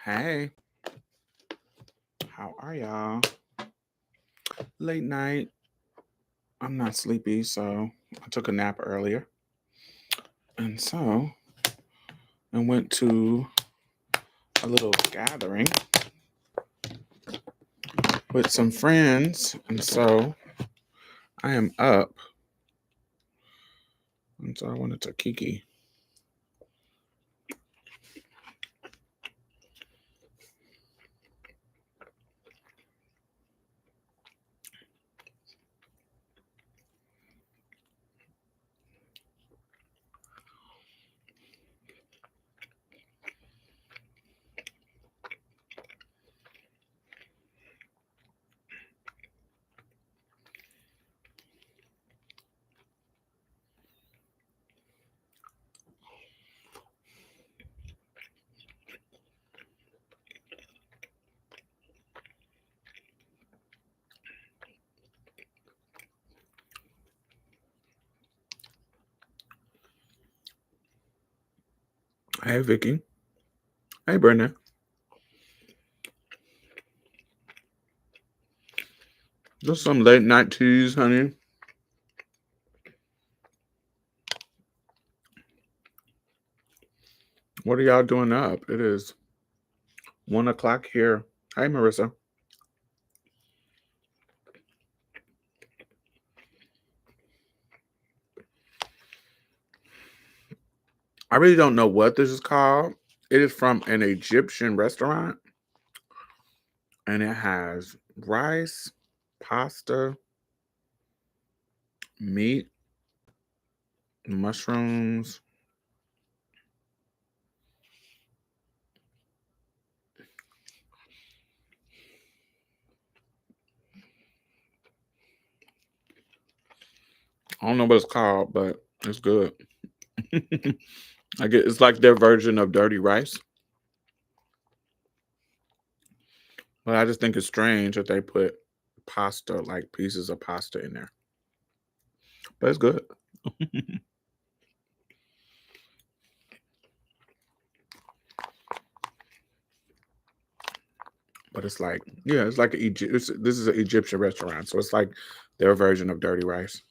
Hey, how are y'all? Late night. I'm not sleepy, so I took a nap earlier. And so I went to a little gathering with some friends. And so I am up. And so I wanted to kiki. Hey, Vicky. Hey, Brenda. Just some late night teas, honey. What are y'all doing up? It is 1 o'clock here. Hey, Marissa. I really don't know what this is called. It is from an Egyptian restaurant. And it has rice, pasta, meat, mushrooms. I don't know what it's called, but it's good. It's like their version of dirty rice. But I just think it's strange that they put pasta, like pieces of pasta in there. But it's good. But it's like, yeah, it's like this is an Egyptian restaurant, so it's like their version of dirty rice.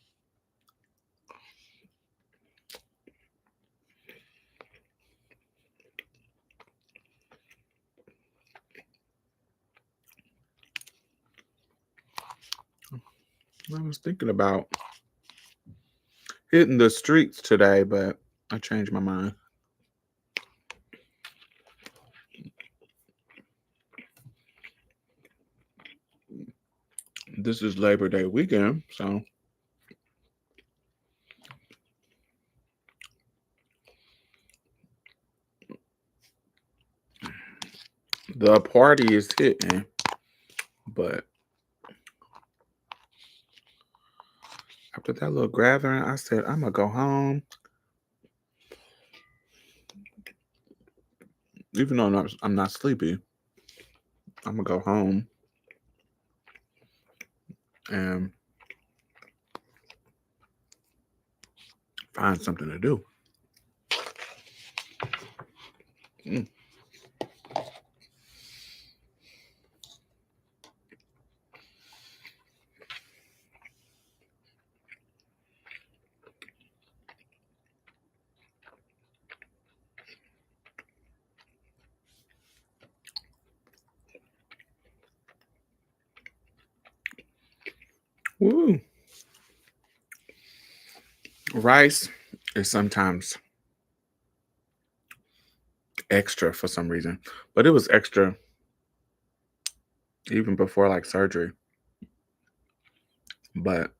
I was thinking about hitting the streets today, but I changed my mind. This is Labor Day weekend, so the party is hitting. But after that little gathering, I said, I'm going to go home. Even though I'm not sleepy, I'm going to go home and find something to do. Mm. Woo. Rice is sometimes extra for some reason, but it was extra even before like surgery. But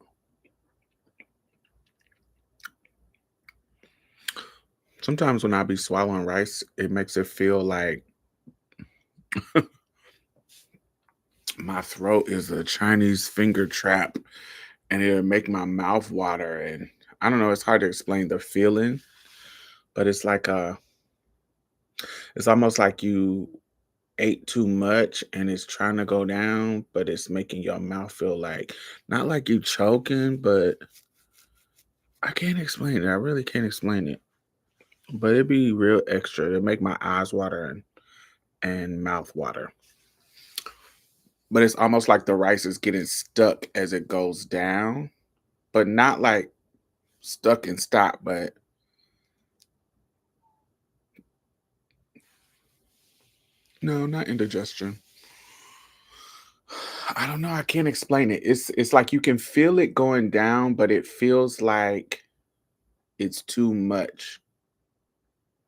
sometimes when I be swallowing rice, it makes it feel like my throat is a Chinese finger trap and it'll make my mouth water. And I don't know, it's hard to explain the feeling, but it's almost like you ate too much and it's trying to go down, but it's making your mouth feel like not like you choking, but I can't explain it. I really can't explain it. But it'd be real extra. It'd make my eyes water and and mouth water. But it's almost like the rice is getting stuck as it goes down, but not like stuck and stop, but no, not indigestion. I don't know. I can't explain it. It's like you can feel it going down, but it feels like it's too much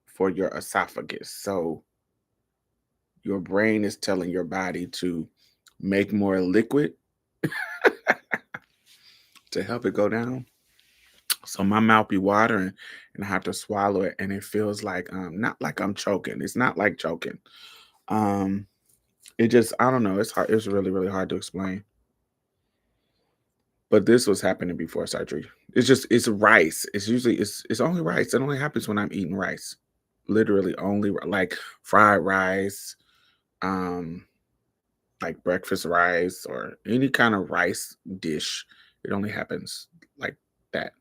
for your esophagus. So your brain is telling your body to make more liquid to help it go down. So my mouth be watering and I have to swallow it and it feels like not like I'm choking. It's not like choking. Um it just I don't know. It's hard. It's really, really hard to explain. But this was happening before surgery. It's rice. It's only rice. It only happens when I'm eating rice. Literally only like fried rice, um, like breakfast rice or any kind of rice dish. It only happens like that.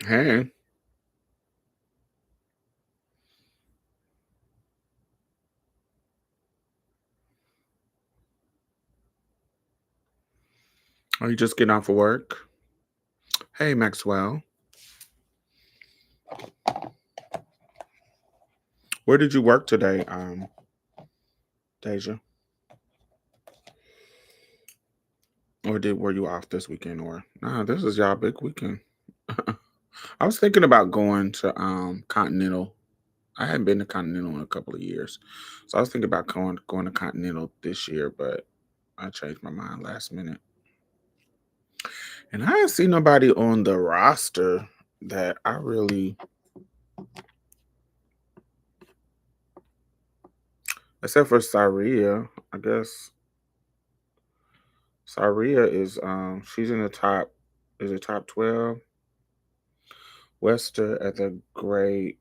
Hey, are you just getting off of work? Hey, Maxwell, where did you work today, Deja? Or did were you off this weekend? Or nah, this is y'all big weekend. I was thinking about going to Continental. I hadn't been to Continental in a couple of years. So I was thinking about going to Continental this year, but I changed my mind last minute. And I didn't see nobody on the roster that I really except for Saria. I guess Saria is she's in the top is it top 12? Wester at the Great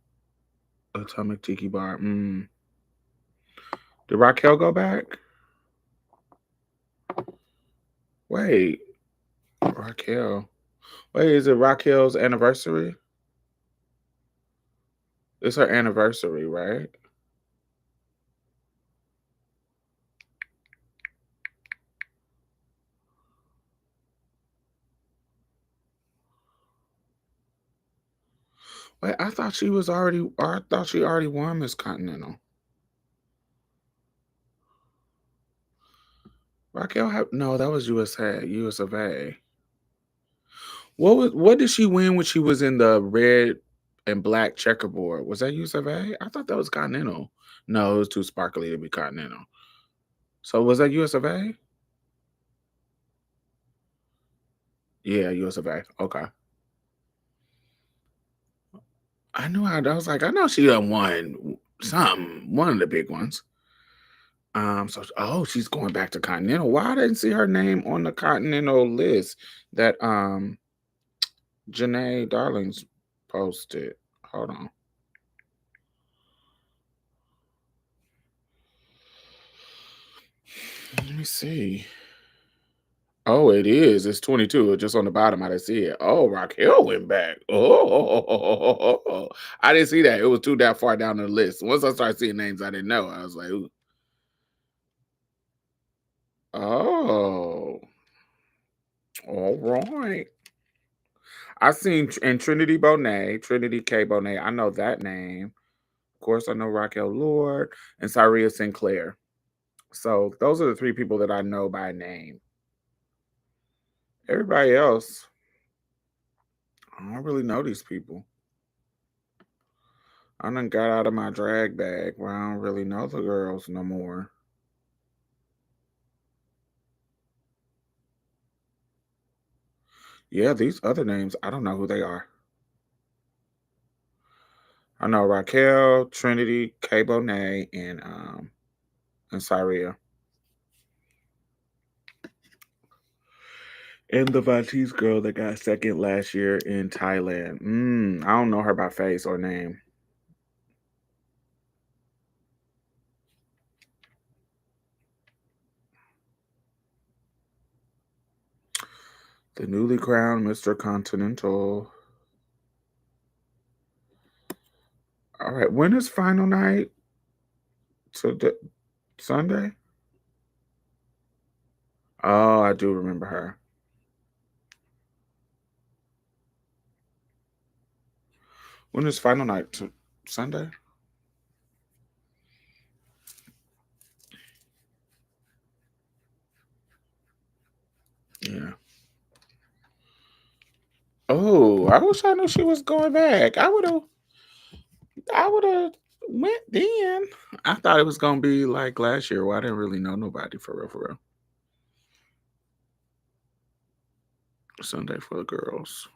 Atomic Tiki Bar. Did Raquel go back? Wait, Raquel. Wait, is it Raquel's anniversary? It's her anniversary, right? Wait, I thought she was already, or I thought she already won Miss Continental. Raquel had, no, that was USA, US of A. What did she win when she was in the red and black checkerboard? Was that US of A? I thought that was Continental. No, it was too sparkly to be Continental. So was that US of A? Yeah, US of A. Okay. I knew how, I was like, I know she done won something, one of the big ones. So oh, she's going back to Continental. Why I didn't see her name on the Continental list that Janae Darling's posted. Hold on. Let me see. Oh, it is. It's 22. Just on the bottom, I didn't see it. Oh, Raquel went back. Oh, I didn't see that. It was too that far down the list. Once I started seeing names I didn't know, I was like, "Ooh." Oh, all right. I seen and Trinity Bonet, Trinity K Bonet. I know that name. Of course, I know Raquel Lord and Saria Sinclair. So those are the three people that I know by name. Everybody else, I don't really know these people. I done got out of my drag bag where I don't really know the girls no more. Yeah, these other names, I don't know who they are. I know Raquel, Trinity, K Bonet, and Saria. And the Vantis girl that got second last year in Thailand. I don't know her by face or name. The newly crowned Mr. Continental. All right. When is final night? Sunday? Oh, I do remember her. When is final night? Sunday? Yeah. Oh, I wish I knew she was going back. I would have went then. I thought it was gonna be like last year where I didn't really know nobody for real, for real. Sunday for the girls.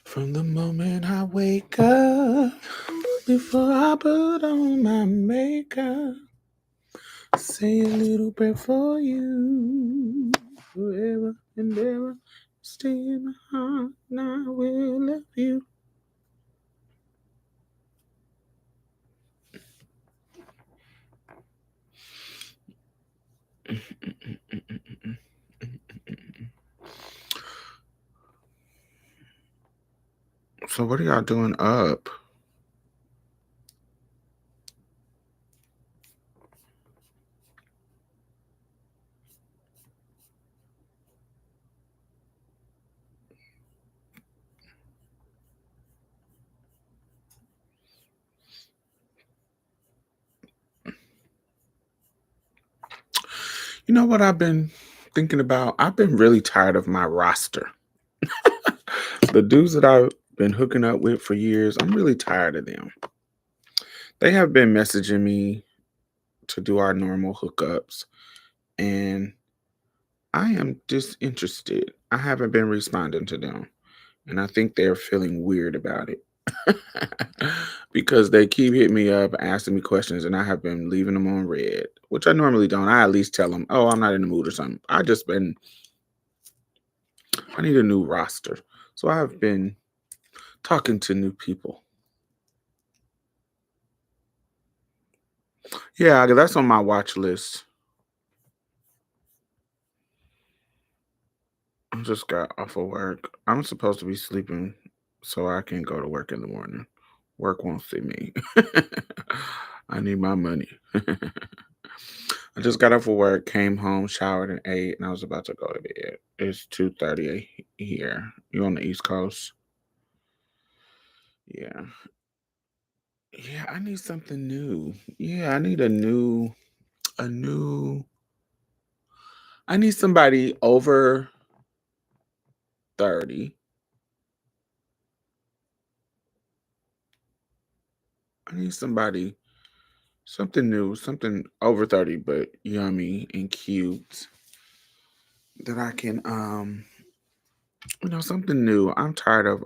From the moment I wake up, before I put on my makeup, say a little prayer for you. Forever and ever, stay in my heart, and I will love you. So what are y'all doing up? You know what I've been thinking about? I've been really tired of my roster. The dudes that I've been hooking up with for years, I'm really tired of them. They have been messaging me to do our normal hookups, and I am disinterested. I haven't been responding to them, and I think they're feeling weird about it. Because they keep hitting me up, asking me questions, and I have been leaving them on red, which I normally don't. I at least tell them, "Oh, I'm not in the mood" or something. I need a new roster. So I have been talking to new people. Yeah, that's on my watch list. I just got off of work. I'm supposed to be sleeping so I can go to work in the morning. Work won't see me. I need my money. I just got off of work, came home, showered, and ate, and I was about to go to bed. It's 2:30 here. You on the East Coast? Yeah. Yeah, I need something new. Yeah, I need a new I need somebody over 30. I need something new, something over 30 but yummy and cute that I can something new. I'm tired of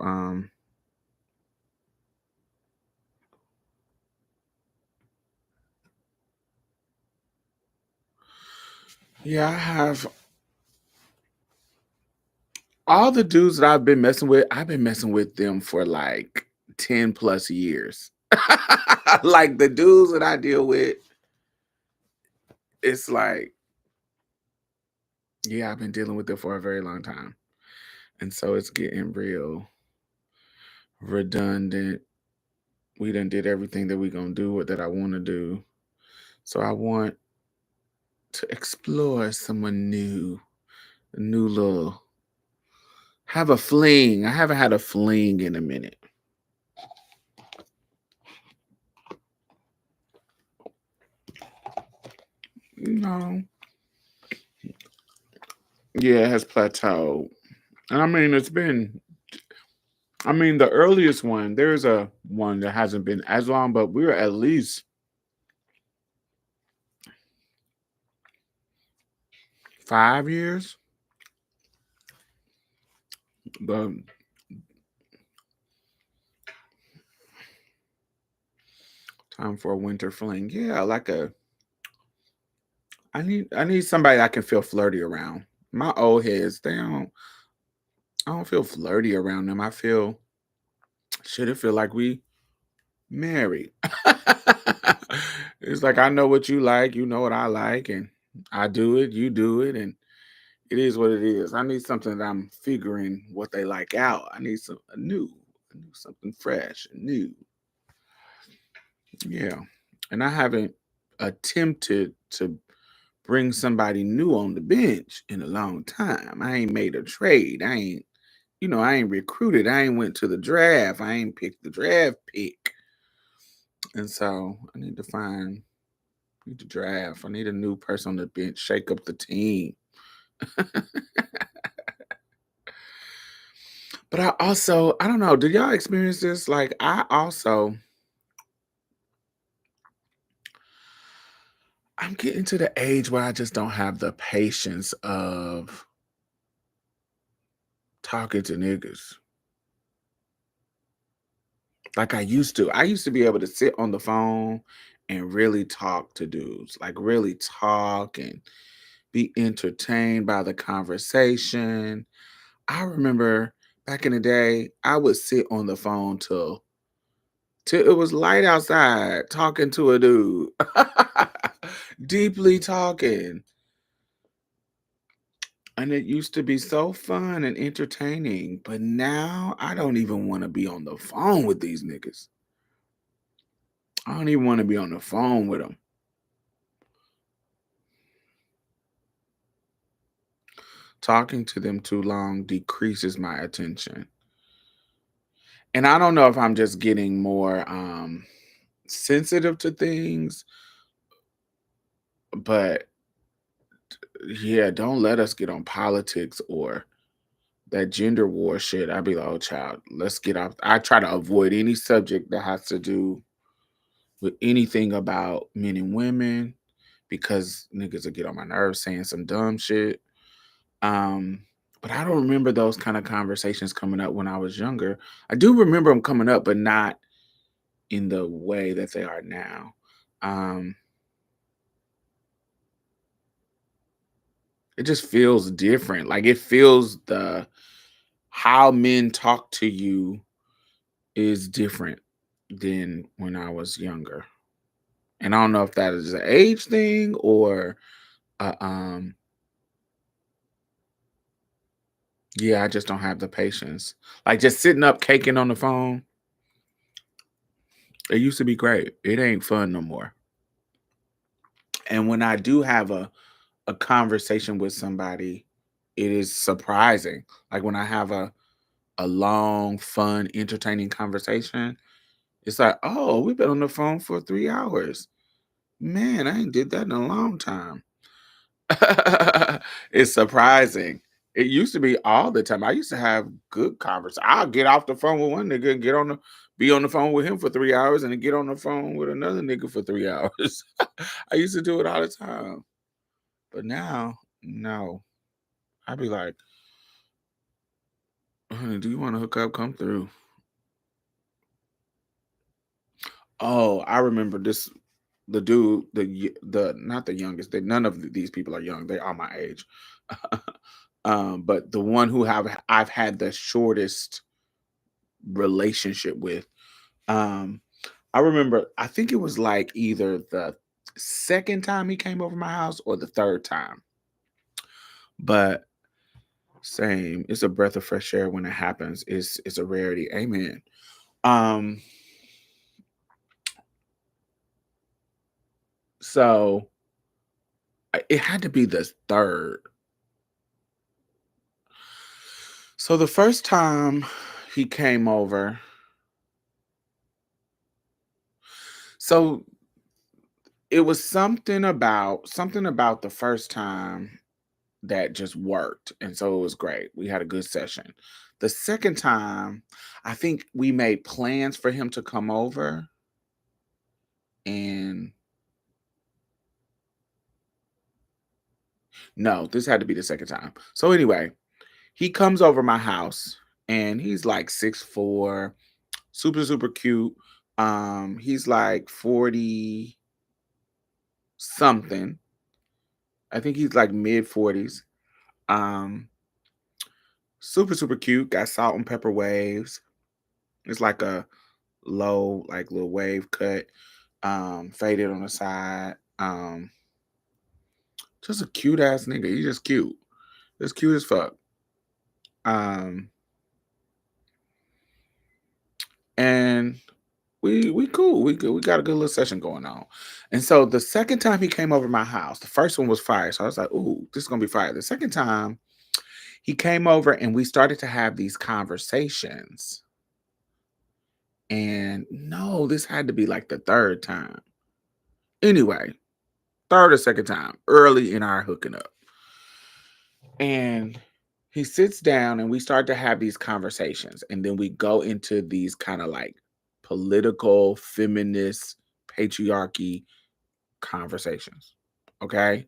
yeah, I have all the dudes that I've been messing with them for like 10 plus years. Like the dudes that I deal with, it's like, yeah, I've been dealing with them for a very long time. And so it's getting real redundant. We done did everything that we gonna do or that I want to do. So I want to explore someone new, a new little have a fling. I haven't had a fling in a minute. No. Yeah, it has plateaued. And I mean, the earliest one, there's a one that hasn't been as long, but we're at least 5 years. But time for a winter fling. Yeah, like a I need somebody I can feel flirty around. My old heads, I don't feel flirty around them. I feel shit, it feel like we married. It's like I know what you like, you know what I like, and I do it, you do it, and it is what it is. I need something that I'm figuring what they like out. I need a new something fresh and new. Yeah. And I haven't attempted to bring somebody new on the bench in a long time. I ain't made a trade. I ain't recruited. I ain't went to the draft. I ain't picked the draft pick. And so I need to draft. I need a new person on the bench, shake up the team. But I don't know, did y'all experience this? Like I'm getting to the age where I just don't have the patience of talking to niggas like I used to. I used to be able to sit on the phone and really talk to dudes, like really talk and be entertained by the conversation. I remember back in the day, I would sit on the phone till it was light outside talking to a dude. Deeply talking. And it used to be so fun and entertaining, but now I don't even want to be on the phone with these niggas. I don't even want to be on the phone with them. Talking to them too long decreases my attention. And I don't know if I'm just getting more sensitive to things, but yeah, don't let us get on politics or that gender war shit. I'd be like, oh child, let's get off. I try to avoid any subject that has to do with anything about men and women because niggas will get on my nerves saying some dumb shit. Um, but I don't remember those kind of conversations coming up when I was younger. I do remember them coming up, but not in the way that they are now. Um, it just feels different. Like it feels the how men talk to you is different than when I was younger. And I don't know if that is an age thing or uh, um yeah, I just don't have the patience. Like just sitting up caking on the phone, it used to be great. It ain't fun no more. And when I do have a conversation with somebody, it is surprising. Like when I have a long, fun, entertaining conversation, it's like, oh, we've been on the phone for 3 hours. Man, I ain't did that in a long time. It's surprising. It used to be all the time. I used to have good conversations. I'll get off the phone with one nigga and be on the phone with him for 3 hours and then get on the phone with another nigga for 3 hours. I used to do it all the time. But now, no. I'd be like, honey, do you want to hook up? Come through. Oh, I remember this. The dude, the not the youngest. None of these people are young. They are my age. But the one who I've had the shortest relationship with. Um, I remember. I think it was like either the second time he came over my house or the third time. But same. It's a breath of fresh air when it happens. It's a rarity. Amen. Um, so it had to be the third. So the first time he came over, so it was something about the first time that just worked, and so it was great. We had a good session. The second time, I think we made plans for him to come over, and no, this had to be the second time. So anyway, he comes over my house. and he's like 6'4", super, super cute. He's like 40 something. I think he's like mid 40s. Um, super, super cute. Got salt and pepper waves. It's like a low, like little wave cut, faded on the side. Just a cute ass nigga. He's just cute. Just cute as fuck. Um, and we cool. We good. We got a good little session going on. And so the second time he came over my house, the first one was fire. So I was like, ooh, this is gonna be fire. The second time he came over and we started to have these conversations. And no, this had to be like the third time. Anyway, third or second time, early in our hooking up. And he sits down and we start to have these conversations. And then we go into these kind of like political, feminist, patriarchy conversations. Okay.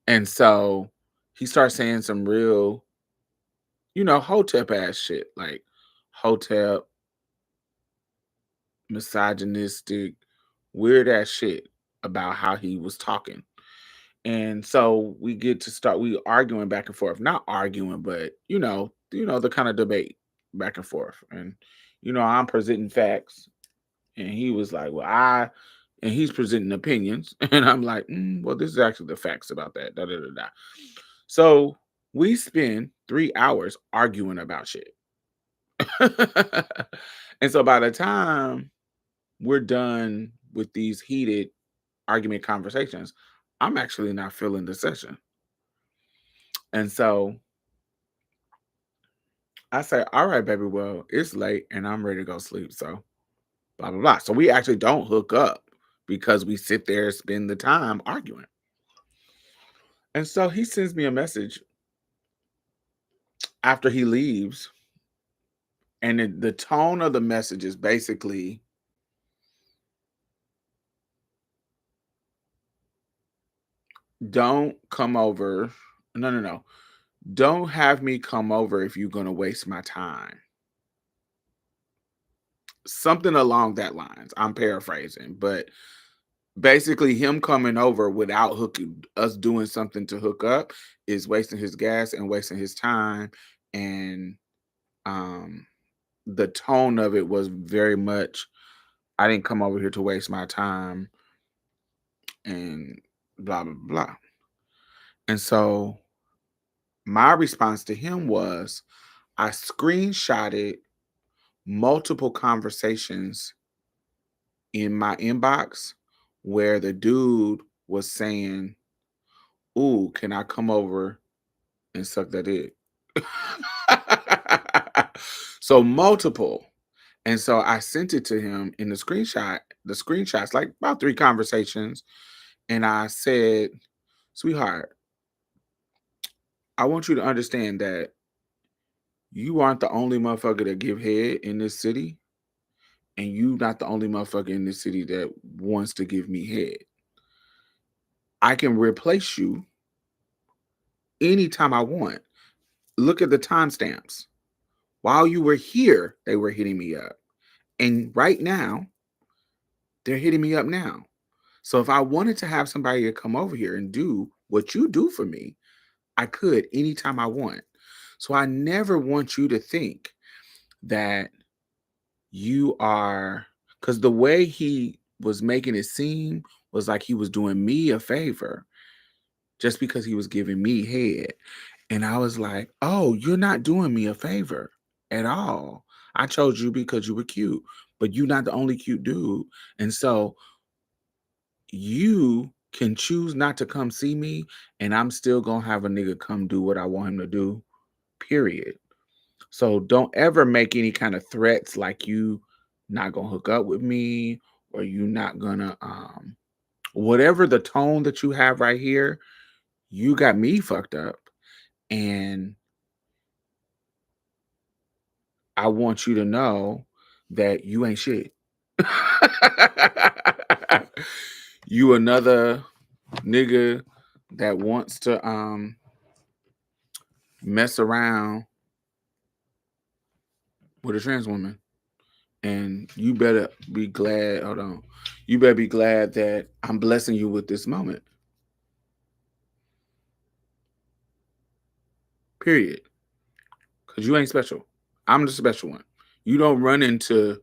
And so he starts saying some real, hotep ass shit, like hotep, misogynistic, weird ass shit about how he was talking. And so we get to start we arguing back and forth. Not arguing, but the kind of debate back and forth. And I'm presenting facts and he was like, "Well, and he's presenting opinions." And I'm like, "Well, this is actually the facts about that." Da da da da. So we spend 3 hours arguing about shit. And so by the time we're done with these heated argument conversations, I'm actually not feeling the session. And so I say, "All right, baby, well, it's late and I'm ready to go sleep." So blah, blah, blah. So we actually don't hook up because we sit there and spend the time arguing. And so he sends me a message after he leaves. And the tone of the message is basically, don't come over. No, no, no. Don't have me come over if you're going to waste my time. Something along that lines. I'm paraphrasing, but basically him coming over without hooking us doing something to hook up is wasting his gas and wasting his time. And um the tone of it was very much, I didn't come over here to waste my time and blah blah blah. And so my response to him was, I screenshotted multiple conversations in my inbox where the dude was saying, "Ooh, can I come over and suck that dick?" So multiple. And so I sent it to him in the screenshots, like about 3 conversations. And I said, "Sweetheart, I want you to understand that you aren't the only motherfucker that give head in this city. And you not the only motherfucker in this city that wants to give me head. I can replace you anytime I want. Look at the timestamps. While you were here, they were hitting me up. And right now, they're hitting me up now. So if I wanted to have somebody to come over here and do what you do for me, I could anytime I want. So I never want you to think that you are, because the way he was making it seem was like he was doing me a favor just because he was giving me head. And I was like, "Oh, you're not doing me a favor at all. I chose you because you were cute, but you're not the only cute dude. And so you can choose not to come see me, and I'm still gonna have a nigga come do what I want him to do, period. So don't ever make any kind of threats like you not gonna hook up with me or you not gonna whatever the tone that you have right here, you got me fucked up. And I want you to know that you ain't shit." You another nigga that wants to mess around with a trans woman. And you better be glad, hold on. You better be glad that I'm blessing you with this moment. Period. Because you ain't special. I'm the special one. You don't run into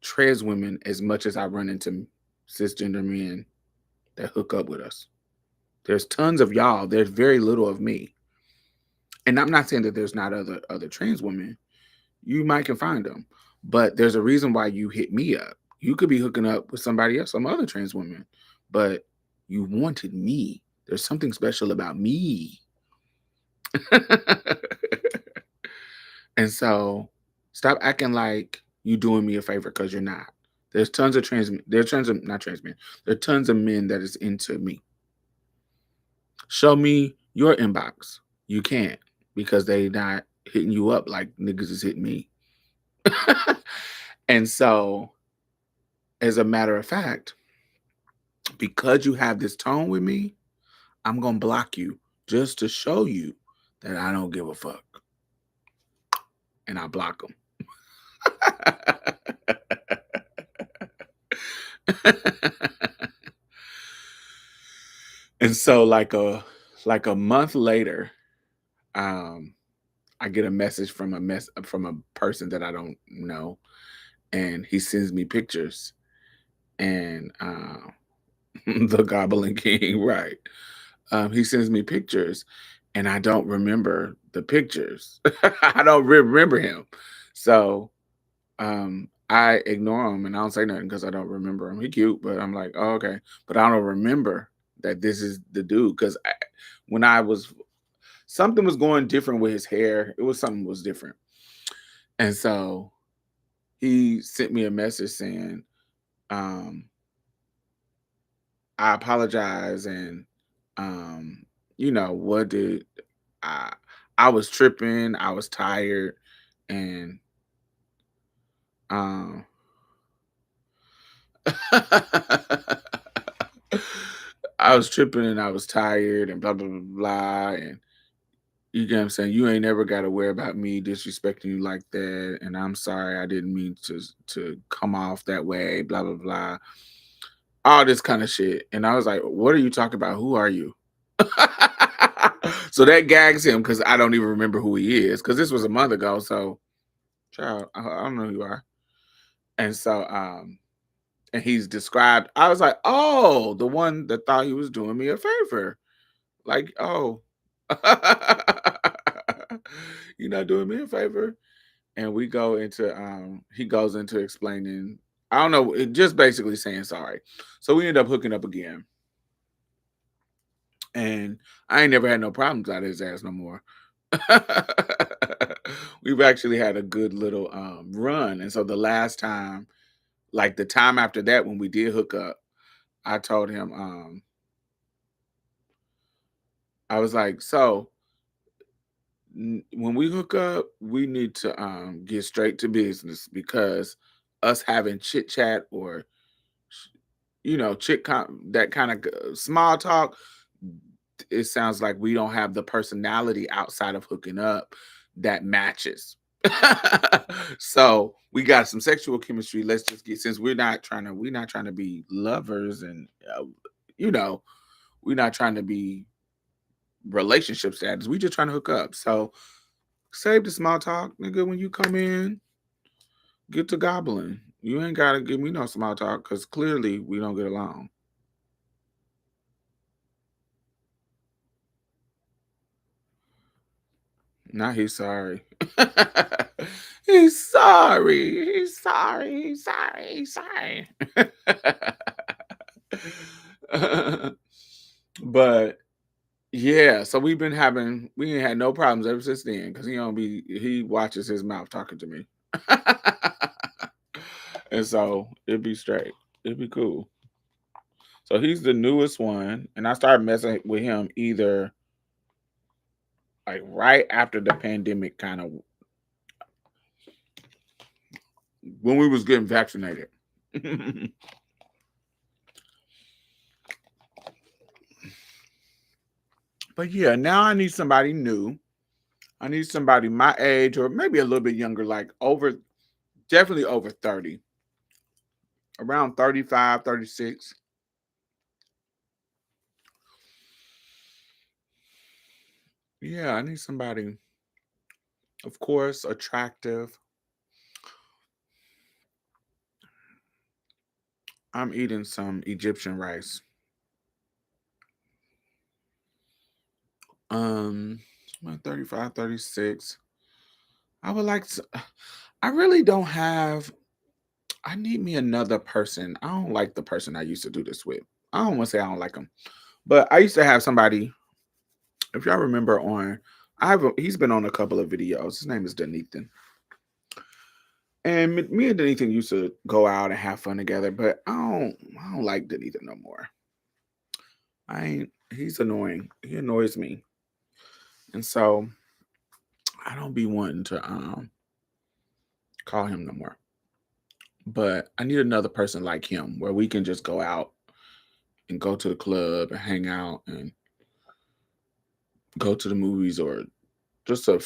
trans women as much as I run into cisgender men that hook up with us. There's tons of y'all. There's very little of me. And I'm not saying that there's not other trans women. You might can find them. But there's a reason why you hit me up. You could be hooking up with somebody else, some other trans woman, but you wanted me. There's something special about me. And so stop acting like you doing me a favor because you're not. There's tons of not trans men. There are tons of men that is into me. Show me your inbox. You can't because they not hitting you up like niggas is hitting me. And so, as a matter of fact, because you have this tone with me, I'm gonna block you just to show you that I don't give a fuck. And I block them. And so like a month later, I get a message from a person that I don't know, and he sends me pictures, and the Goblin King, right? He sends me pictures, and I don't remember the pictures. I don't remember him, so I ignore him and I don't say nothing because I don't remember him. He cute, but I'm like, oh, okay, but I don't remember that this is the dude because when I was something was going different with his hair. It was something was different. And so he sent me a message saying, um, I apologize and what did I I was tripping, I was tired, and um I was tripping and I was tired and blah blah blah blah and you get what I'm saying? You ain't never got to worry about me disrespecting you like that. And I'm sorry, I didn't mean to come off that way, blah, blah, blah. All this kind of shit. And I was like, what are you talking about? Who are you? So that gags him because I don't even remember who he is. Because this was a month ago. So, child, I don't know who you are. And so, and he's described, I was like, oh, the one that thought he was doing me a favor. Like, oh, you're not doing me a favor. And we go into he goes into explaining, I don't know, just basically saying sorry. So we end up hooking up again. And I ain't never had no problems out of his ass no more. We've actually had a good little run. And so the last time, like the time after that when we did hook up, I told him, I was like, so when we hook up, we need to get straight to business because us having chit chat or that kind of small talk, it sounds like we don't have the personality outside of hooking up that matches. So we got some sexual chemistry. Let's just get since we're not trying to be lovers and you know we're not trying to be relationship status. We just trying to hook up. So save the small talk, nigga. When you come in, get to gobbling. You ain't gotta give me no small talk because clearly we don't get along. Now he's sorry. He's sorry. He's sorry. He's sorry. He's sorry. But yeah, so we ain't had no problems ever since then because he watches his mouth talking to me. And so it'd be straight. It'd be cool. So he's the newest one, and I started messing with him either like right after the pandemic, kind of when we was getting vaccinated. But yeah, now I need somebody new. I need somebody my age or maybe a little bit younger, like definitely over 30, around 35, 36. Yeah, I need somebody, of course, attractive. I'm eating some Egyptian rice. Um, I'm 35, 36. I would like to, I really don't have, I need me another person. I don't like the person I used to do this with. I don't want to say I don't like him, but I used to have somebody, if y'all remember he's been on a couple of videos. His name is Denethan. And me and Denethan used to go out and have fun together, but I don't like Denethan no more. He's annoying. He annoys me. And so I don't be wanting to call him no more. But I need another person like him where we can just go out and go to the club and hang out and go to the movies, or just a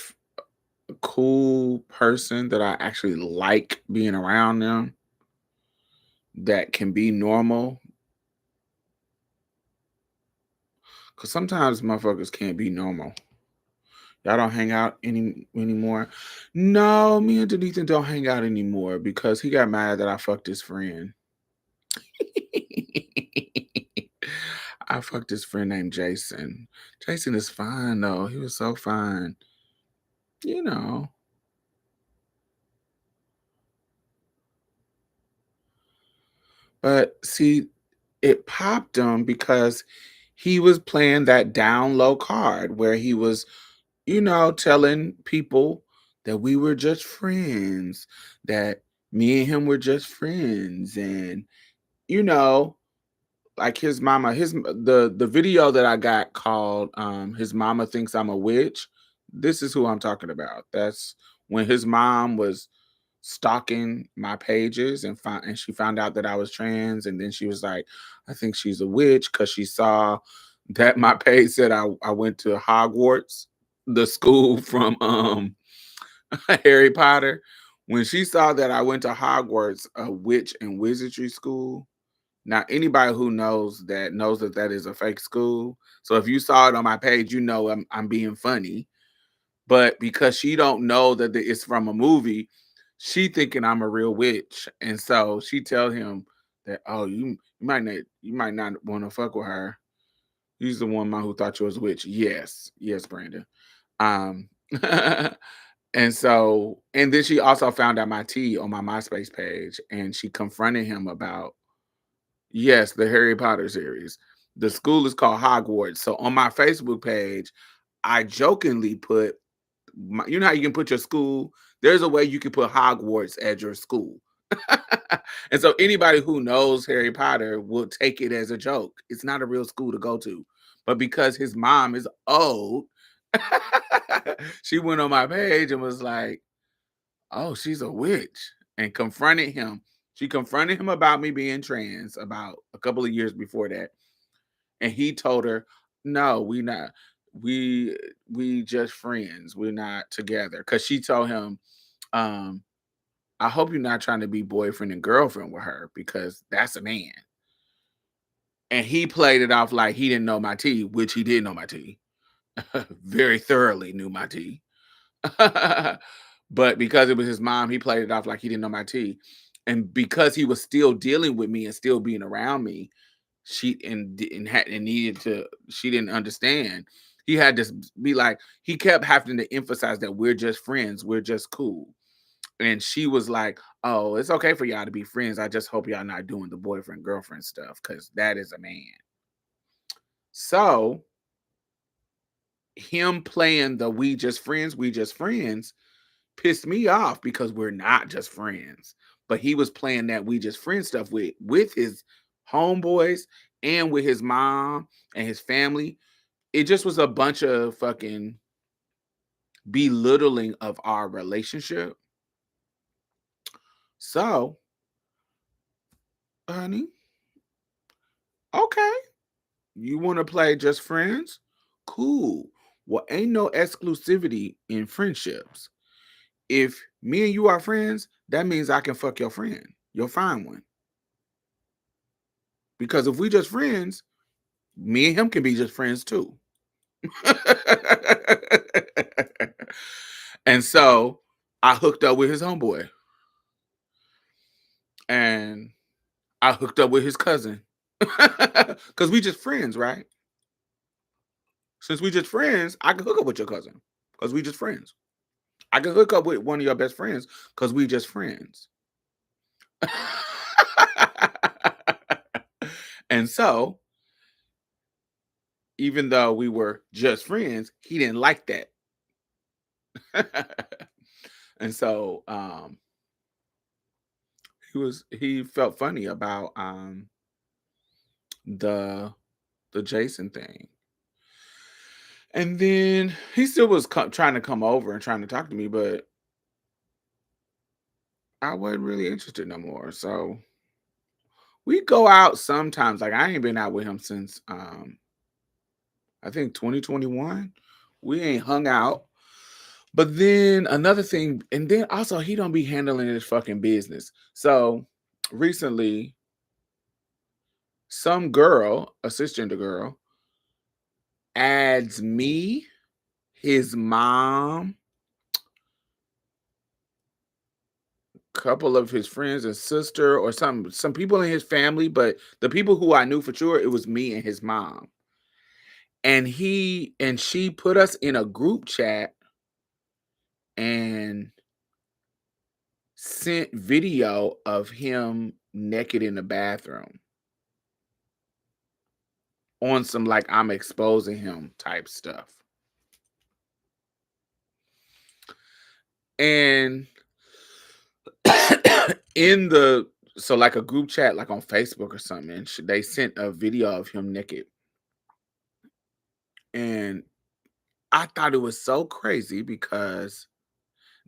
cool person that I actually like being around them, that can be normal. Cause sometimes motherfuckers can't be normal. Y'all don't hang out anymore. No, me and Denithan don't hang out anymore because he got mad that I fucked his friend. I fucked his friend named Jason. Jason is fine though. He was so fine. You know. But see, it popped him because he was playing that down low card where he was, telling people that we were just friends, that me and him were just friends. And, you know, like his mama, the video that I got called His Mama Thinks I'm a Witch. This is who I'm talking about. That's when his mom was stalking my pages and she found out that I was trans, and then she was like, I think she's a witch because she saw that my page said I went to Hogwarts, the school from Harry Potter. When she saw that I went to Hogwarts, a witch and wizardry school. Now, anybody who knows that that is a fake school. So if you saw it on my page, I'm being funny. But because she don't know that it's from a movie, she thinking I'm a real witch, and so she tell him that, oh, you might not want to fuck with her. He's the one man who thought you was a witch. Yes, yes, Brandon. Um, and then she also found out my tea on my MySpace page, and she confronted him about, yes, the Harry Potter series. The school is called Hogwarts. So on my Facebook page, I jokingly put, you know how you can put your school? There's a way you can put Hogwarts as your school. And so anybody who knows Harry Potter will take it as a joke. It's not a real school to go to. But because his mom is old, she went on my page and was like, oh, she's a witch, and confronted him. She confronted him about me being trans about a couple of years before that. And he told her, no, we not. We just friends. We're not together. Cause she told him, um, I hope you're not trying to be boyfriend and girlfriend with her because that's a man. And he played it off like he didn't know my tea, which he did know my tea. Very thoroughly knew my tea. But because it was his mom, he played it off like he didn't know my tea. And because he was still dealing with me and still being around me, she didn't understand. He had to be like, he kept having to emphasize that we're just friends, we're just cool. And she was like, oh, it's okay for y'all to be friends. I just hope y'all not doing the boyfriend girlfriend stuff because that is a man. So him playing the we just friends pissed me off because we're not just friends. But he was playing that we just friends stuff with his homeboys and with his mom and his family. It just was a bunch of fucking belittling of our relationship. So, honey, okay, you want to play just friends? Cool. Well, ain't no exclusivity in friendships. If me and you are friends, that means I can fuck your friend. You'll find one. Because if we just friends, me and him can be just friends too. And so I hooked up with his homeboy and I hooked up with his cousin. Because we just friends, right? Since we just friends, I can hook up with your cousin because we just friends. I can hook up with one of your best friends because we just friends. And so, even though we were just friends, he didn't like that. And so he felt funny about the Jason thing. And then he still was trying to come over and trying to talk to me, but I wasn't really interested no more. So we go out sometimes. Like I ain't been out with him since I think 2021. We ain't hung out. But then another thing, and then also he don't be handling his fucking business. So recently, some girl, a cisgender girl, adds me, his mom, couple of his friends and sister, or some people in his family, but the people who I knew for sure, it was me and his mom. And he and she put us in a group chat and sent video of him naked in the bathroom on some like I'm exposing him type stuff. And in the so like a group chat like on Facebook or something, and they sent a video of him naked. And I thought it was so crazy because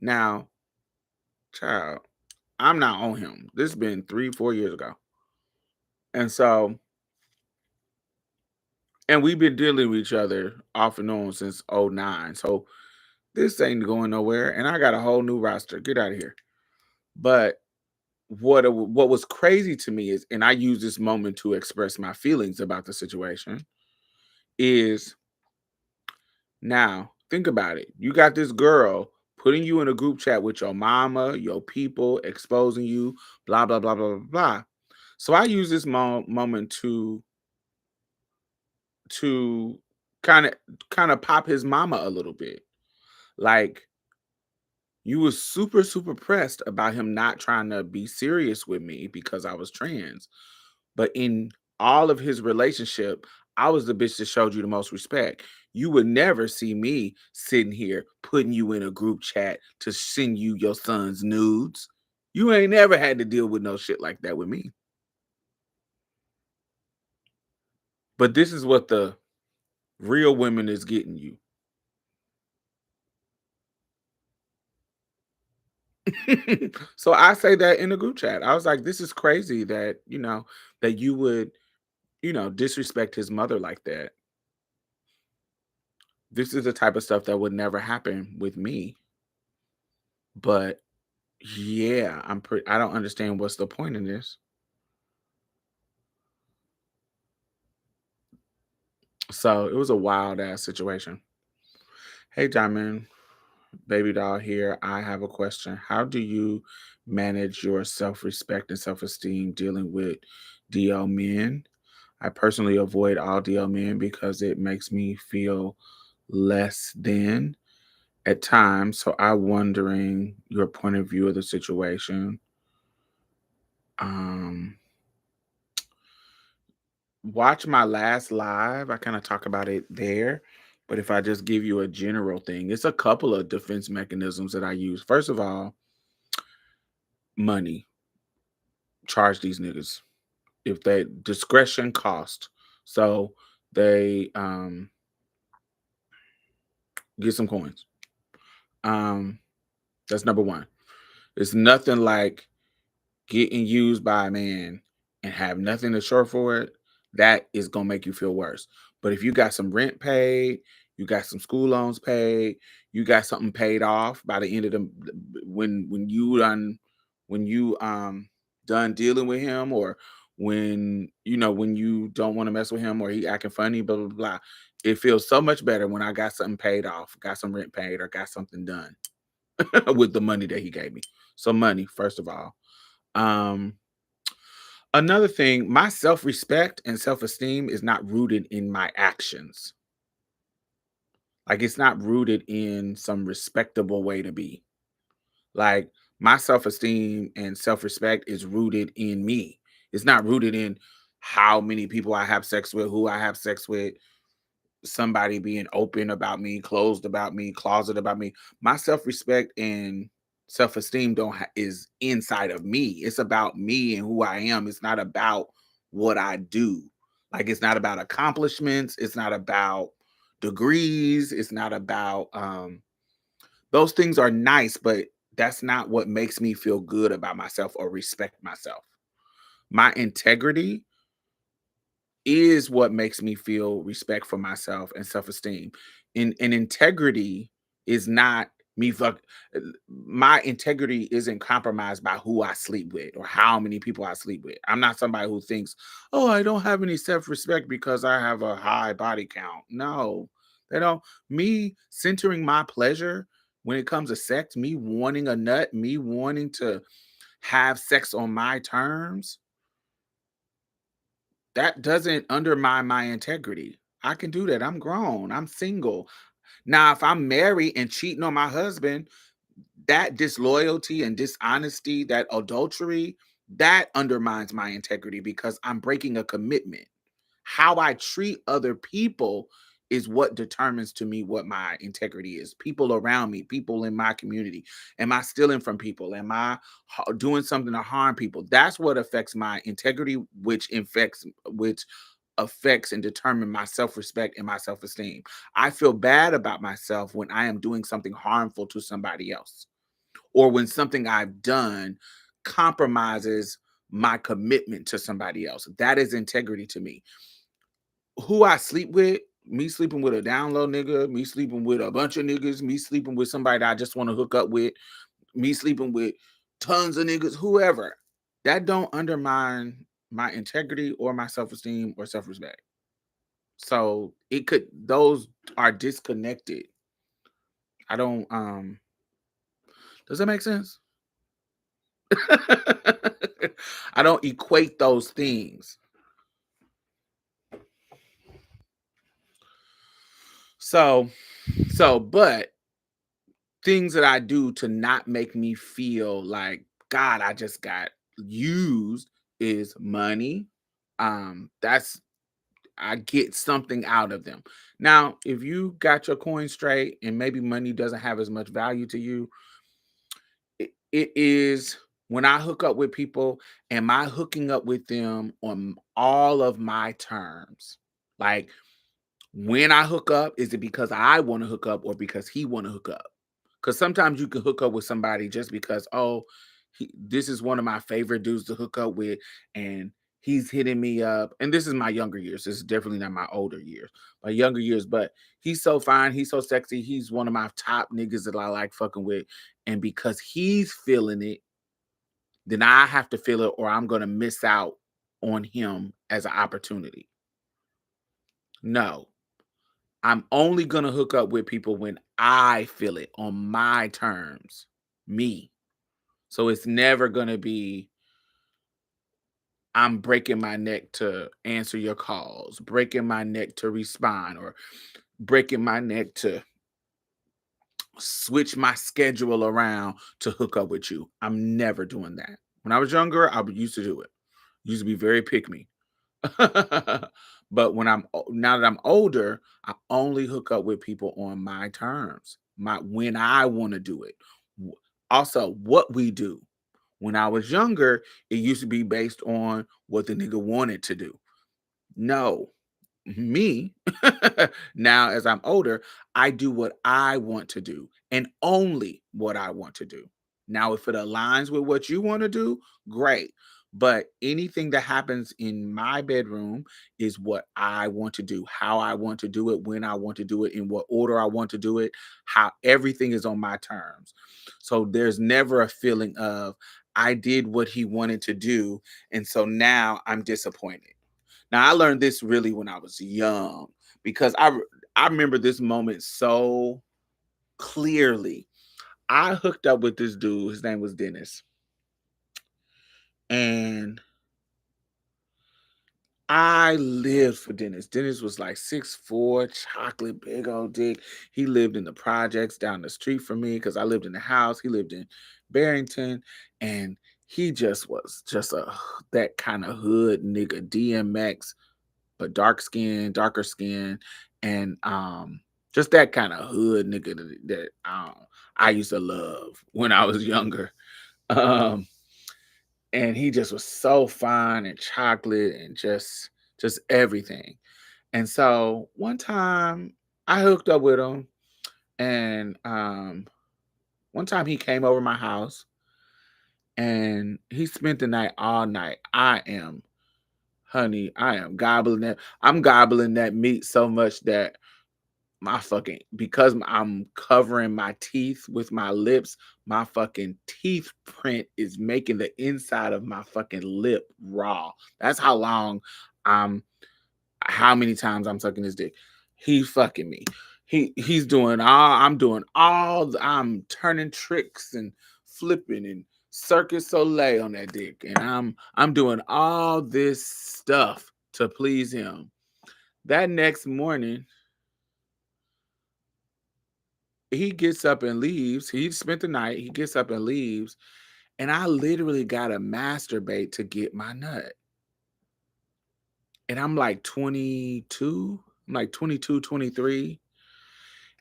now, child, I'm not on him. This has been 3, 4 years ago. And so, and we've been dealing with each other off and on since '09. So this ain't going nowhere. And I got a whole new roster. Get out of here. But what was crazy to me is, and I use this moment to express my feelings about the situation, is now think about it. You got this girl putting you in a group chat with your mama, your people, exposing you, blah blah blah blah blah blah. So I use this moment to kind of pop his mama a little bit. Like you was super pressed about him not trying to be serious with me because I was trans. But in all of his relationship, I was the bitch that showed you the most respect. You would never see me sitting here putting you in a group chat to send you your son's nudes. You ain't never had to deal with no shit like that with me. But this is what the real women is getting you. So I say that in the group chat. I was like, this is crazy that, that you would, disrespect his mother like that. This is the type of stuff that would never happen with me. But yeah, I don't understand what's the point in this. So it was a wild ass situation. Hey Diamond, baby doll here. I have a question. How do you manage your self-respect and self-esteem dealing with DL men? I personally avoid all DL men because it makes me feel less than at times. So I'm wondering your point of view of the situation. Um Watch my last live. I kind of talk about it there. But if I just give you a general thing, it's a couple of defense mechanisms that I use. First of all, money. Charge these niggas. If they discretion cost. So they get some coins. Um, that's number one. It's nothing like getting used by a man and have nothing to show for it. That is gonna make you feel worse. But if you got some rent paid, you got some school loans paid, you got something paid off by the end of the when you done dealing with him, or when you don't want to mess with him or he acting funny, blah blah blah. It feels so much better when I got something paid off, got some rent paid, or got something done with the money that he gave me. So money, first of all. Um, Another thing, my self-respect and self-esteem is not rooted in my actions. Like, it's not rooted in some respectable way to be. Like, my self-esteem and self-respect is rooted in me. It's not rooted in how many people I have sex with, who I have sex with, somebody being open about me, closed about me, closet about me. My self-respect and self-esteem don't is inside of me. It's about me and who I am. It's not about what I do. Like, it's not about accomplishments. It's not about degrees. It's not about those things are nice, but that's not what makes me feel good about myself or respect myself. My integrity is what makes me feel respect for myself and self-esteem. And integrity is not me my integrity isn't compromised by who I sleep with or how many people I sleep with. I'm not somebody who thinks, "Oh, I don't have any self-respect because I have a high body count." No. They don't. Me centering my pleasure when it comes to sex, me wanting a nut, me wanting to have sex on my terms, that doesn't undermine my integrity. I can do that. I'm grown. I'm single. Now, if I'm married and cheating on my husband, that disloyalty and dishonesty, that adultery, that undermines my integrity because I'm breaking a commitment. How I treat other people is what determines to me what my integrity is. People around me, people in my community. Am I stealing from people? Am I doing something to harm people? That's what affects my integrity, which affects and determine my self-respect and my self-esteem. I feel bad about myself when I am doing something harmful to somebody else, or when something I've done compromises my commitment to somebody else. That is integrity to me. Who I sleep with, me sleeping with a down low nigga, me sleeping with a bunch of niggas, me sleeping with somebody that I just want to hook up with, me sleeping with tons of niggas, whoever, that don't undermine my integrity or my self-esteem or self-respect. So those are disconnected. I don't does that make sense? I don't equate those things. So but things that I do to not make me feel like God, I just got used is money. That's I get something out of them. Now, if you got your coin straight and maybe money doesn't have as much value to you, it is when I hook up with people, am I hooking up with them on all of my terms? Like, when I hook up, is it because I want to hook up or because he want to hook up? Because sometimes you can hook up with somebody just because, oh, this is one of my favorite dudes to hook up with, and he's hitting me up. And this is my younger years. This is definitely not my older years, my younger years. But he's so fine. He's so sexy. He's one of my top niggas that I like fucking with. And because he's feeling it, then I have to feel it, or I'm going to miss out on him as an opportunity. No, I'm only gonna hook up with people when I feel it on my terms, me. So it's never gonna be I'm breaking my neck to answer your calls, breaking my neck to respond, or breaking my neck to switch my schedule around to hook up with you. I'm never doing that. When I was younger, used to do it. Used to be very pick me. But now that I'm older, I only hook up with people on my terms, my when I want to do it. Also, what we do. When I was younger, it used to be based on what the nigga wanted to do. No, me now as I'm older, I do what I want to do and only what I want to do. Now, if it aligns with what you want to do, great. But anything that happens in my bedroom is what I want to do, how I want to do it, when I want to do it, in what order I want to do it, how everything is on my terms. So there's never a feeling of I did what he wanted to do. And so now I'm disappointed. Now I learned this really when I was young because I remember this moment so clearly. I hooked up with this dude. His name was Dennis. And I lived for Dennis. Dennis was like 6'4", chocolate, big old dick. He lived in the projects down the street from me because I lived in the house. He lived in Barrington. And he just was just that kind of hood nigga, DMX, but darker skin, and just that kind of hood nigga that I used to love when I was younger. Um, and he just was so fine and chocolate and just everything. And so one time I hooked up with him, and one time he came over my house and he spent the night all night. Honey, I am gobbling that. I'm gobbling that meat so much that my fucking because I'm covering my teeth with my lips, my fucking teeth print is making the inside of my fucking lip raw. That's how long I'm how many times I'm sucking his dick. He's fucking me. He's doing all I'm doing all I'm turning tricks and flipping and Circus Soleil on that dick. And I'm doing all this stuff to please him. That next morning, he gets up and leaves. He spent the night. He gets up and leaves. And I literally got to masturbate to get my nut. And I'm like 22. I'm like 22, 23.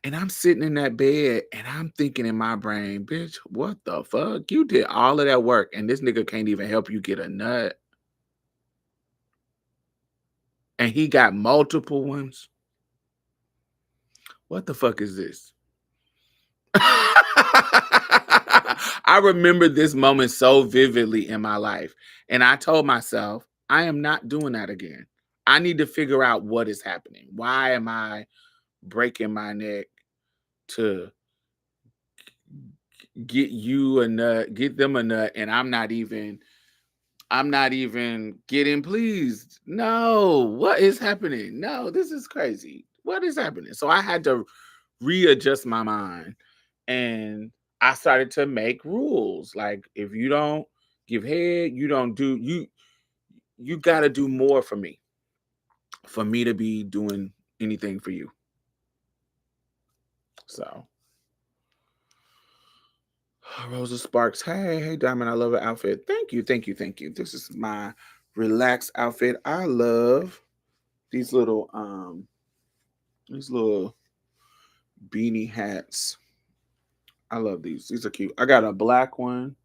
And I'm sitting in that bed and I'm thinking in my brain, bitch, what the fuck? You did all of that work and this nigga can't even help you get a nut. And he got multiple ones. What the fuck is this? I remember this moment so vividly in my life. And I told myself, I am not doing that again. I need to figure out what is happening. Why am I breaking my neck to get you a nut, get them a nut, and I'm not even getting pleased. No, what is happening? No, this is crazy. What is happening? So I had to readjust my mind, and I started to make rules. Like if you don't give head, you don't do you got to do more for me to be doing anything for you. So Rosa Sparks, hey Diamond, I love your outfit. Thank you, thank you, thank you. This is my relaxed outfit. I love these little beanie hats. I love these. These are cute. I got a black one.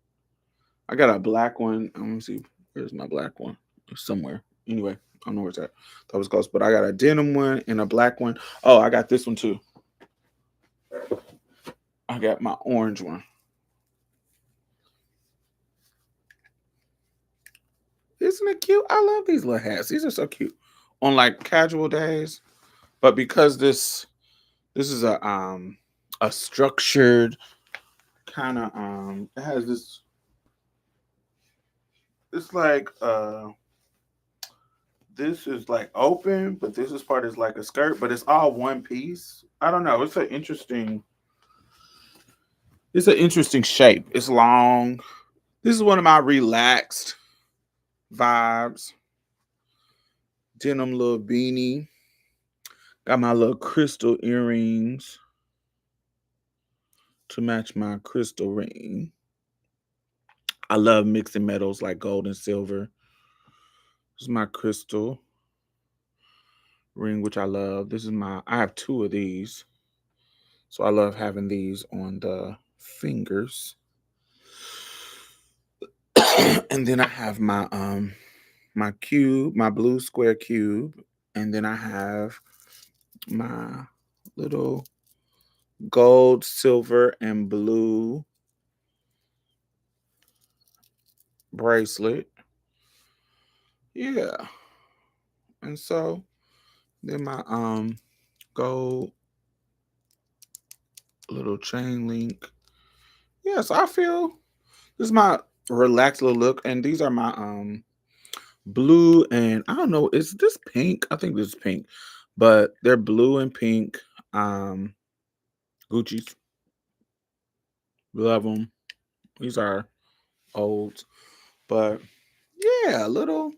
I got a black one. Let me see. Where's my black one? It's somewhere. Anyway, I don't know where it's at. That was close. But I got a denim one and a black one. Oh, I got this one too. I got my orange one. Isn't it cute? I love these little hats. These are so cute. On like casual days. But because this is a structured kind of it has this it's like this is like open, but this is part is like a skirt, but it's all one piece. I don't know. It's an interesting shape. It's long. This is one of my relaxed vibes. Denim little beanie. Got my little crystal earrings to match my crystal ring. I love mixing metals like gold and silver. This is my crystal ring, which I love. I have two of these. So I love having these on the fingers. And then I have my cube, my blue square cube, and then I have my little gold, silver, and blue bracelet. Yeah. And so then my gold little chain link. Yeah, so I feel this is my relaxed little look, and these are my blue and I don't know, is this pink? I think this is pink, but they're blue and pink. Um, Gucci's, love them. These are old, but yeah, a little,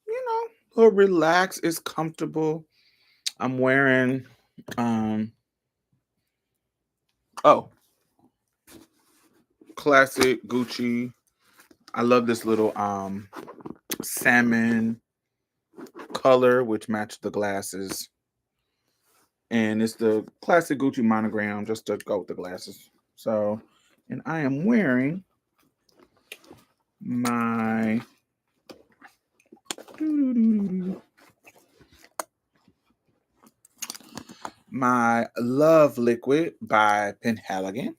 a little relaxed. It's comfortable. I'm wearing, um, oh, classic Gucci. I love this little salmon color, which matched the glasses. And it's the classic Gucci monogram just to go with the glasses. So, and I am wearing my my Love Liquid by Penhaligon.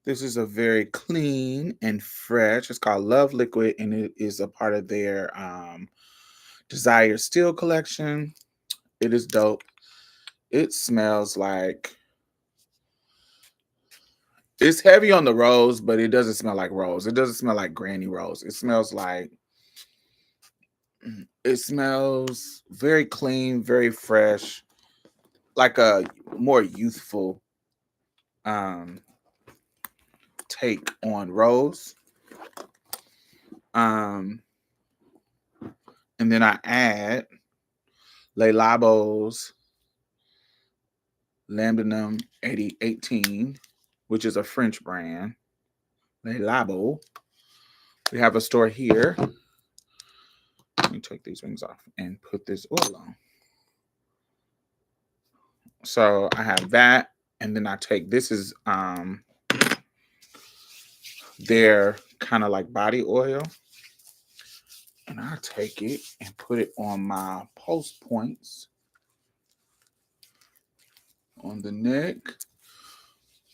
This is a very clean and fresh. It's called Love Liquid, and it is a part of their Desire Steel collection. It is dope. It smells like it's heavy on the rose, but it doesn't smell like rose. It doesn't smell like granny rose. It smells very clean, very fresh, like a more youthful um take on rose. Um and then I add Le Labo's Lambdanum 8018, which is a French brand. Le Labo. We have a store here. Let me take these rings off and put this oil on. So I have that, and then I take this is their kind of like body oil, and I take it and put it on my post points on the neck.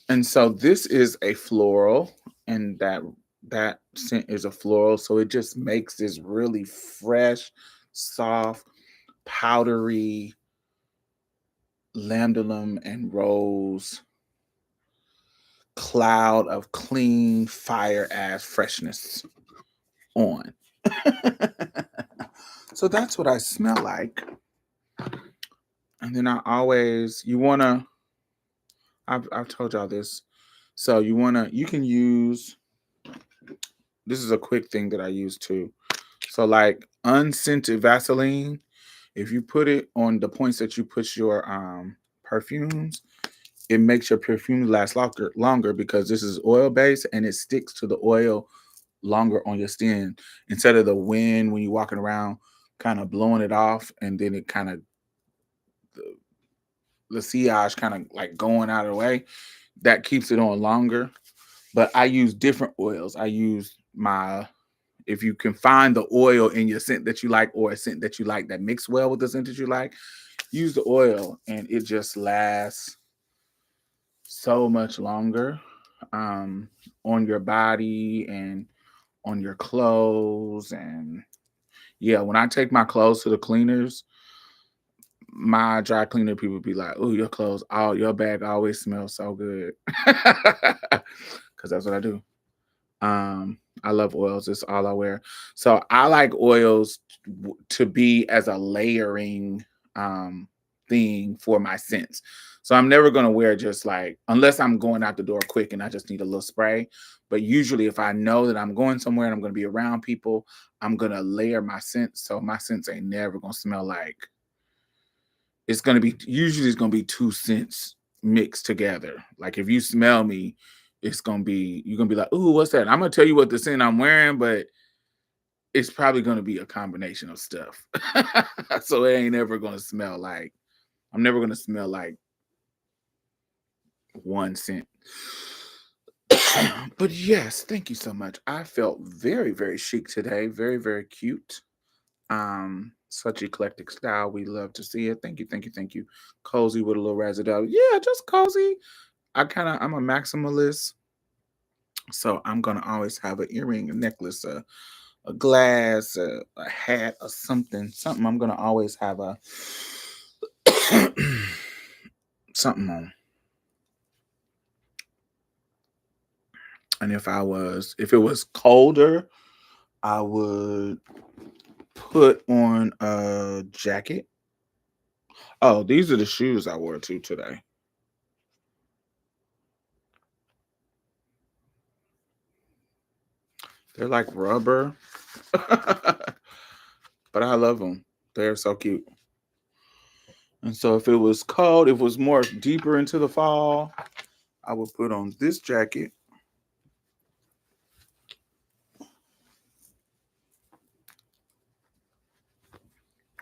And so this is a floral, and that scent is a floral, so it just makes this really fresh, soft, powdery lambdalum and rose cloud of clean fire ass freshness on. So that's what I smell like. And then I always you wanna I've told y'all this. So you can use this is a quick thing that I use too. So like unscented Vaseline, if you put it on the points that you put your perfumes, it makes your perfume last longer because this is oil based and it sticks to the oil longer on your skin instead of the wind when you're walking around kind of blowing it off and then it kind of the sillage kind of like going out of the way. That keeps it on longer. But I use different oils. I use my if you can find the oil in your scent that you like or a scent that you like that mix well with the scent that you like, use the oil and it just lasts so much longer um, on your body and on your clothes. And yeah, when I take my clothes to the cleaners, my dry cleaner people be like, "Oh, your clothes, all your bag always smells so good," because that's what I do. I love oils. It's all I wear. So I like oils to be as a layering um thing for my scents. So I'm never gonna wear just like unless I'm going out the door quick and I just need a little spray. But usually if I know that I'm going somewhere and I'm gonna be around people, I'm gonna layer my scents. So my scents ain't never gonna smell like it's gonna be usually it's gonna be two scents mixed together. Like if you smell me, it's gonna be you're gonna be like, "Ooh, what's that?" I'm gonna tell you what the scent I'm wearing, but it's probably gonna be a combination of stuff. So it ain't ever gonna smell like I'm never gonna smell like one scent. But yes, thank you so much. I felt very, very chic today. Very, very cute. Such eclectic style. We love to see it. Thank you, thank you, thank you. Cozy with a little razzle. Yeah, just cozy. I'm a maximalist, so I'm gonna always have an earring, a necklace, a glass, a hat, or something. Something I'm gonna always have a something on. And if it was colder, I would put on a jacket. Oh, these are the shoes I wore to today. They're like rubber, but I love them. They're so cute. And so if it was cold, if it was more deeper into the fall, I would put on this jacket,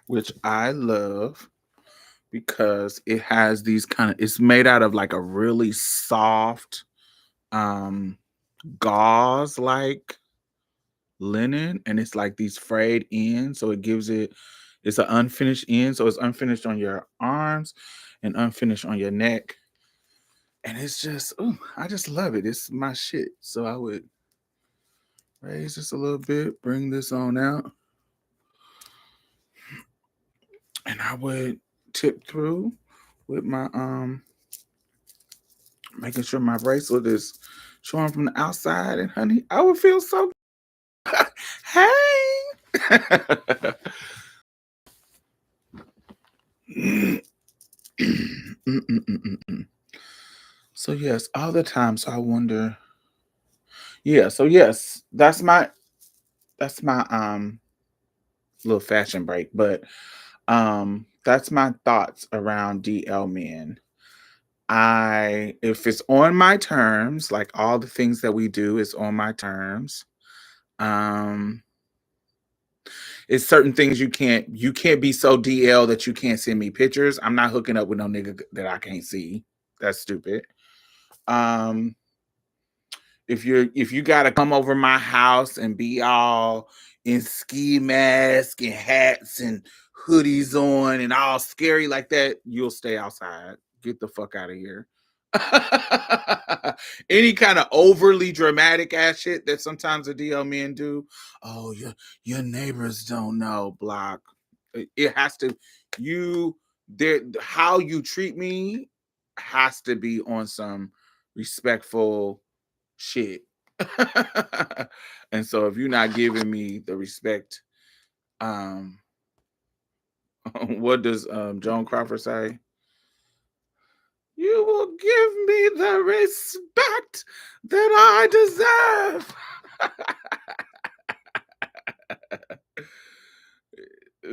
which I love because it has these it's made out of like a really soft um gauze like linen, and it's like these frayed ends, so it's an unfinished end, so it's unfinished on your arms and unfinished on your neck. And it's just, ooh, I just love it. It's my shit. So I would raise this a little bit, bring this on out, and I would tip through with my making sure my bracelet is showing from the outside, and honey, I would feel so hey. Mm-mm-mm-mm-mm. So yes, all the time. So I wonder, yeah, so yes, that's my little fashion break, but that's my thoughts around DL men. I If it's on my terms, like all the things that we do is on my terms. Um it's certain things you can't be so DL that you can't send me pictures. I'm not hooking up with no nigga that I can't see. That's stupid. Um if you gotta come over my house and be all in ski mask and hats and hoodies on and all scary like that, you'll stay outside. Get the fuck out of here. Any kind of overly dramatic ass shit that sometimes the DL men do. Oh, your neighbors don't know. Block. It has to. You there. How you treat me has to be on some respectful shit. And so if you're not giving me the respect, um, what does Joan Crawford say? You will give me the respect that I deserve.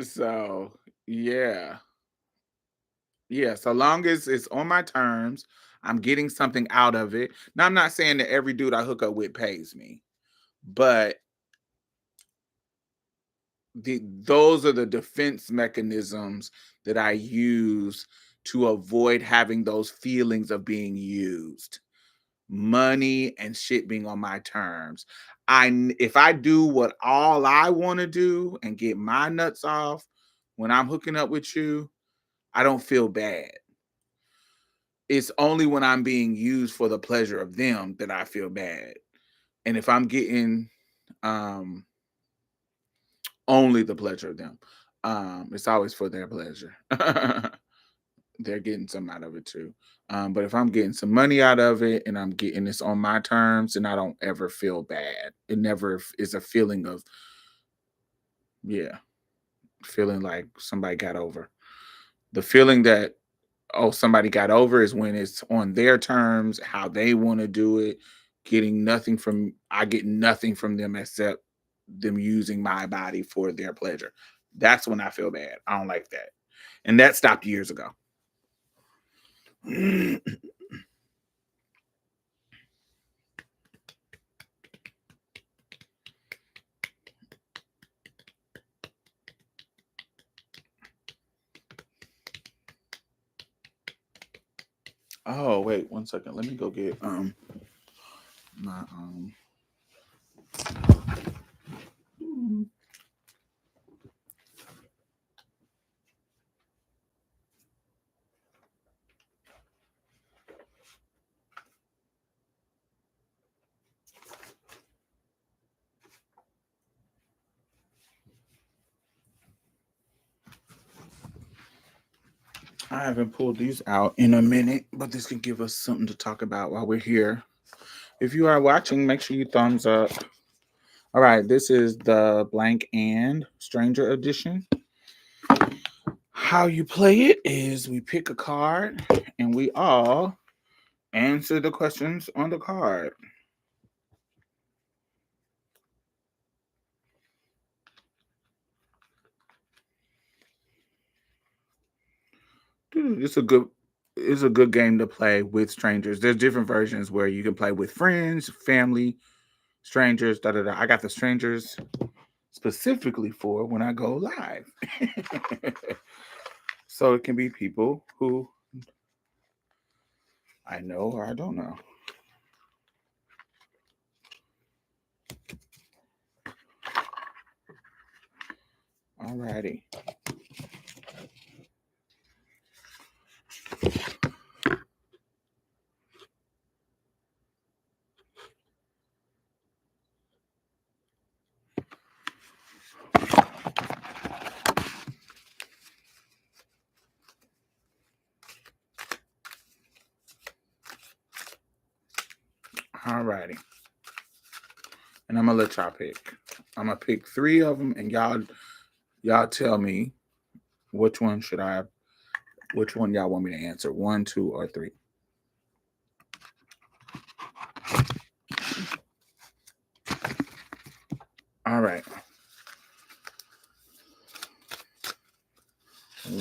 So yeah. Yeah. So long as it's on my terms, I'm getting something out of it. Now I'm not saying that every dude I hook up with pays me, but those are the defense mechanisms that I use to avoid having those feelings of being used. Money and shit being on my terms. If I do what all I want to do and get my nuts off when I'm hooking up with you, I don't feel bad. It's only when I'm being used for the pleasure of them that I feel bad. And if I'm getting um only the pleasure of them, it's always for their pleasure. They're getting some out of it too. But if I'm getting some money out of it and I'm getting this on my terms, and I don't ever feel bad. It never is a feeling of, yeah, feeling like somebody got over. The feeling that, oh, somebody got over is when it's on their terms, how they want to do it, I get nothing from them except them using my body for their pleasure. That's when I feel bad. I don't like that. And that stopped years ago. Oh, wait, 1 second. Let me go get my I haven't pulled these out in a minute, but this can give us something to talk about while we're here. If you are watching, make sure you thumbs up. All right, this is the Blank and Stranger Edition. How you play it is we pick a card and we all answer the questions on the card. It's a good game to play with strangers. There's different versions where you can play with friends, family, strangers, da da da. I got the strangers specifically for when I go live. So it can be people who I know or I don't know. Alrighty. Alrighty. And I'm gonna let y'all pick. I'm gonna pick three of them, and y'all tell me which one which one y'all want me to answer. One, two, or three. All right.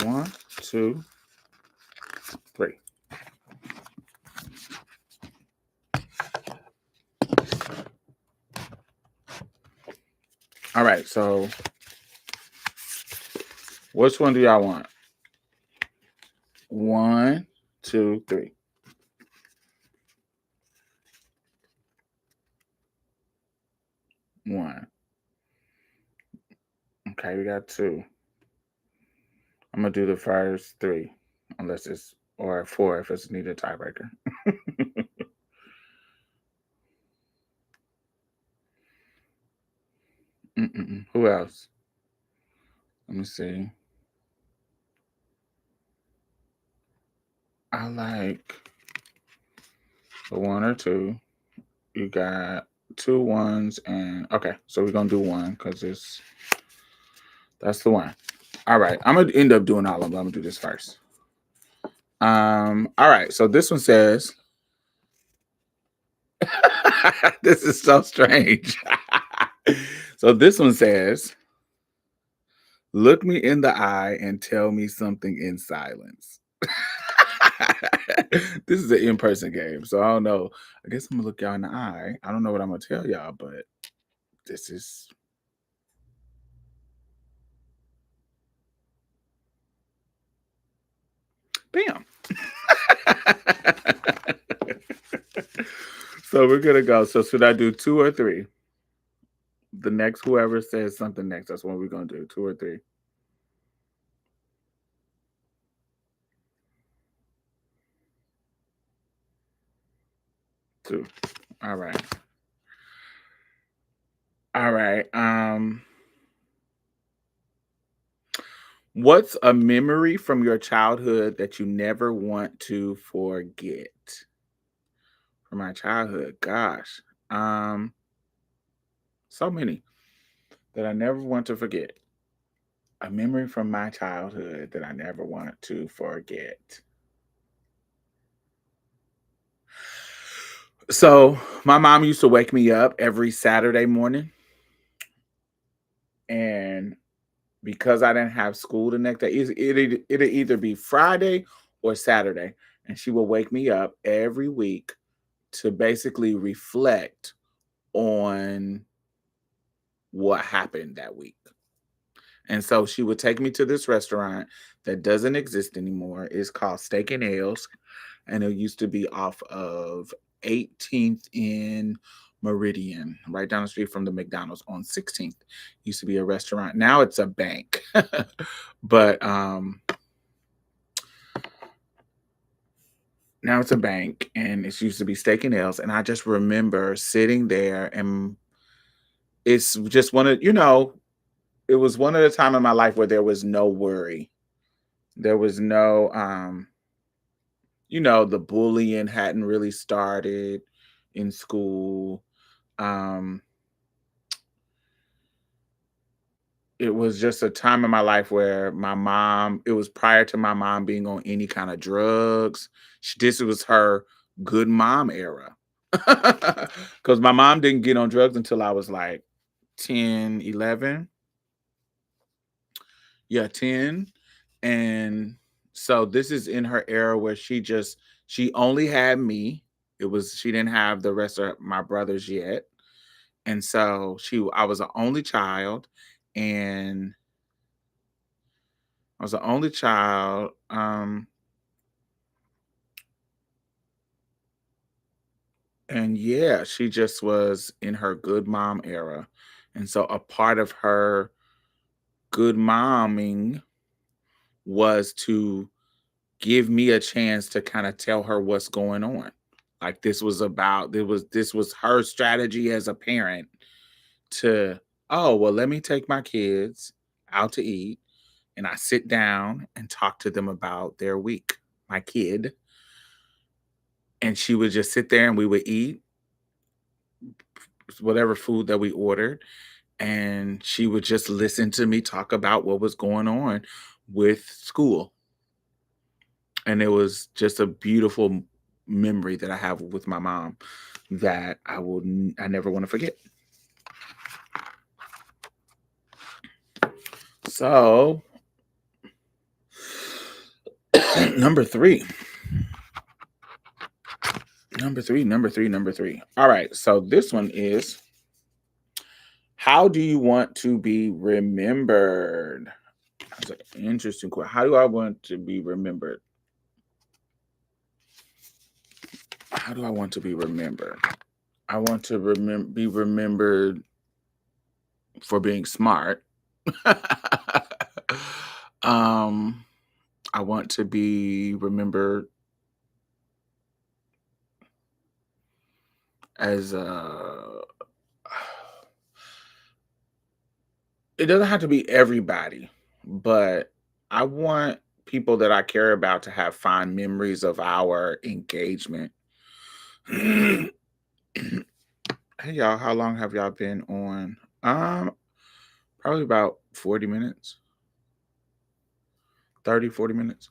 One, two, three. All right. So, which one do y'all want? One, two, three. One. Okay, we got two. I'm gonna do the first three, unless it's or four if it's needed tiebreaker. Who else? Let me see. I like the one or two. You got two ones and okay, so we're gonna do one because that's the one. All right, I'm gonna end up doing all of them. I'm gonna do this first. All right, so this one says this is so strange. So this one says, look me in the eye and tell me something in silence. This is an in-person game, so I don't know. I guess I'm gonna look y'all in the eye. I don't know what I'm gonna tell y'all, but this is bam. So we're gonna go. So should I do two or three? The next whoever says something next, that's what we're gonna do. Two or three. Two. All right. All right. What's a memory from your childhood that you never want to forget? From my childhood, gosh. Um, so many that I never want to forget. A memory from my childhood that I never want to forget. So, my mom used to wake me up every Saturday morning, and because I didn't have school the next day, it'd either be Friday or Saturday, and she would wake me up every week to basically reflect on what happened that week. And so she would take me to this restaurant that doesn't exist anymore. It's called Steak and Ales, and it used to be off of 18th in Meridian, right down the street from the McDonald's on 16th. Used to be a restaurant. Now it's a bank. But now it's a bank and it used to be Steak and Ales. And I just remember sitting there and it's just it was one of the time in my life where there was no worry There was no, the bullying hadn't really started in school. Um, it was just a time in my life where it was prior to my mom being on any kind of drugs. This was her good mom era. Because my mom didn't get on drugs until I was like 10, 11. Yeah, 10. And so this is in her era where she only had me. She didn't have the rest of my brothers yet. And so I was the only child, and I was the only child. And yeah, she just was in her good mom era. And so a part of her good momming was to give me a chance to kind of tell her what's going on. Like this was her strategy as a parent to, oh, well, let me take my kids out to eat, and I sit down and talk to them about their week, my kid. And she would just sit there and we would eat whatever food that we ordered. And she would just listen to me talk about what was going on with school. And it was just a beautiful memory that I have with my mom that I never want to forget. So, number three. Number three. All right. So this one is, how do you want to be remembered? That's an interesting question. How do I want to be remembered? How do I want to be remembered? I want to be remembered for being smart. um, I want to be remembered as it doesn't have to be everybody, but I want people that I care about to have fond memories of our engagement. Hey y'all, how long have y'all been on? Probably about 40 minutes. 30, 40 minutes.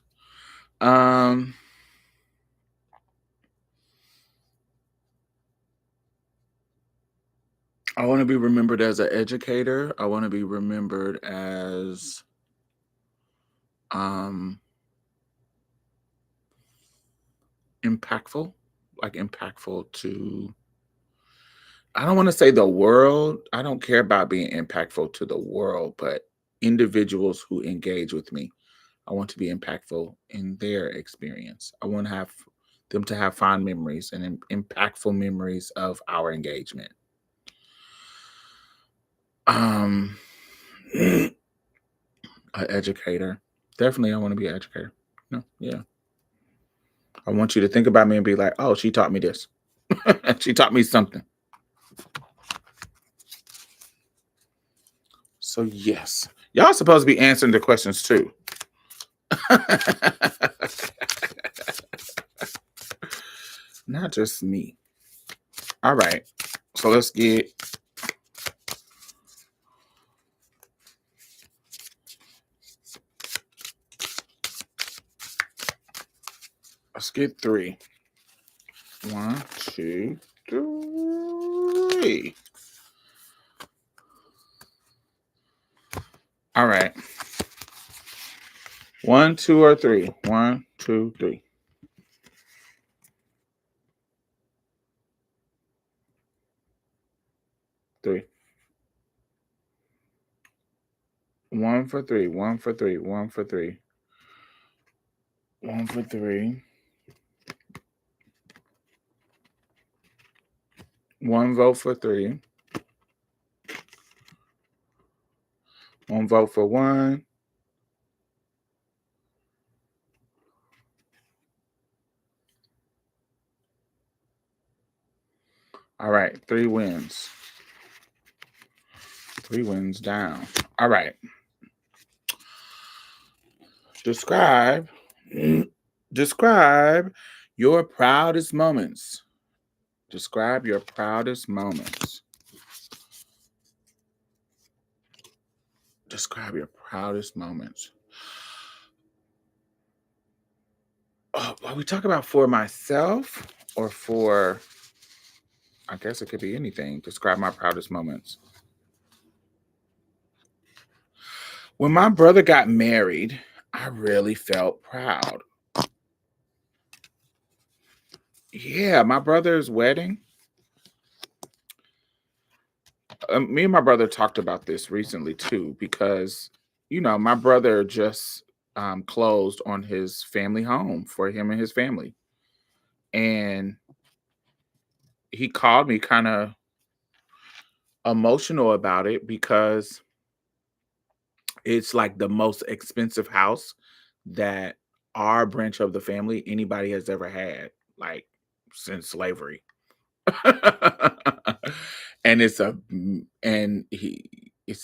Um I want to be remembered as an educator. I want to be remembered as um impactful, like impactful to, I don't want to say the world. I don't care about being impactful to the world, but individuals who engage with me. I want to be impactful in their experience. I want to have them to have fond memories and impactful memories of our engagement. Um, an educator. Definitely, I want to be an educator. No, yeah. I want you to think about me and be like, oh, she taught me this. She taught me something. So, yes. Y'all supposed to be answering the questions too. Not just me. All right. So let's get three. One, two, three. All right. One, two, or three. One, two, three. Three. One for three. One for three. One for three. One for three. One vote for three. One vote for one. All right. Three wins. Three wins down. All right. Describe. Describe your proudest moments. Describe your proudest moments. Describe your proudest moments. Are we talking about for myself or for? I guess it could be anything. Describe my proudest moments. When my brother got married, I really felt proud. Yeah, my brother's wedding. Me and my brother talked about this recently too, because my brother just closed on his family home for him and his family, and he called me kind of emotional about it because it's like the most expensive house that our branch of the family anybody has ever had, like since slavery. And it's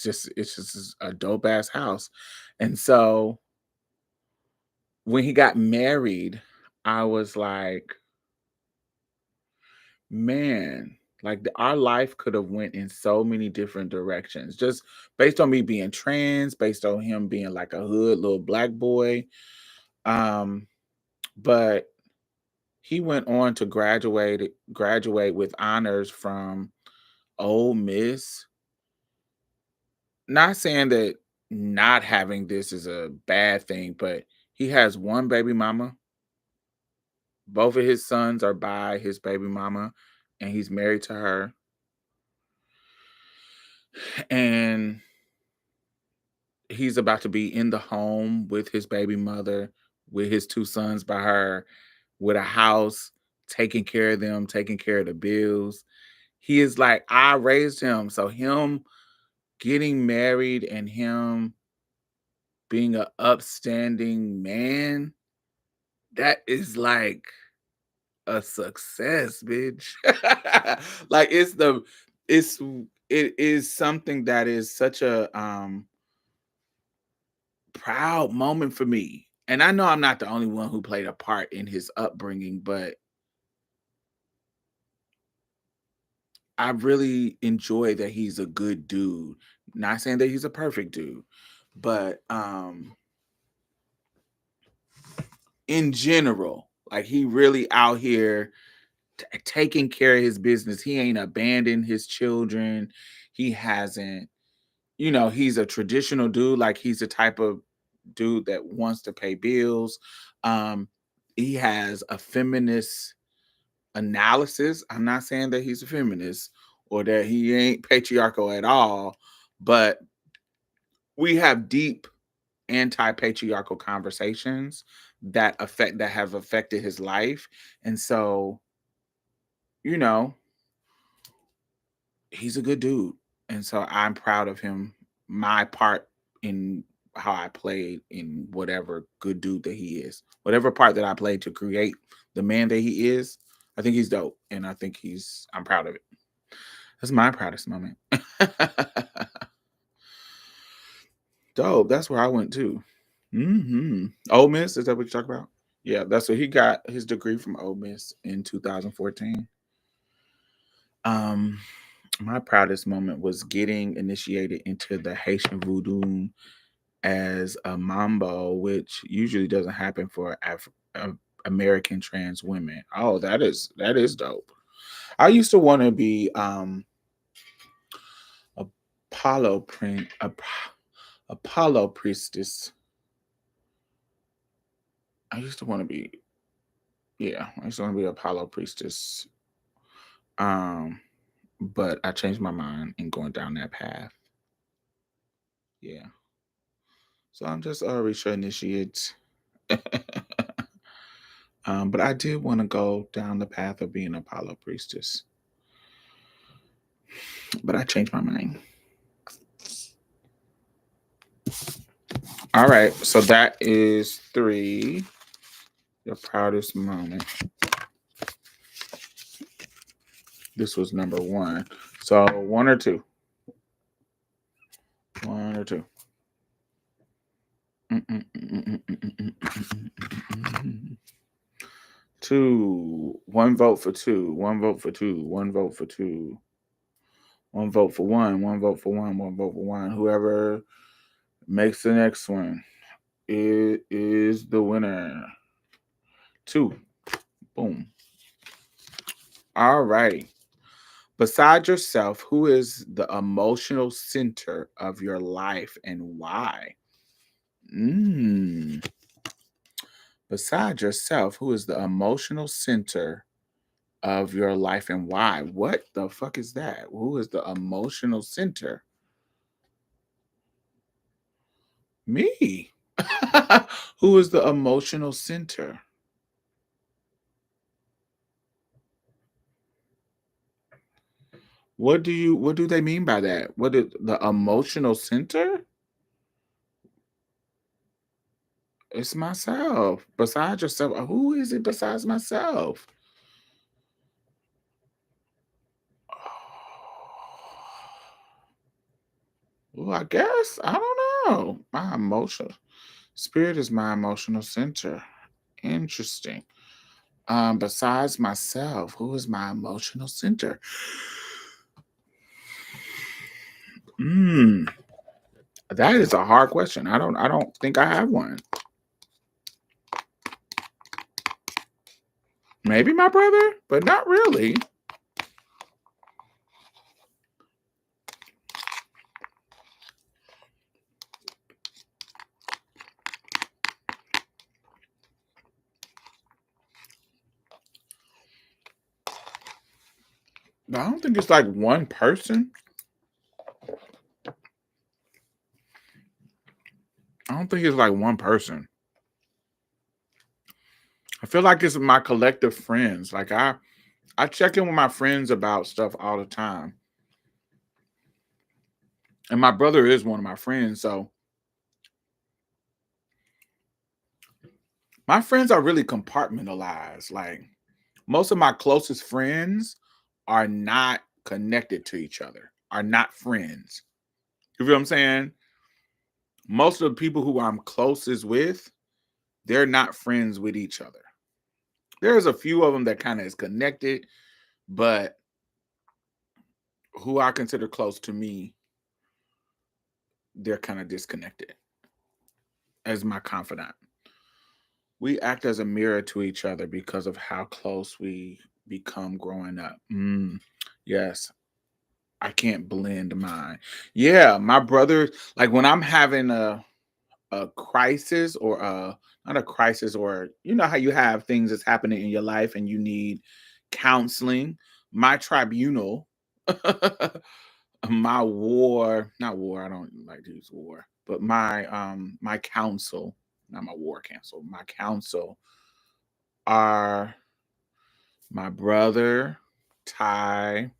just a dope ass house. And so when he got married, I was like, man, like our life could have went in so many different directions, just based on me being trans, based on him being like a hood little black boy. Um, but he went on to graduate with honors from Ole Miss. Not saying that not having this is a bad thing, but he has one baby mama. Both of his sons are by his baby mama, and he's married to her. And he's about to be in the home with his baby mother, with his two sons by her, with a house, taking care of them, taking care of the bills. He is like, I raised him. So him getting married and him being an upstanding man, that is like a success, bitch. Like it's it is something that is such a proud moment for me. And I know I'm not the only one who played a part in his upbringing, but I really enjoy that he's a good dude. Not saying that he's a perfect dude, but in general, like he really out here taking care of his business. He ain't abandoned his children. He hasn't, he's a traditional dude. Like he's the type of dude that wants to pay bills. Um, he has a feminist analysis. I'm not saying that he's a feminist or that he ain't patriarchal at all, but we have deep anti-patriarchal conversations that have affected his life. And so, you know, he's a good dude. And so I'm proud of him, my part in how I played in whatever good dude that he is. Whatever part that I played to create the man that he is, I think he's dope. And I think I'm proud of it. That's my proudest moment. Dope. That's where I went to. Ole Miss, is that what you talk about? Yeah, that's what he got his degree from Ole Miss in 2014. Um, my proudest moment was getting initiated into the Haitian voodoo as a mambo, which usually doesn't happen for American trans women. Oh, that is dope. I used to want to be Apollo print Apollo priestess. I used to want to be Yeah, I used to want to be Apollo priestess. Um, but I changed my mind in going down that path. Yeah. So I'm just a Risha initiate. But I did want to go down the path of being Apollo priestess. But I changed my mind. All right. So that is 3. Your proudest moment. This was number 1. So 1 or 2. 1 or 2. Two. One vote for two. One vote for two. One vote for two. One vote for one. One vote for one. One vote for one. Whoever makes the next one, it is the winner. Two. Boom. All right. Beside yourself, who is the emotional center of your life and why? Mm. Beside yourself, who is the emotional center of your life and why? What the fuck is that? Who is the emotional center? Me. Who is the emotional center? What do they mean by that? What is the emotional center? It's myself. Besides yourself, who is it besides myself? Well, I guess I don't know. My emotional spirit is my emotional center. Interesting. Besides myself, who is my emotional center? Mm, that is a hard question. I don't think I have one. Maybe my brother, but not really. I don't think it's like one person. I don't think it's like one person. I feel like it's my collective friends. Like I check in with my friends about stuff all the time. And my brother is one of my friends, so my friends are really compartmentalized. Like most of my closest friends are not connected to each other, are not friends. You feel what I'm saying? Most of the people who I'm closest with, they're not friends with each other. There's a few of them that kind of is connected, but who I consider close to me, they're kind of disconnected as my confidant. We act as a mirror to each other because of how close we become growing up. Yes, I can't blend mine. Yeah, my brother, like when I'm having a crisis or a not a crisis, or you know how you have things that's happening in your life and you need counseling. My tribunal, my war, not war, I don't like to use war, but my counsel, not my war counsel, my counsel are my brother, Ty,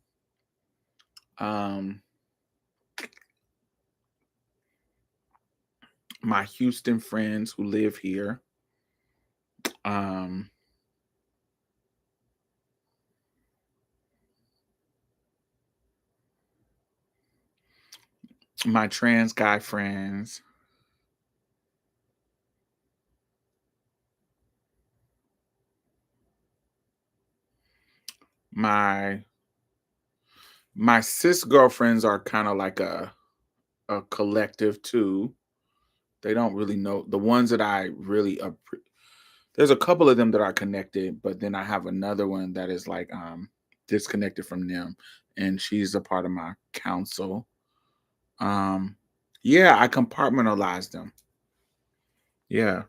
um, my Houston friends who live here, um, my trans guy friends, my my cis girlfriends are kind of like a collective too. They don't really know the ones that I really there's a couple of them that are connected, but then I have another one that is like disconnected from them, and she's a part of my council. Um yeah, I compartmentalize them. Yeah.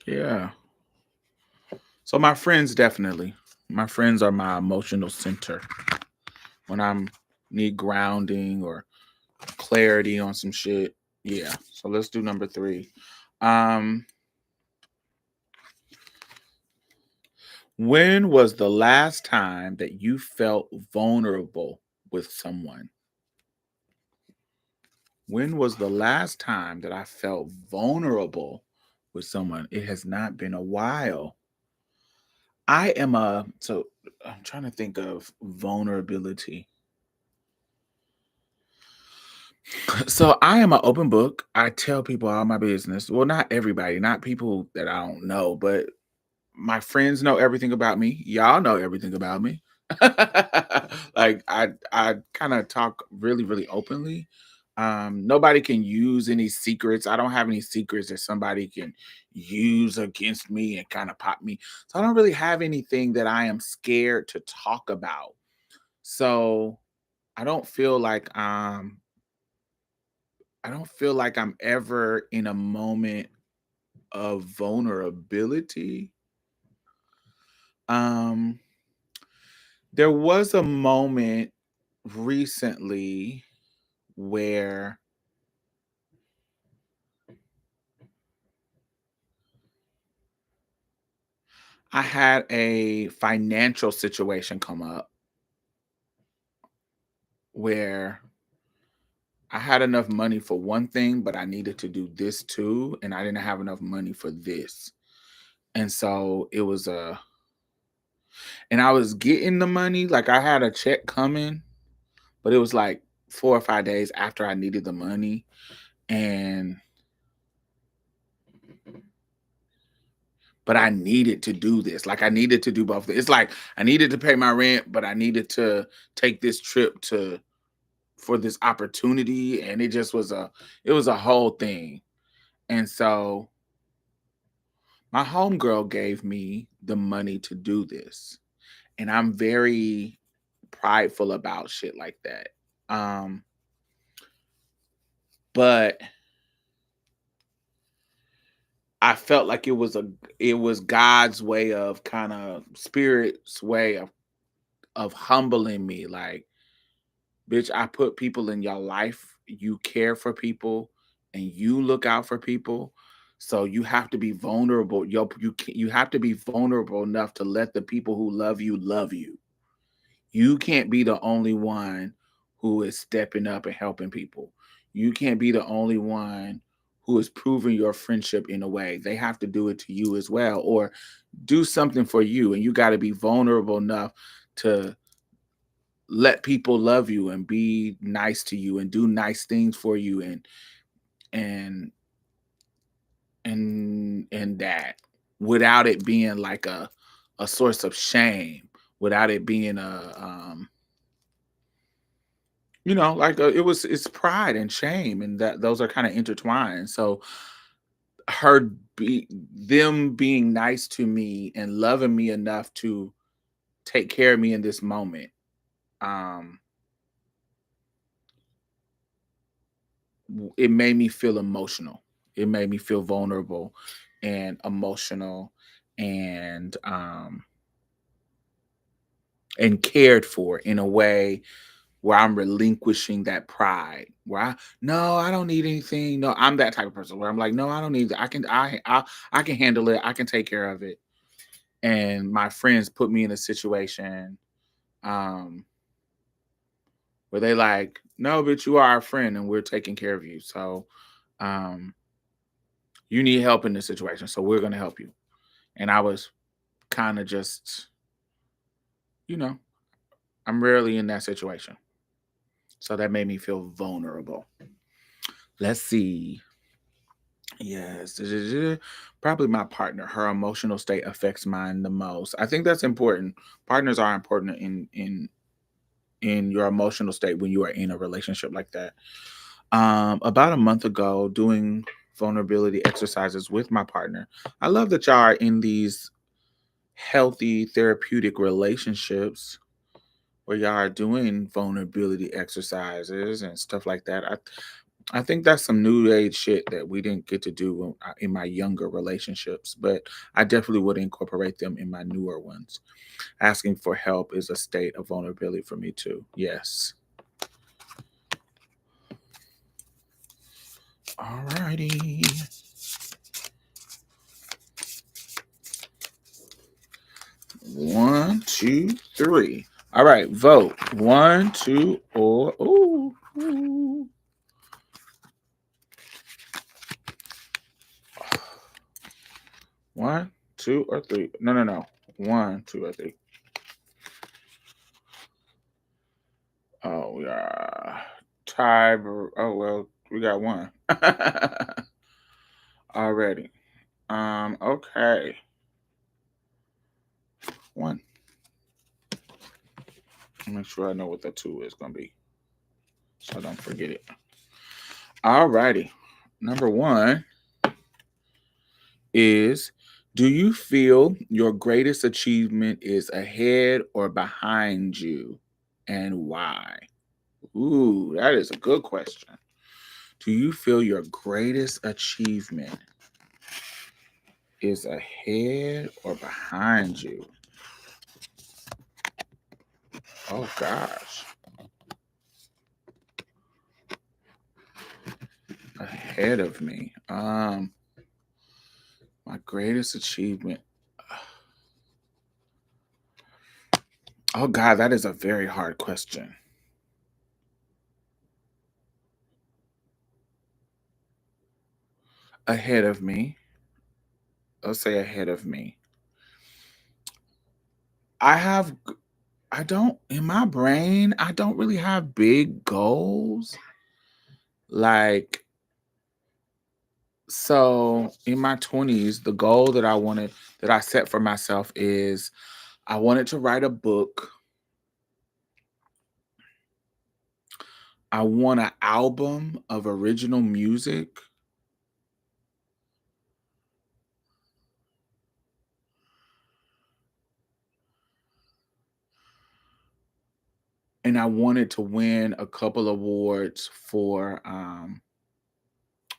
Yeah. So my friends definitely. My friends are my emotional center when I'm need grounding or clarity on some shit. Yeah. So let's do number 3. Um when was the last time that you felt vulnerable with someone? When was the last time that I felt vulnerable with someone? It has not been a while. I'm trying to think of vulnerability. So I am an open book. I tell people all my business. Well, not everybody, not people that I don't know, but my friends know everything about me. Y'all know everything about me. Like I kind of talk really, really openly. Nobody can use any secrets. I don't have any secrets that somebody can use against me and kind of pop me. So I don't really have anything that I am scared to talk about. So I don't feel like I don't feel like I'm ever in a moment of vulnerability. Um, there was a moment recently where I had a financial situation come up where I had enough money for one thing, but I needed to do this too, and I didn't have enough money for this. And so it was and I was getting the money, like I had a check coming, but it was like 4 or 5 days after I needed the money. And but I needed to do this. Like I needed to do both. It's like I needed to pay my rent, but I needed to take this trip to for this opportunity. And it was a whole thing. And so my homegirl gave me the money to do this. And I'm very prideful about shit like that. Um, but I felt like it was God's way of kind of spirit's way of humbling me. Like, bitch, I put people in your life. You care for people and you look out for people. So you have to be vulnerable. You have to be vulnerable enough to let the people who love you love you. You can't be the only one who is stepping up and helping people. You can't be the only one who is proving your friendship in a way. They have to do it to you as well, or do something for you. And you got to be vulnerable enough to let people love you and be nice to you and do nice things for you and and that without it being like a source of shame, without it being like it's pride and shame, and that those are kind of intertwined. So her be them being nice to me and loving me enough to take care of me in this moment, um it made me feel emotional. It made me feel vulnerable and emotional and cared for in a way where I'm relinquishing that pride. No, I don't need anything. No, I'm that type of person where I'm like, no, I don't need that. I can handle it. I can take care of it. And my friends put me in a situation um where they like, no, but you are our friend and we're taking care of you. So um you need help in this situation. So we're gonna help you. And I was kind of just, you know, I'm rarely in that situation. So that made me feel vulnerable. Let's see. Yes. Probably my partner. Her emotional state affects mine the most. I think that's important. Partners are important in your emotional state when you are in a relationship like that. About a month ago, doing vulnerability exercises with my partner. I love that y'all are in these healthy therapeutic relationships where y'all are doing vulnerability exercises and stuff like that. I think that's some new age shit that we didn't get to do in my younger relationships, but I definitely would incorporate them in my newer ones. Asking for help is a state of vulnerability for me too. Yes. Alrighty. 1, 2, 3. All right, vote. 1, 2, or ooh. 1, 2, or 3. No. 1, 2, or 3. Oh, we are Oh well, we got one already. Okay, one. Make sure I know what the two is gonna be, so I don't forget it. Alrighty. Number one is: do you feel your greatest achievement is ahead or behind you, and why? Ooh, that is a good question. Do you feel your greatest achievement is ahead or behind you? Oh gosh, ahead of me. My greatest achievement. Oh God, that is a very hard question. Ahead of me. Let's say ahead of me. I have I don't in my brain, I don't really have big goals. Like, so in my 20s, the goal that I set for myself is I wanted to write a book. I want an album of original music, and I wanted to win a couple awards for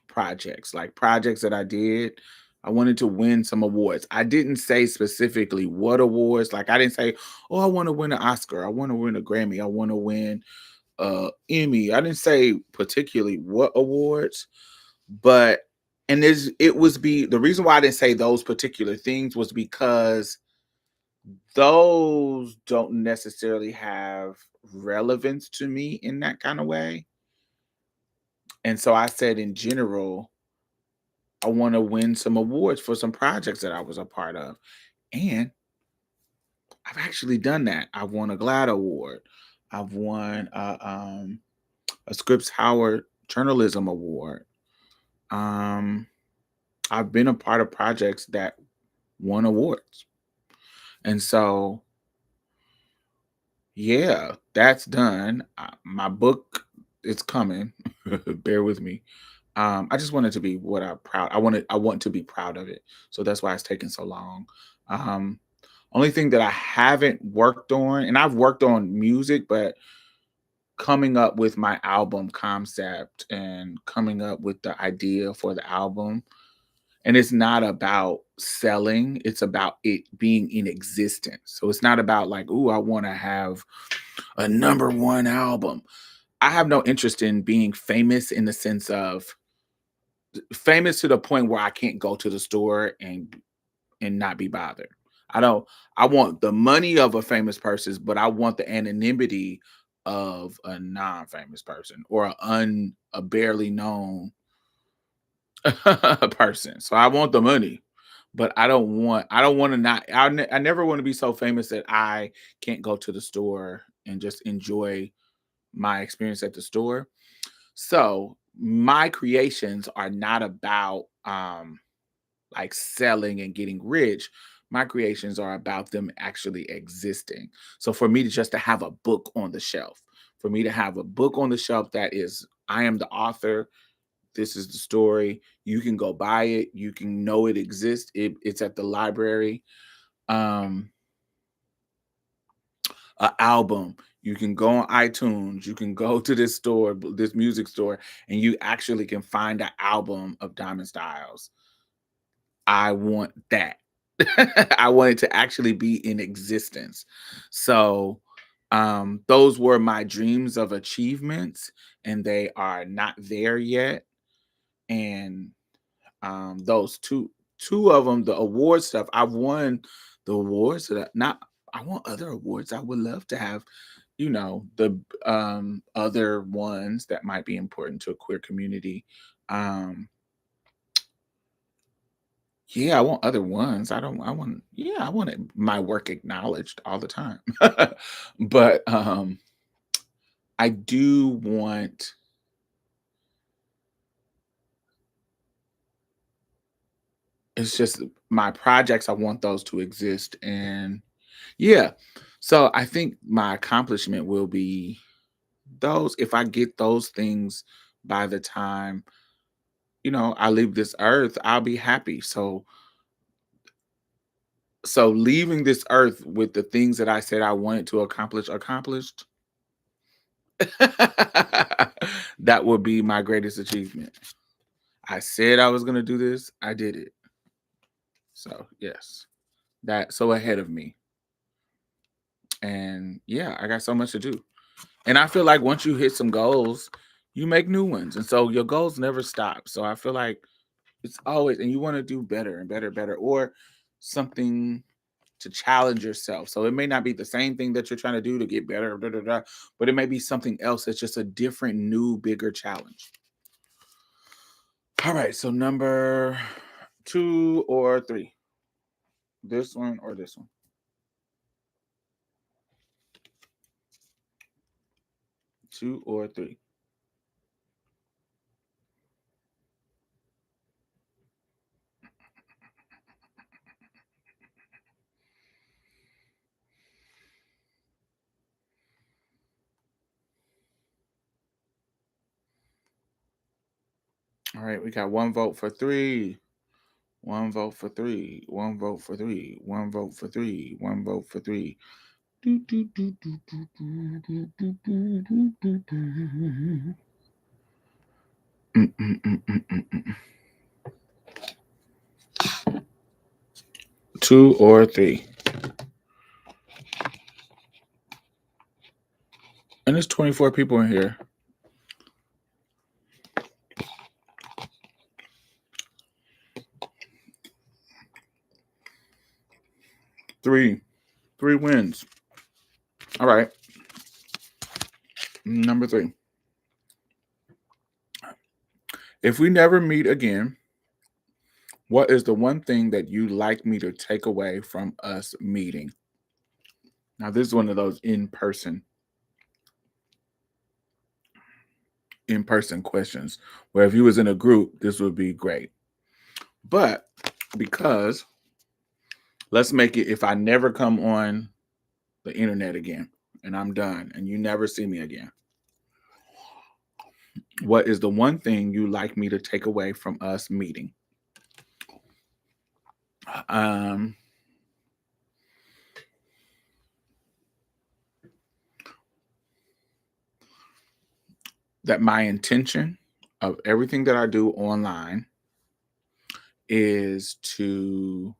projects, like projects that I did. I wanted to win some awards. I didn't say specifically what awards. Like I didn't say, "Oh, I want to win an Oscar. I want to win a Grammy. I want to win Emmy." I didn't say particularly what awards, but and there's it was be the reason why I didn't say those particular things was because those don't necessarily have relevance to me in that kind of way. And so I said in general, I want to win some awards for some projects that I was a part of. And I've actually done that. I've won a GLAD award. I've won a Scripps Howard Journalism Award. Um, I've been a part of projects that won awards. And so, yeah, that's done. My book is coming. Bear with me. I just wanted to be what I proud. I want to be proud of it. So that's why it's taking so long. Um, Only thing that I haven't worked on, and I've worked on music, but coming up with my album concept and coming up with the idea for the album. And it's not about selling, it's about it being in existence. So it's not about like, ooh, I want to have a number one album. I have no interest in being famous in the sense of famous to the point where I can't go to the store and not be bothered. I don't I want the money of a famous person, but I want the anonymity of a non-famous person or a barely known person. So I want the money, but I don't want to not I never want to be so famous that I can't go to the store and just enjoy my experience at the store. So my creations are not about like selling and getting rich. My creations are about them actually existing. So for me to just to have a book on the shelf, for me to have a book on the shelf that is I am the author, this is the story. You can go buy it. You can know it exists. It's at the library. Um, an album. You can go on iTunes. You can go to this store, this music store, and you actually can find an album of Diamond Styles. I want that. I want it to actually be in existence. So those were my dreams of achievements, and they are not there yet. And those two of them, the award stuff, I've won the awards that not I want other awards. I would love to have, the other ones that might be important to a queer community. Um yeah, I want other ones. I don't I want yeah, I want my work acknowledged all the time. But I do want It's just my projects, I want those to exist. And yeah. So I think my accomplishment will be those, if I get those things by the time, I leave this earth, I'll be happy. So leaving this earth with the things that I said I wanted to accomplish accomplished, that would be my greatest achievement. I said I was going to do this, I did it. So, yes. That so ahead of me. And yeah, I got so much to do. And I feel like once you hit some goals, you make new ones. And so your goals never stop. So I feel like it's always, and you want to do better and better, better, or something to challenge yourself. So it may not be the same thing that you're trying to do to get better, da, da, da, but it may be something else that's just a different, new, bigger challenge. All right. So number 2 or 3, this one or this one. 2 or 3. All right. We got 1 vote for 3. 1 vote for 3. 1 vote for 3. 1 vote for 3. 1 vote for 3. Do, do, do, do, do, do, do, do, do, do, do, do. Mm, mm, mm, mm, mm, mm. 2 or 3. And there's 24 people in here. 3. 3 wins. All right. Number 3. If we never meet again, what is the one thing that you'd like me to take away from us meeting? Now, this is one of those in-person questions where if you was in a group, this would be great. But because let's make it, if I never come on the internet again and I'm done and you never see me again, what is the one thing you like me to take away from us meeting? Um, that my intention of everything that I do online is to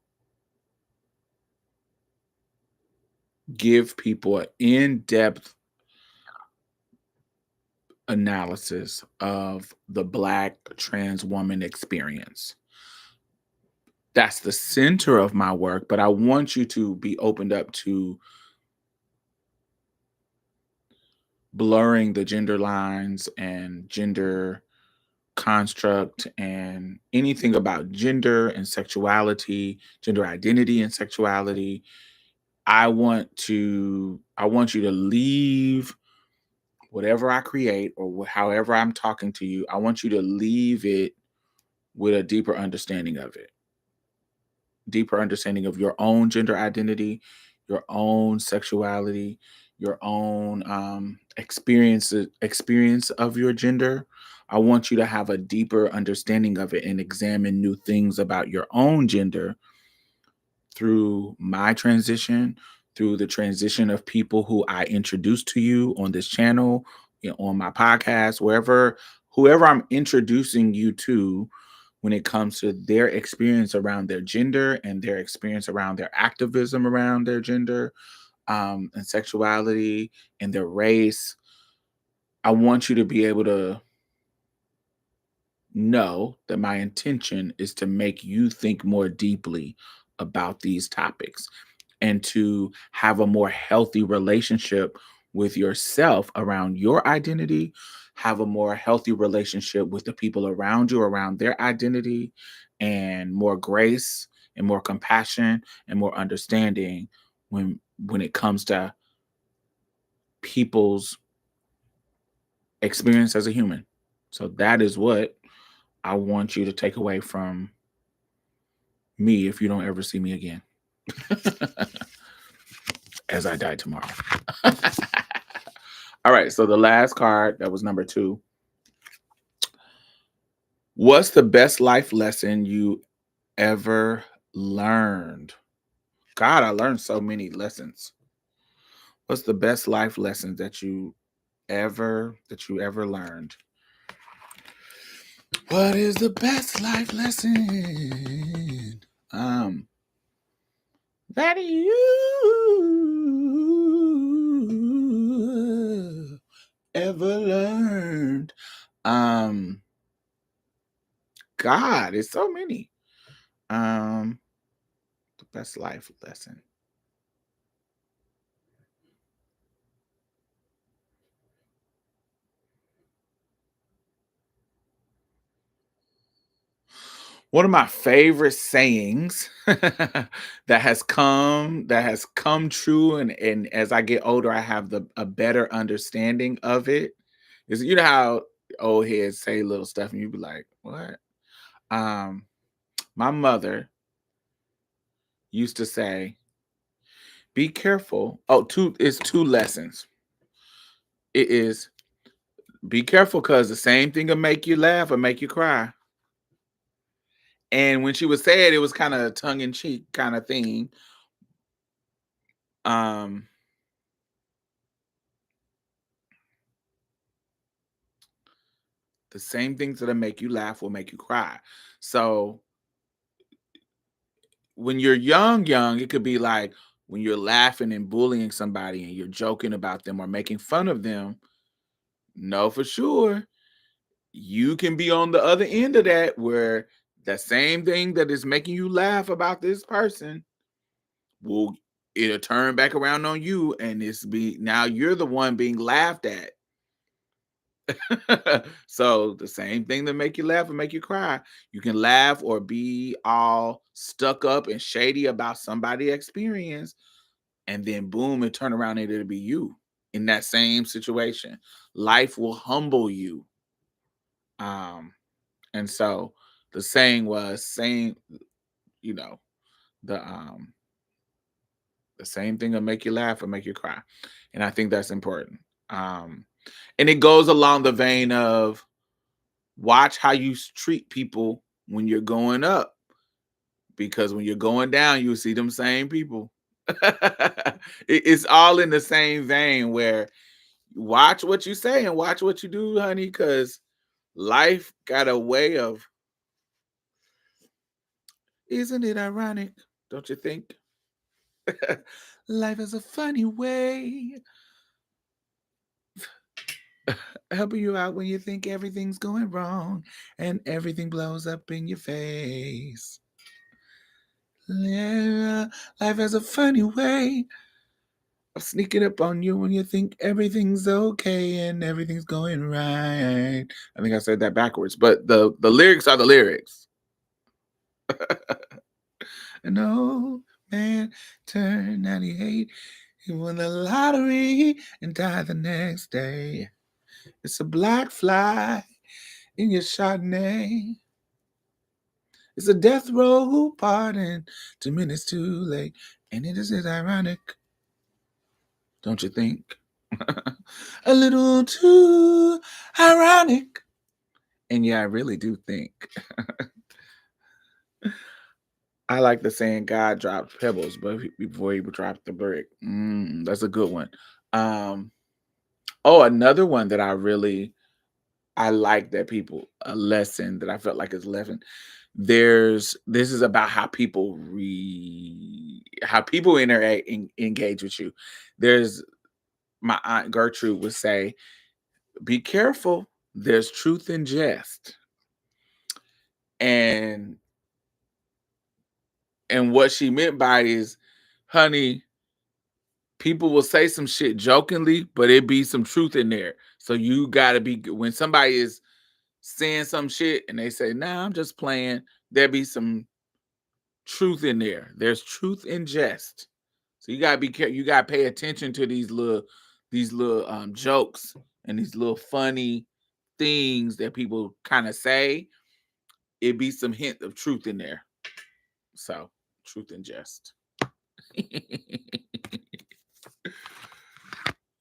give people an in-depth analysis of the Black trans woman experience. That's the center of my work, but I want you to be opened up to blurring the gender lines and gender construct and anything about gender and sexuality, gender identity and sexuality. I want you to leave whatever I create or however I'm talking to you. I want you to leave it with a deeper understanding of it. Deeper understanding of your own gender identity, your own sexuality, your own experience of your gender. I want you to have a deeper understanding of it and examine new things about your own gender through my transition, through the transition of people who I introduced to you on this channel, on my podcast, whoever I'm introducing you to when it comes to their experience around their gender and their experience around their activism around their gender and sexuality and their race. I want you to be able to know that my intention is to make you think more deeply about these topics and to have a more healthy relationship with yourself around your identity, have a more healthy relationship with the people around you around their identity, and more grace and more compassion and more understanding when it comes to people's experience as a human. So that is what I want you to take away from Me if you don't ever see me again. As I die tomorrow. All right, so the last card, that was number 2. What's the best life lesson you ever learned? God, I learned so many lessons. What's the best life lessons that you ever learned? What is the best life lesson that you ever learned? Um God, it's so many. Um the best life lesson. One of my favorite sayings that has come true, and as I get older I have a better understanding of it, is, you know how old heads say little stuff and you be like, what? Um my mother used to say, be careful. Oh, two lessons. It is, be careful because the same thing will make you laugh or make you cry. And when she would say it, it was kind of tongue in cheek kind of thing. Um The same things that'll make you laugh will make you cry. So when you're young, it could be like when you're laughing and bullying somebody and you're joking about them or making fun of them, know for sure you can be on the other end of that, where the same thing that is making you laugh about this person will, it'll turn back around on you, and it's be now you're the one being laughed at. So the same thing that make you laugh and make you cry. You can laugh or be all stuck up and shady about somebody experience, and then boom, and turn around and it'll be you in that same situation. Life will humble you. Um, and so the saying was saying, you know, the the same thing will make you laugh or make you cry. And I think that's important. Um, and it goes along the vein of, watch how you treat people when you're going up, because when you're going down, you'll see them same people. It's all in the same vein, where watch what you say and watch what you do, honey, because life got a way of, isn't it ironic? Don't you think? Life is a funny way, helping you out when you think everything's going wrong and everything blows up in your face. Yeah, life has a funny way of sneaking up on you when you think everything's okay and everything's going right. I think I said that backwards, but the lyrics are the lyrics. An old man turned 98. He won the lottery and died the next day. It's a black fly in your Chardonnay. It's a death row pardon, 2 minutes too late. And it is ironic, don't you think? A little too ironic. And yeah, I really do think. I like the saying, God dropped pebbles, but before he dropped the brick. That's a good one. Um, oh, another one that I like, that people, a lesson that I felt like is lesson. This is about how people interact and engage with you. There's, my aunt Gertrude would say, be careful. There's truth in jest. And what she meant by is, honey, people will say some shit jokingly, but it be some truth in there. So you gotta be, when somebody is saying some shit and they say, nah, I'm just playing, there be some truth in there. There's truth in jest. So you gotta be careful. You gotta pay attention to these little jokes and these little funny things that people kind of say. It be some hint of truth in there. So, truth and jest.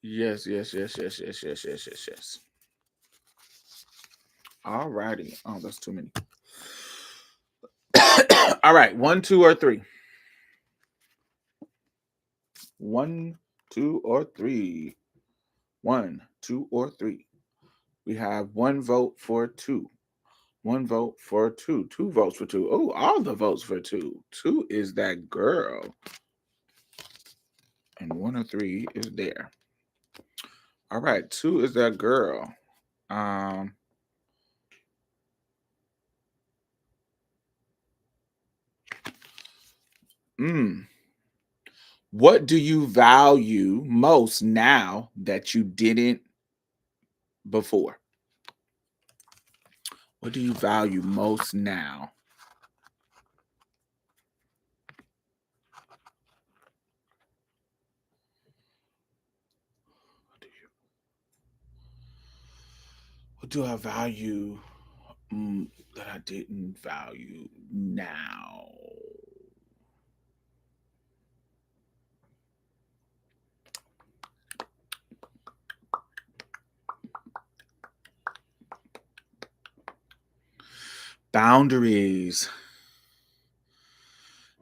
Yes, yes, yes, yes, yes, yes, yes, yes, yes. All righty. Oh, that's too many. All right. One, two, or three. One, two, or three. One, two, or three. We have one vote for two. One vote for two. Two votes for two. Oh, all the votes for two. Two is that girl. And one or three is there. All right. Two is that girl. Um, mm, what do you value most now that you didn't before? What do you value most now? What do you what do I value that I didn't value now? Boundaries.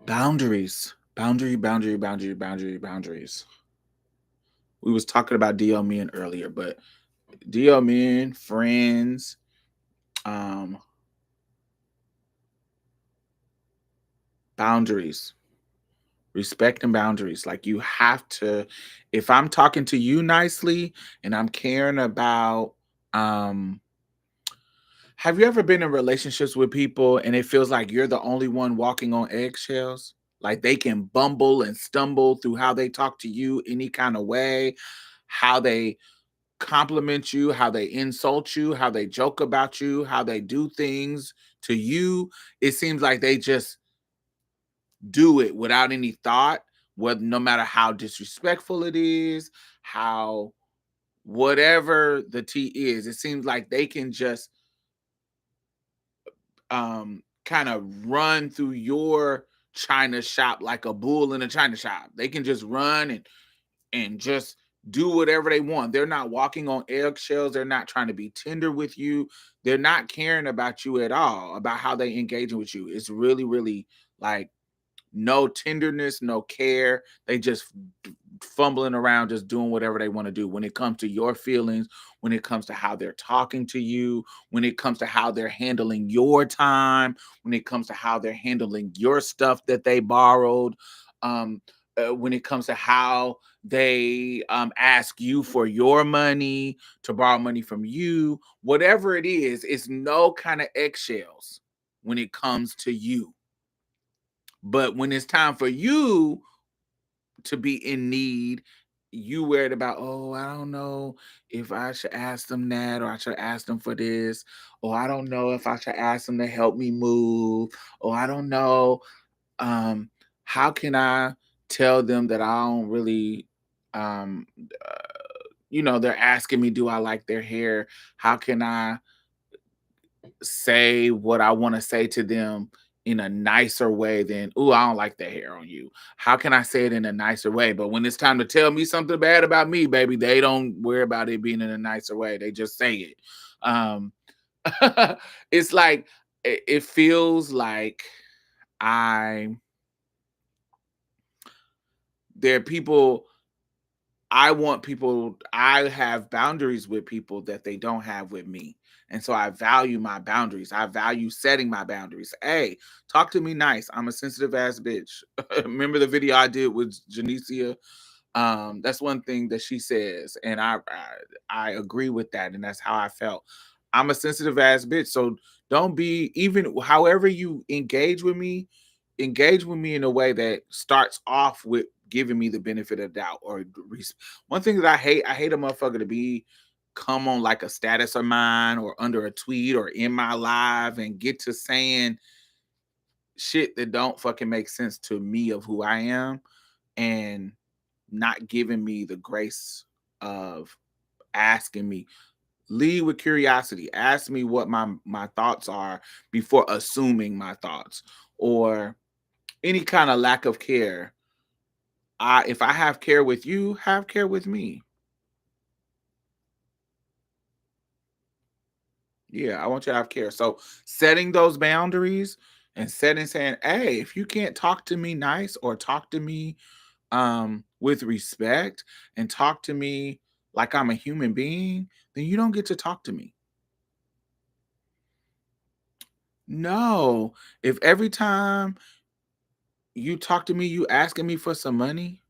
Boundaries. Boundaries. We was talking about DL men earlier, but DL men, friends, um, boundaries. Respect and boundaries. Like you have to, if I'm talking to you nicely and I'm caring about have you ever been in relationships with people and it feels like you're the only one walking on eggshells? Like they can bumble and stumble through how they talk to you any kind of way, how they compliment you, how they insult you, how they joke about you, how they do things to you. It seems like they just do it without any thought, whether no matter how disrespectful it is, how whatever the tea is, it seems like they can just kind of run through your china shop like a bull in a china shop. They can just run and just do whatever they want. They're not walking on eggshells. They're not trying to be tender with you. They're not caring about you at all, about how they engage with you. It's really, really like no tenderness, no care. They just fumbling around, just doing whatever they want to do when it comes to your feelings, when it comes to how they're talking to you, when it comes to how they're handling your time, when it comes to how they're handling your stuff that they borrowed, when it comes to how they ask you for your money, to borrow money from you, whatever it is, it's no kind of eggshells when it comes to you. But when it's time for you to be in need, you worried about, oh, I don't know if I should ask them that, or I should ask them for this, or I don't know if I should ask them to help me move, or I don't know. Um, how can I tell them that I don't really, um, uh, they're asking me, do I like their hair? How can I say what I want to say to them in a nicer way than, "Ooh, I don't like that hair on you." How can I say it in a nicer way? But when it's time to tell me something bad about me, baby, they don't worry about it being in a nicer way. They just say it. Um, it's like it feels like I there are people I have boundaries with people that they don't have with me. And so I value my boundaries. I value setting my boundaries. Hey, talk to me nice. I'm a sensitive ass bitch. Remember the video I did with Janicia? That's one thing that she says, and I agree with that, and that's how I felt. I'm a sensitive ass bitch, so don't be, even however you engage with me in a way that starts off with giving me the benefit of doubt. One thing that I hate a motherfucker to be come on like a status of mine or under a tweet or in my live and get to saying shit that don't fucking make sense to me of who I am, and not giving me the grace of asking me. Lead with curiosity. Ask me what my thoughts are before assuming my thoughts, or any kind of lack of care. If I have care with you, have care with me. Yeah, I want you to have care. So setting those boundaries and setting saying, hey, if you can't talk to me nice or talk to me with respect and talk to me like I'm a human being, then you don't get to talk to me. No. If every time you talk to me, you asking me for some money,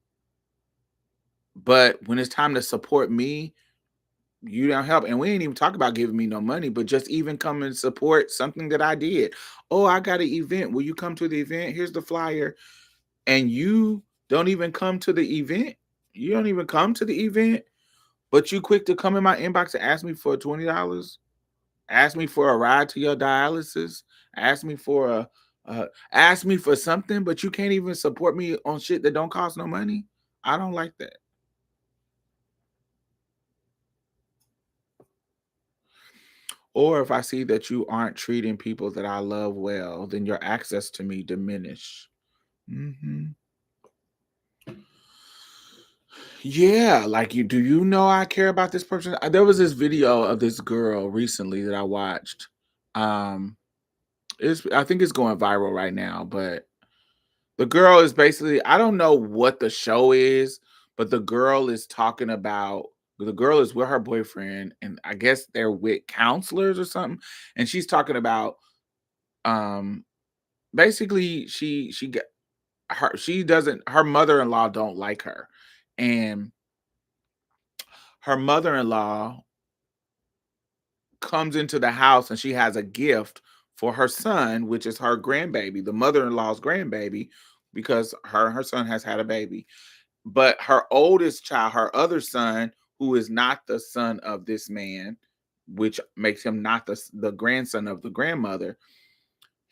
but when it's time to support me, you don't help. And we ain't even talk about giving me no money, but just even come and support something that I did. Oh, I got an event. Will you come to the event? Here's the flyer. And you don't even come to the event. You don't even come to the event, but you quick to come in my inbox and ask me for $20, ask me for a ride to your dialysis, ask me for ask me for something, but you can't even support me on shit that don't cost no money. I don't like that. Or if I see that you aren't treating people that I love well, then your access to me diminish. Mhm. Yeah, like you do you know I care about this person? There was this video of this girl recently that I watched. Um I think it's going viral right now, but the girl is basically, I don't know what the show is, but the girl is with her boyfriend and I guess they're with counselors or something, and she's talking about um basically she get her she doesn't her mother-in-law don't like her, and her mother-in-law comes into the house and she has a gift for her son, which is her grandbaby, the mother-in-law's grandbaby, because her son has had a baby. But her oldest child, her other son, who is not the son of this man, which makes him not the grandson of the grandmother,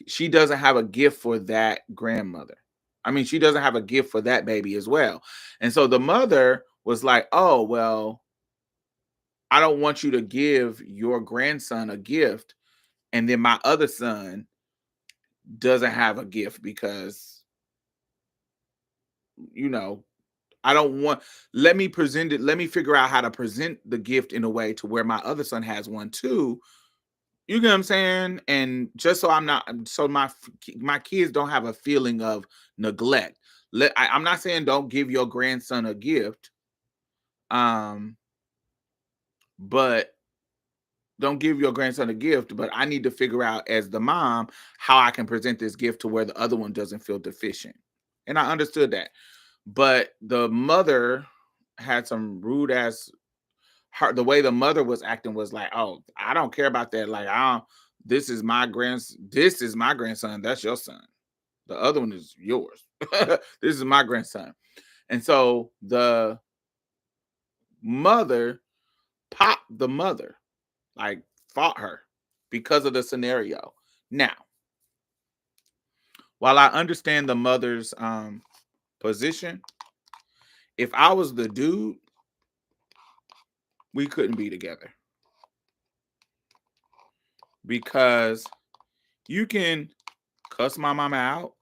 she doesn't have a gift for that grandmother. I mean, she doesn't have a gift for that baby as well. And so the mother was like, "Oh, well, I don't want you to give your grandson a gift and then my other son doesn't have a gift because, you know, I don't want let me figure out how to present the gift in a way to where my other son has one too." You get what I'm saying? And just so I'm not so my kids don't have a feeling of neglect. I'm not saying don't give your grandson a gift, um, but don't give your grandson a gift. But I need to figure out as the mom how I can present this gift to where the other one doesn't feel deficient. And I understood that. But the mother had some rude ass the way the mother was acting was like, "Oh, I don't care about that. Like, I don't this is my grandson. That's your son. The other one is yours. This is my grandson." And so the mother popped the mother, like fought her because of the scenario. Now, while I understand the mother's position, if I was the dude, we couldn't be together because you can cuss my mama out.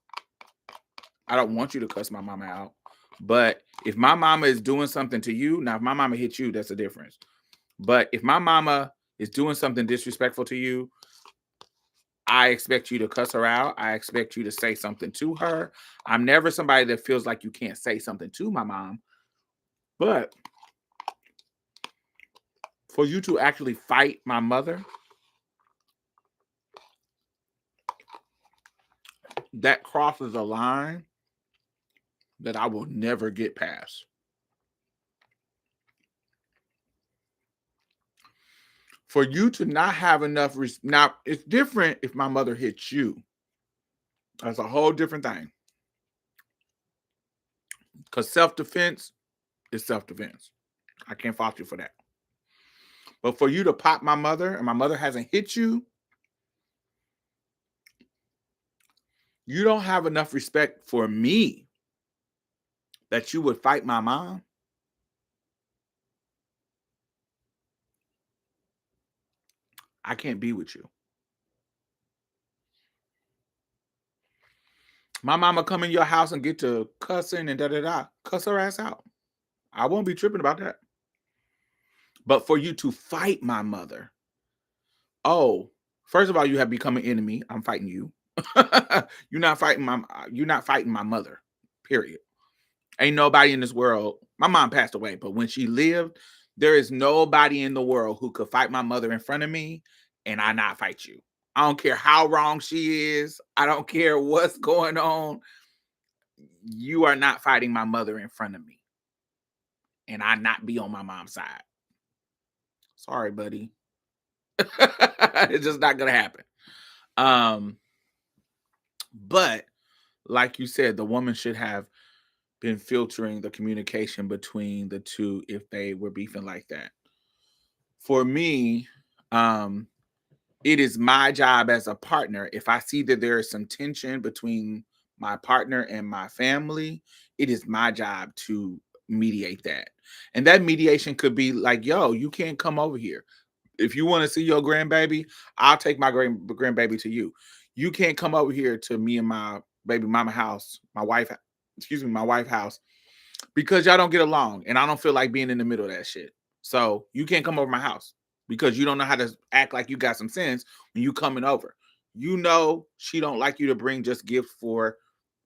I don't want you to cuss my mama out. But if my mama is doing something to you, now if my mama hits you, that's a difference. But if my mama is doing something disrespectful to you, I expect you to cuss her out. I expect you to say something to her. I'm never somebody that feels like you can't say something to my mom. But for you to actually fight my mother, that crosses a line that I will never get past. For you to not have enough now, it's different if my mother hits you. That's a whole different thing. Because self-defense is self-defense. I can't fault you for that. But for you to pop my mother and my mother hasn't hit you, you don't have enough respect for me that you would fight my mom. I can't be with you. My mama come in your house and get to cussing and da da da. Cuss her ass out. I won't be tripping about that. But for you to fight my mother, oh, first of all, you have become an enemy. I'm fighting you. You're not fighting my mother. Period. Ain't nobody in this world. My mom passed away, but when she lived, there is nobody in the world who could fight my mother in front of me and I not fight you. I don't care how wrong she is. I don't care what's going on. You are not fighting my mother in front of me and I not be on my mom's side. Sorry, buddy. It's just not gonna happen. Um, but like you said, the woman should have been filtering the communication between the two if they were beefing like that. For me, um, it is my job as a partner. If I see that there is some tension between my partner and my family, it is my job to mediate that. And that mediation could be like, yo, you can't come over here. If you want to see your grandbaby, I'll take my grandbaby to you. You can't come over here to me and my baby mama house, my wife house, because y'all don't get along and I don't feel like being in the middle of that shit. So you can't come over my house because you don't know how to act like you got some sense when you coming over. You know she don't like you to bring just gifts for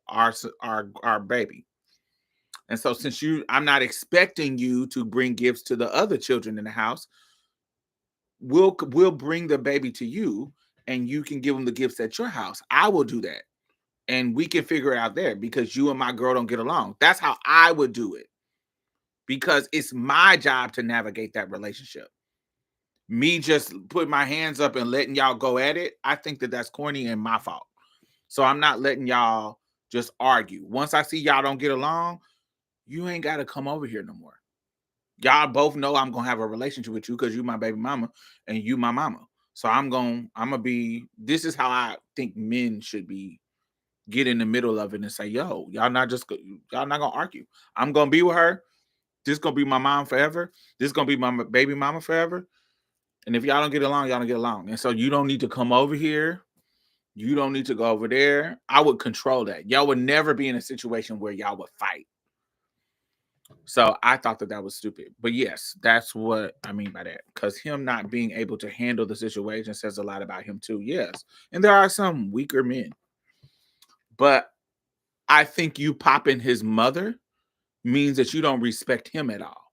our baby. And so since I'm not expecting you to bring gifts to the other children in the house, we'll bring the baby to you and you can give them the gifts at your house. I will do that. And we can figure it out there because you and my girl don't get along. That's how I would do it because it's my job to navigate that relationship. Me just putting my hands up and letting y'all go at it, I think that that's corny and my fault. So I'm not letting y'all just argue. Once I see y'all don't get along, you ain't got to come over here no more. Y'all both know I'm gonna have a relationship with you because you my baby mama and you my mama. So I'm gonna be. This is how I think men should be. Get in the middle of it and say, "Yo, y'all not gonna argue. I'm gonna be with her. This gonna be my mom forever. This gonna be my baby mama forever. And if y'all don't get along, y'all don't get along. And so you don't need to come over here. You don't need to go over there. I would control that. Y'all would never be in a situation where y'all would fight. So I thought that was stupid. But yes, that's what I mean by that. Because him not being able to handle the situation says a lot about him too. Yes, and there are some weaker men, but I think you popping his mother means that you don't respect him at all.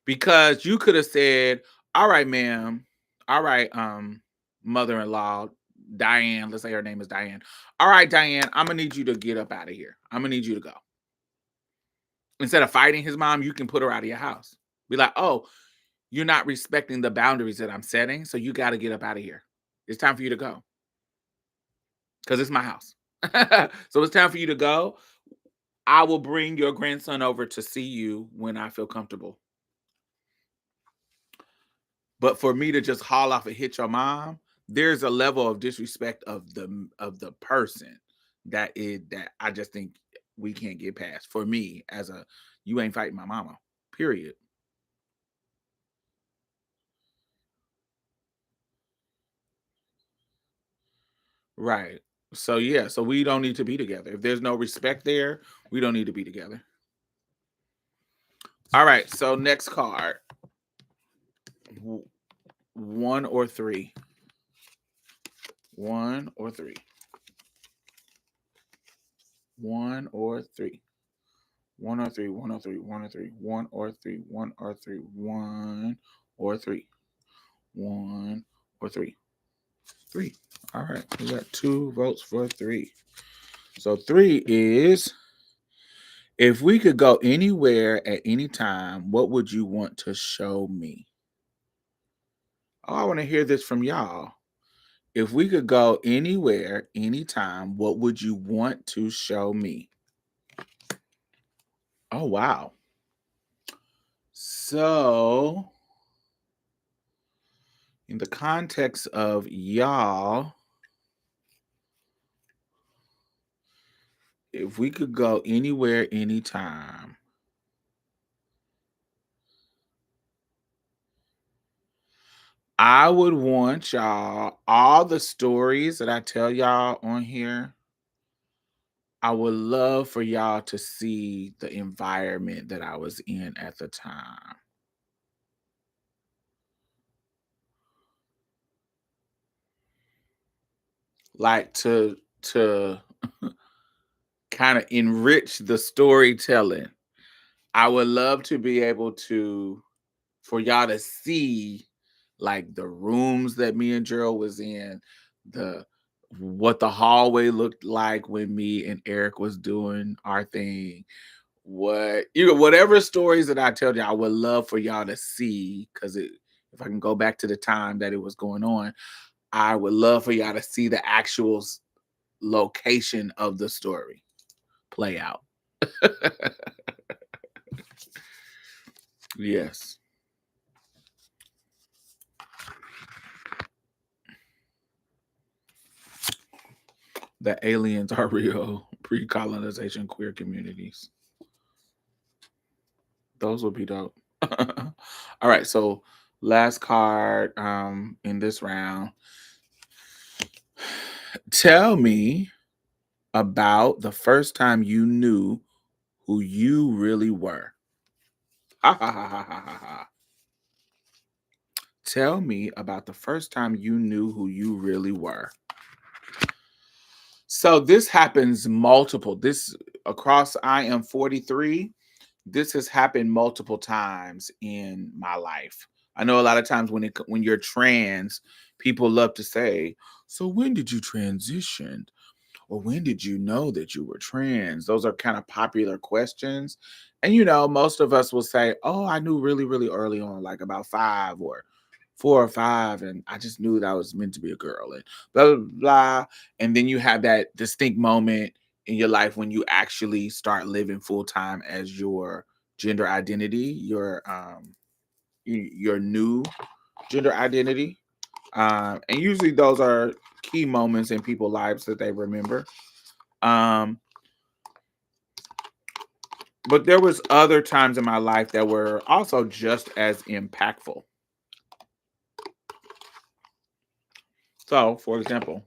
Because you could have said, "All right, ma'am. All right, mother-in-law, Diane, let's say her name is Diane. All right, Diane, I'm gonna need you to get up out of here. I'm gonna need you to go." Instead of fighting his mom, you can put her out of your house. Be like, "Oh, you're not respecting the boundaries that I'm setting, so you got to get up out of here. It's time for you to go because it's my house." So it's time for you to go. I will bring your grandson over to see you when I feel comfortable. But for me to just haul off and hit your mom, there's a level of disrespect of the person that I just think we can't get past. For me, as a you ain't fighting my mama. Period. Right. So yeah, so we don't need to be together. If there's no respect there, we don't need to be together. All right. So next card, W- one or three, one or three, one or three. One or three, one or three, one or three, one or three, one or three, one or three, one or three, three. All right, we got 2 votes for three. So three is if we could go anywhere at any time, what would you want to show me? Oh, I want to hear this from y'all. If we could go anywhere, anytime, what would you want to show me? Oh, wow. So, in the context of y'all, if we could go anywhere, anytime, I would want y'all all the stories that I tell y'all on here, I would love for y'all to see the environment that I was in at the time. Like to kind of enrich the storytelling. I would love to be able to for y'all to see like the rooms that me and Gerald was in, the what the hallway looked like when me and Eric was doing our thing. What whatever stories that I tell you, I would love for y'all to see because it if I can go back to the time that it was going on, I would love for y'all to see the actual location of the story play out. Yes. The aliens are real. Pre-colonization queer communities. Those would be dope. All right, so last card in this round. Tell me about the first time you knew who you really were. Ha ha ha ha ha ha. Ha. Tell me about the first time you knew who you really were. So this happens multiple. This across I am 43. This has happened multiple times in my life. I know a lot of times when you're trans, people love to say, "So when did you transition?" Or when did you know that you were trans? Those are kind of popular questions. And most of us will say, "Oh, I knew really, really early on, like about 5 or 4 or 5, and I just knew that I was meant to be a girl," and blah blah blah. And then you have that distinct moment in your life when you actually start living full time as your gender identity, your new gender identity. And usually those are key moments in people's lives that they remember. Um, but there was other times in my life that were also just as impactful. So, for example,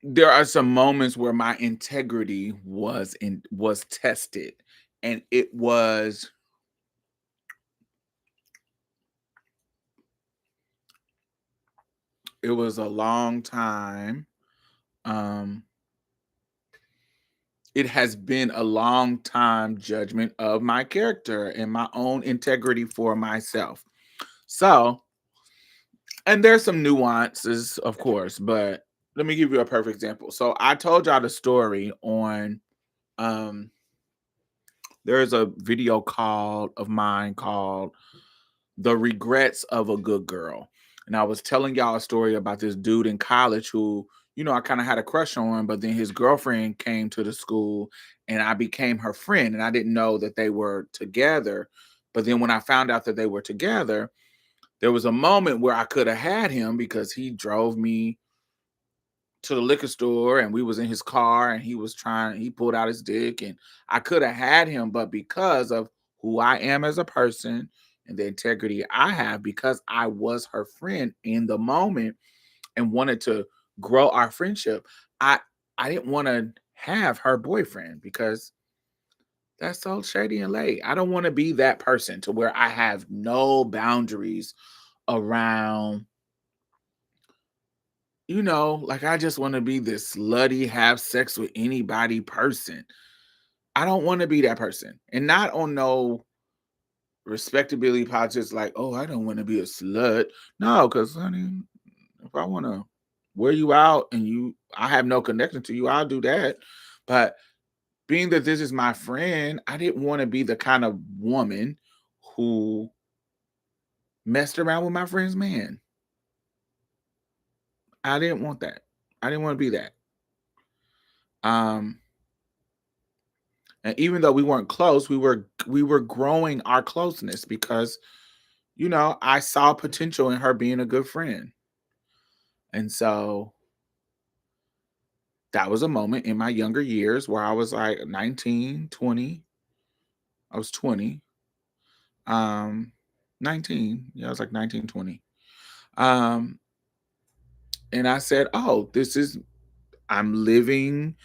there are some moments where my integrity was tested, and it was a long time. Um, it has been a long time judgment of my character and my own integrity for myself. So, and there's some nuances, of course, but let me give you a perfect example. So I told y'all the story on um there's a video called of mine called The Regrets of a Good Girl. And I was telling y'all a story about this dude in college who, I kind of had a crush on, but then his girlfriend came to the school and I became her friend. And I didn't know that they were together. But then when I found out that they were together, there was a moment where I could have had him because he drove me to the liquor store and we was in his car and he pulled out his dick and I could have had him, but because of who I am as a person and the integrity I have, because I was her friend in the moment and wanted to grow our friendship, I I didn't want to have her boyfriend because that's so shady and late. I don't want to be that person to where I have no boundaries around, like I just want to be this slutty, have sex with anybody person. I don't want to be that person. And not on no respectability politics like, oh, I don't want to be a slut. No, because honey, if I want to wear you out and I have no connection to you, I'll do that. But being that this is my friend, I didn't want to be the kind of woman who messed around with my friend's man. I didn't want that. I didn't want to be that. Um, And even though we weren't close, we were growing our closeness because, I saw potential in her being a good friend. And so That was a moment in my younger years where I was like 19, 20. I was 20. Um 19. Yeah, I was like 19, 20. Um and I said, "Oh, this is I'm living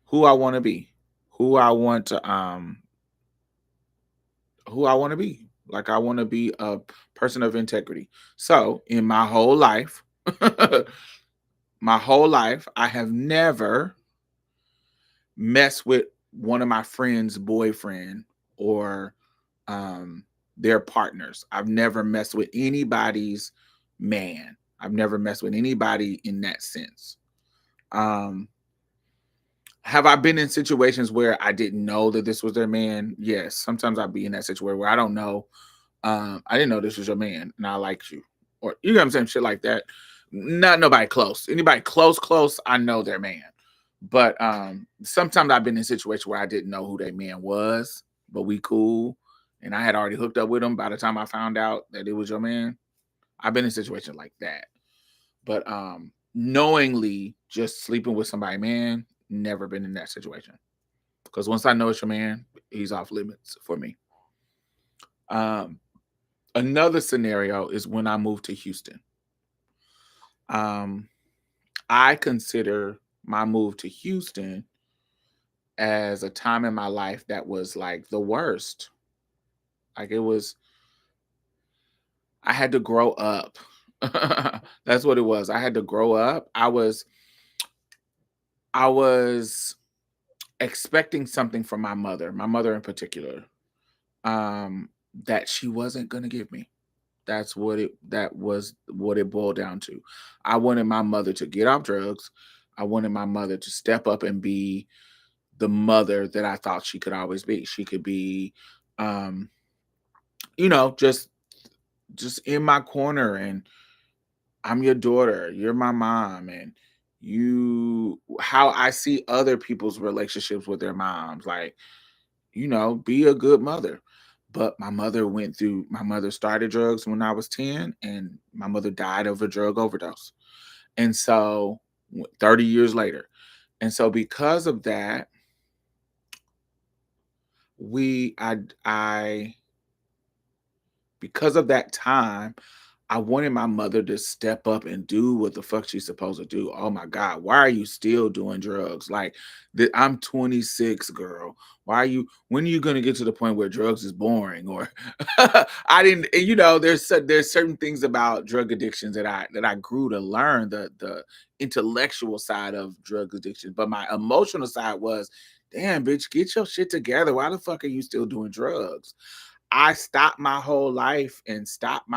who I want to be. Who I want to who I want to be. Like I want to be a person of integrity." So, in my whole life, I have never messed with one of my friends' boyfriend or um their partners. I've never messed with anybody's man. I've never messed with anybody in that sense. Um have I been in situations where I didn't know that this was their man? Yes. Sometimes I'll be in that situation where I don't know. I didn't know this was your man and I liked you. Or you know what I'm saying? Shit like that. Not nobody close. Anybody close, I know their man. But sometimes I've been in situations where I didn't know who their man was, but we cool. And I had already hooked up with him by the time I found out that it was your man. I've been in situations like that. But knowingly just sleeping with somebody, man, never been in that situation. Because once I know it's your man, he's off limits for me. Um, Another scenario is when I moved to Houston. Um, I consider my move to Houston as a time in my life that was like the worst. Like it was, I had to grow up. That's what it was. I had to grow up. I was expecting something from my mother in particular, um, that she wasn't gonna give me. That was what it boiled down to. I wanted my mother to get off drugs. I wanted my mother to step up and be the mother that I thought she could always be. She could be, um, just in my corner and I'm your daughter, you're my mom, and you how I see other people's relationships with their moms, like, be a good mother. But my mother started drugs when I was 10, and my mother died of a drug overdose. And so 30 years later. And so because of that, we I because of that time, I wanted my mother to step up and do what the fuck she's supposed to do. Oh my God, why are you still doing drugs? Like, I'm 26, girl. Why are you? When are you gonna get to the point where drugs is boring? Or I didn't. There's certain things about drug addictions that I grew to learn the intellectual side of drug addiction, but my emotional side was, damn, bitch, get your shit together. Why the fuck are you still doing drugs? I stopped my whole life and stopped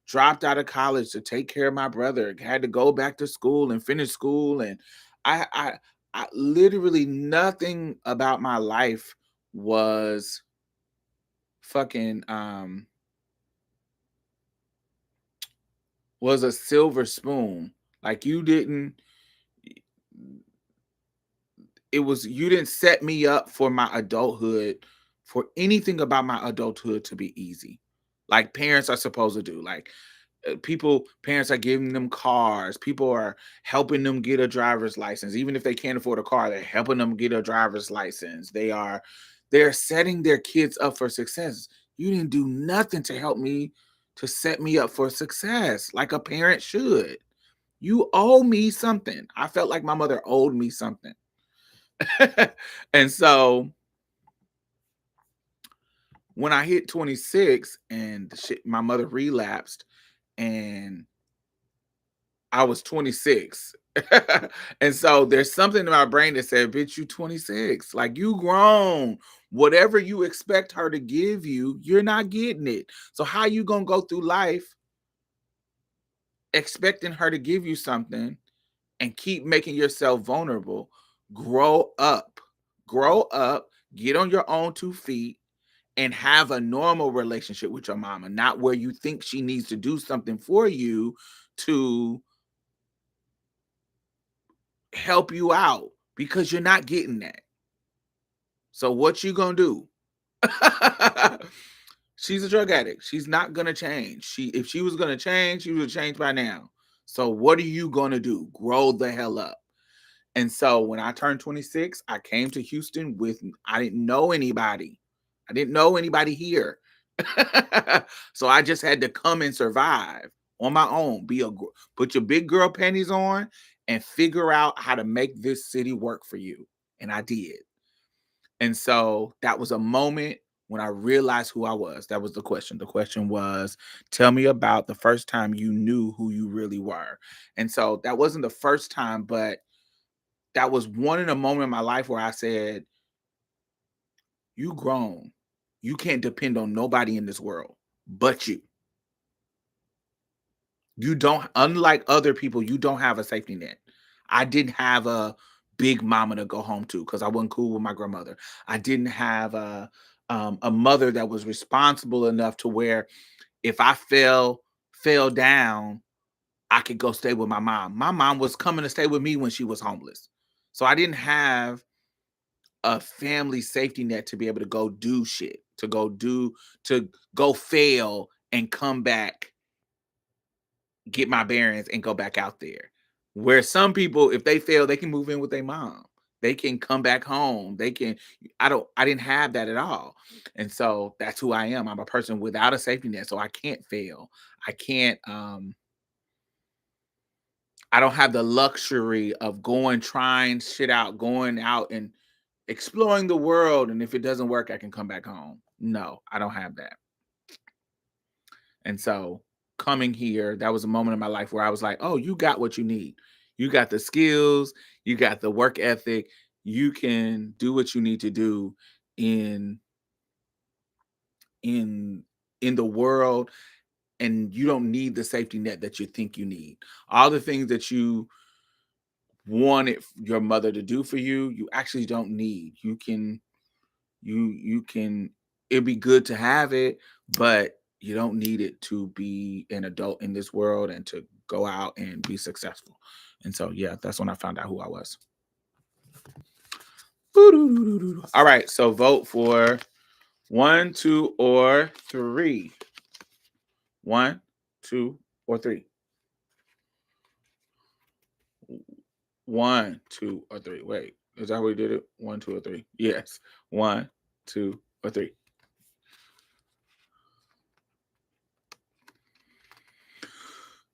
dropped out of college to take care of my brother, had to go back to school and finish school. And I, I, I literally nothing about my life was fucking, was a silver spoon. Like you didn't set me up for my adulthood, for anything about my adulthood to be easy like parents are supposed to do. Like parents are giving them cars, people are helping them get a driver's license. Even if they can't afford a car, they're helping them get a driver's license. They're setting their kids up for success. You didn't do nothing to help me, to set me up for success like a parent should. You owe me something. I felt like my mother owed me something. And so when I hit 26 and my mother relapsed, and I was 26. And so there's something in my brain that said, bitch, you 26. Like, you grown. Whatever you expect her to give you, you're not getting it. So how you gonna go through life expecting her to give you something and keep making yourself vulnerable? Grow up. Grow up, get on your own 2 feet, and have a normal relationship with your mama, not where you think she needs to do something for you to help you out, because you're not getting that. So what you gonna do? She's a drug addict. She's not gonna change. If she was gonna change, she would have changed by now. So what are you gonna do? Grow the hell up. And so when I turned 26, I came to Houston with I didn't know anybody. I didn't know anybody here. So I just had to come and survive on my own. Put your big girl panties on and figure out how to make this city work for you. And I did. And so that was a moment when I realized who I was. That was the question. The question was, tell me about the first time you knew who you really were. And so that wasn't the first time, but that was one in a moment in my life where I said, you grown. You can't depend on nobody in this world but you. You don't, unlike other people, you don't have a safety net. I didn't have a big mama to go home to because I wasn't cool with my grandmother. I didn't have a mother that was responsible enough to where if I fell down, I could go stay with my mom. My mom was coming to stay with me when she was homeless. So I didn't have a family safety net to be able to go do shit, to go fail and come back, get my bearings and go back out there. Where some people, if they fail, they can move in with their mom. They can come back home. They can, I didn't have that at all. And so that's who I am. I'm a person without a safety net. So I can't fail. I can't, I don't have the luxury of trying shit out, going out and exploring the world. And if it doesn't work, I can come back home. No, I don't have that. And so coming here, that was a moment in my life where I was like, oh, you got what you need. You got the skills, you got the work ethic, you can do what you need to do in in in the world, and you don't need the safety net that you think you need. All the things that you wanted your mother to do for you, you actually don't need. You can it'd be good to have it, but you don't need it to be an adult in this world and to go out and be successful. And so yeah, that's when I found out who I was. All right, so vote for one, two, or three. One, two, or three. One, two, or three. Wait, is that how we did it? One, two, or three? Yes. One, two, or three.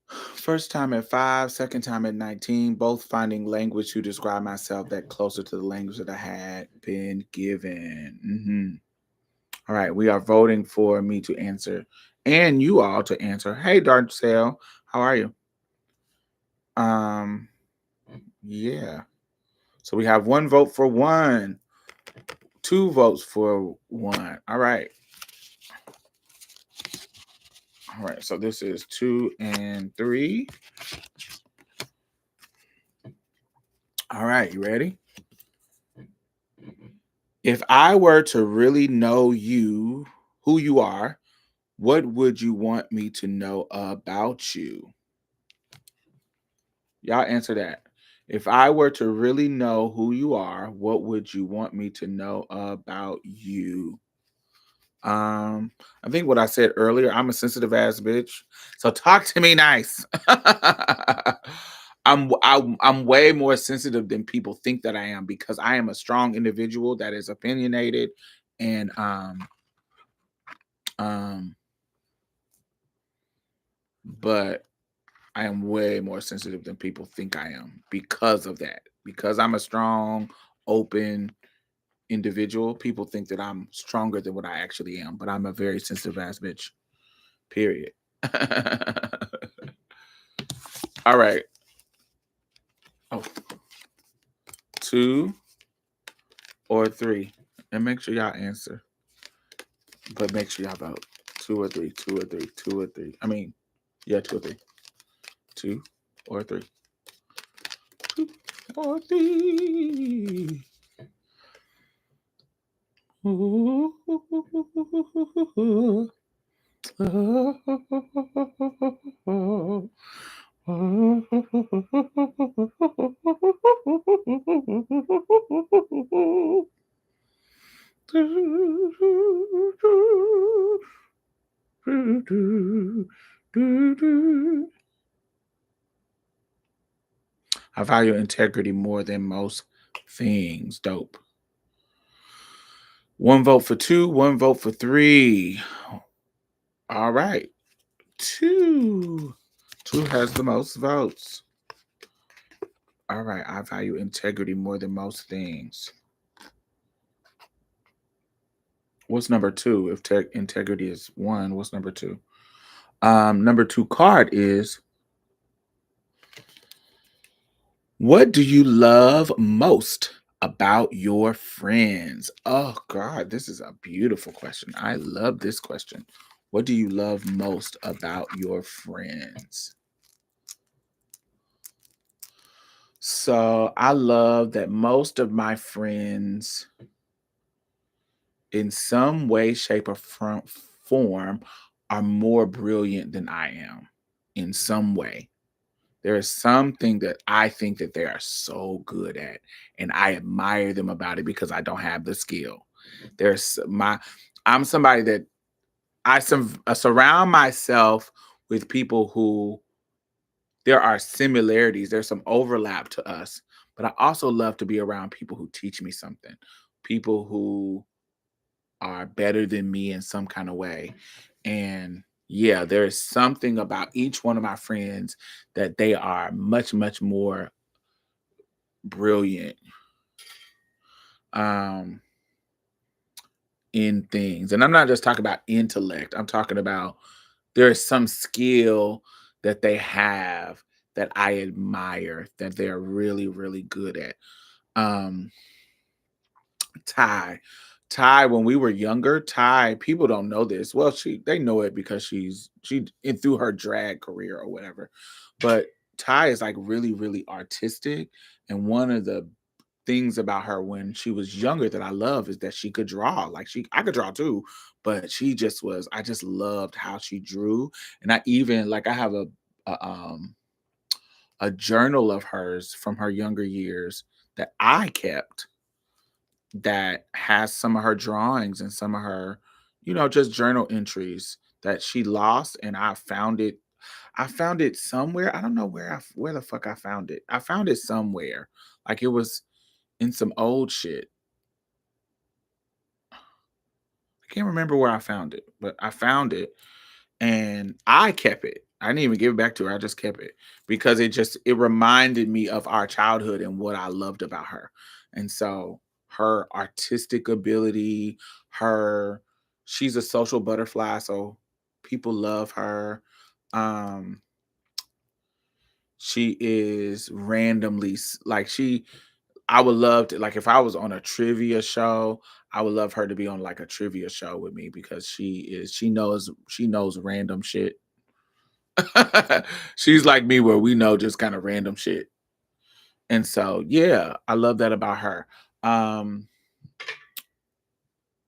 First time at 5, second time at 19, both finding language to describe myself that closer to the language that I had been given. All right, we are voting for me to answer and you all to answer. Hey, Dark Sale, how are you? Um, yeah. So we have one vote for one, two votes for one. All right. All right, so this is 2 and 3. All right, you ready? If I were to really know you, who you are, what would you want me to know about you? Y'all answer that. If I were to really know who you are, what would you want me to know about you? I think what I said earlier, I'm a sensitive ass bitch. So talk to me nice. I'm way more sensitive than people think that I am because I am a strong individual that is opinionated and um but I am way more sensitive than people think I am because of that. Because I'm a strong, open individual, people think that I'm stronger than what I actually am, but I'm a very sensitive ass bitch. Period. All right. Oh, 2 or 3. And make sure y'all answer. But make sure y'all vote. 2 or 3, 2 or 3, 2 or 3. I mean, yeah, 2 or 3. 2 or 3. 2 or 3. I value integrity more than most things. Dope. One vote for two, one vote for three. All right. Two. Two has the most votes. All right. I value integrity more than most things. What's number two? If integrity is one, what's number two? Number two card is, what do you love most about your friends? Oh God, this is a beautiful question. I love this question. What do you love most about your friends? So I love that most of my friends, in some way, shape, or form, are more brilliant than I am. In some way, there is something that I think that they are so good at, and I admire them about it because I don't have the skill. There's my I'm somebody that surround myself with people who, there are similarities, there's some overlap to us, but I also love to be around people who teach me something, people who are better than me in some kind of way. And yeah, there is something about each one of my friends that they are much, much more brilliant um, in things. And I'm not just talking about intellect, I'm talking about there is some skill that they have that I admire, that they're really, really good at. Um, Ty. Ty, when we were younger, Ty, people don't know this. Well, they know it because she in through her drag career or whatever. But Ty is like really, really artistic. And one of the things about her when she was younger that I love is that she could draw. Like I could draw too, but she just was, I just loved how she drew. And I even like I have a um a journal of hers from her younger years that I kept, that has some of her drawings and some of her, just journal entries that she lost, and I found it. I found it somewhere. I don't know where the fuck I found it. I found it somewhere. Like it was in some old shit. I can't remember where I found it, but I found it and I kept it. I didn't even give it back to her. I just kept it because it reminded me of our childhood and what I loved about her. And so her artistic ability, her she's a social butterfly, so people love her. Um she is like I would love to, like if I was on a trivia show, I would love her to be on like a trivia show with me because she knows random shit. She's like me where we know just kind of random shit. And so yeah, I love that about her. Um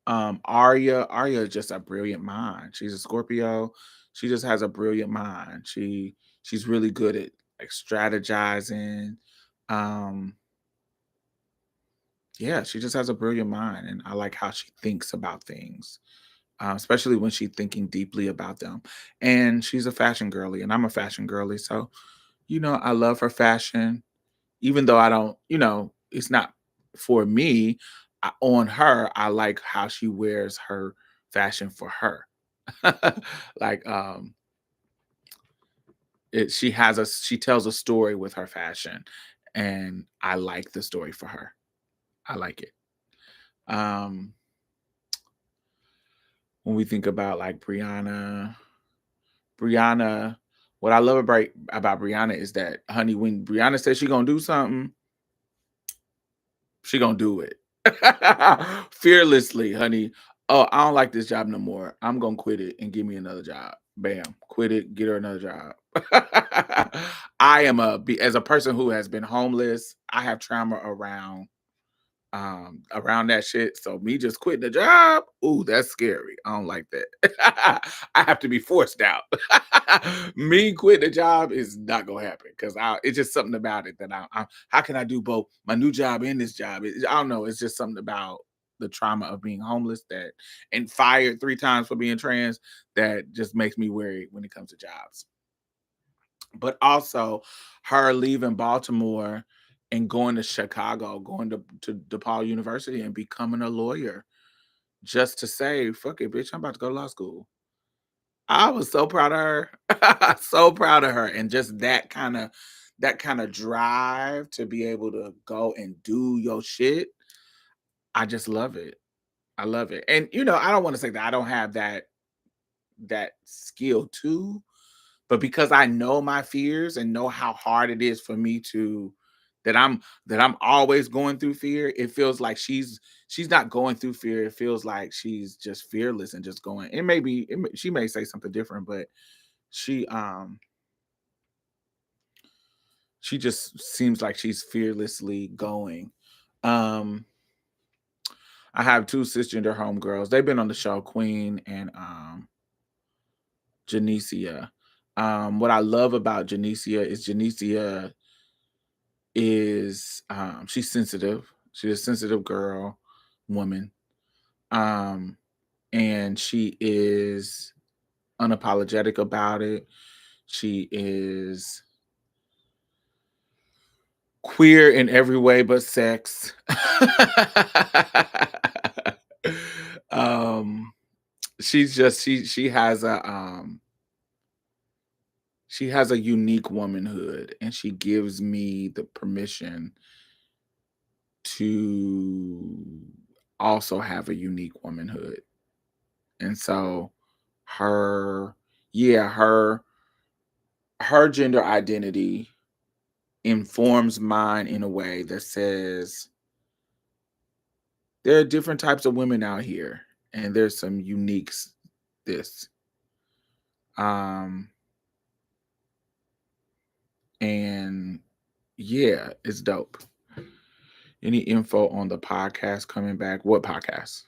Arya is just a brilliant mind. She's a Scorpio. She just has a brilliant mind. She's really good at like strategizing. Um yeah, she just has a brilliant mind and I like how she thinks about things. Especially when she's thinking deeply about them. And she's a fashion girly, and I'm a fashion girly. So, I love her fashion, even though I don't, it's not for me. On her, I like how she wears her fashion for her. like, she tells a story with her fashion, and I like the story for her. I like it. Um, when we think about like Brianna, what I love about Brianna is that, honey, when Brianna says she gonna do something, she gonna do it. Fearlessly, honey. Oh, I don't like this job no more. I'm gonna quit it and give me another job. Bam, quit it, get her another job. As a person who has been homeless, I have trauma around that shit. So me just quitting the job, ooh, that's scary. I don't like that. I have to be forced out. Me quitting the job is not gonna happen because it's just something about it that how can I do both my new job and this job? I don't know. It's just something about the trauma of being homeless that and fired 3 times for being trans that just makes me wary when it comes to jobs. but also her leaving Baltimore and going to Chicago, going to DePaul University and becoming a lawyer just to say, fuck it, bitch, I'm about to go to law school. I was so proud of her. So proud of her. And just that kind of drive to be able to go and do your shit. I just love it. I love it. And I don't want to say that I don't have that skill too, but because I know my fears and know how hard it is for me to that I'm always going through fear, it feels like she's not going through fear. It feels like she's just fearless and just going. She may say something different, but she um she just seems like she's fearlessly going. Um I have two cisgender homegirls. They've been on the show, Queen and Janicia. What I love about Janicia is she's sensitive. She's a sensitive girl, woman. Um, and she is unapologetic about it. She is queer in every way but sex. um, she's just she has a unique womanhood, and she gives me the permission to also have a unique womanhood. And so her yeah, her gender identity informs mine in a way that says there are different types of women out here and there's some uniques this. Um and yeah, it's dope. Any info on the podcast coming back? What podcast?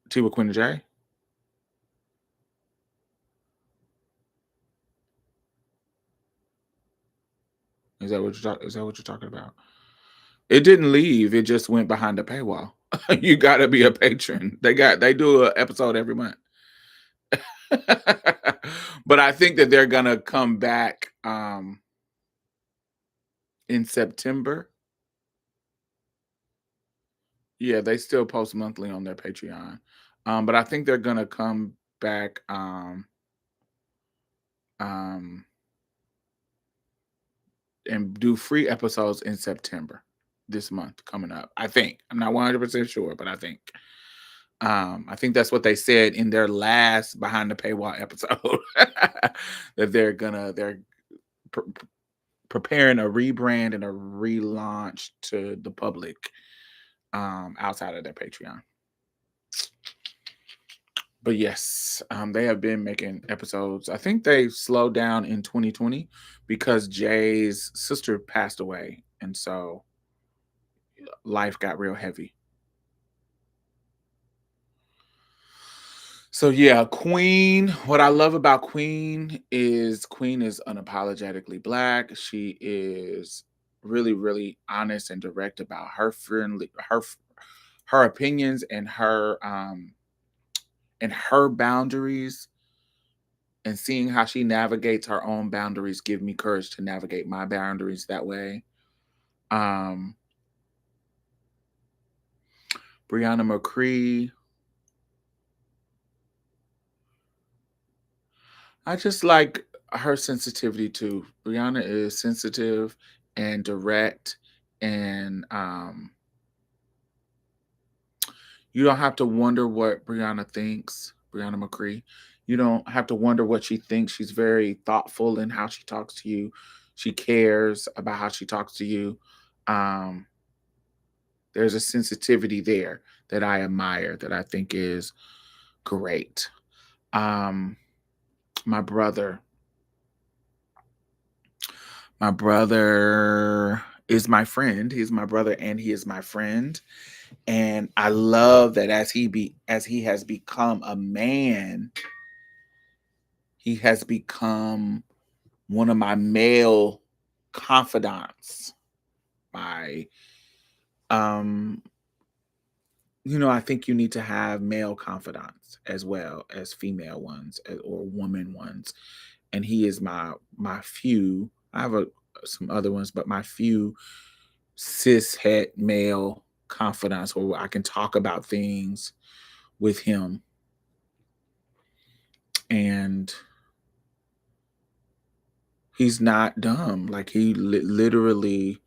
T with Queen and J? Is that what you're talking about? It didn't leave. It just went behind the paywall. You gotta be a patron. They do an episode every month. But I think that they're gonna come back in September. Yeah, they still post monthly on their Patreon. But I think they're gonna come back um and do free episodes in September this month coming up. I think. I'm not 100% sure, but I think. I think that's what they said in their last behind the paywall episode that they're pre- preparing a rebrand and a relaunch to the public outside of their Patreon. But yes, they have been making episodes. I think they slowed down in 2020 because Jay's sister passed away, and so life got real heavy. So yeah, Queen. What I love about Queen is unapologetically black. She is really, really honest and direct about her opinions and her boundaries, and seeing how she navigates her own boundaries give me courage to navigate my boundaries that way. Um Brianna McCree, I just like her sensitivity too. Brianna is sensitive and direct, and you don't have to wonder what Brianna thinks, Brianna McCree. You don't have to wonder what she thinks. She's very thoughtful in how she talks to you. She cares about how she talks to you. Um, there's a sensitivity there that I admire, that I think is great. Um, my brother, my brother is my friend. He's my brother and he is my friend. And I love that as he has become a man, he has become one of my male confidants. My um I think you need to have male confidants as well as female ones or woman ones. and he is my few. I have some other ones, but my few cis het male confidants where I can talk about things with him. And he's not dumb. Like he literally,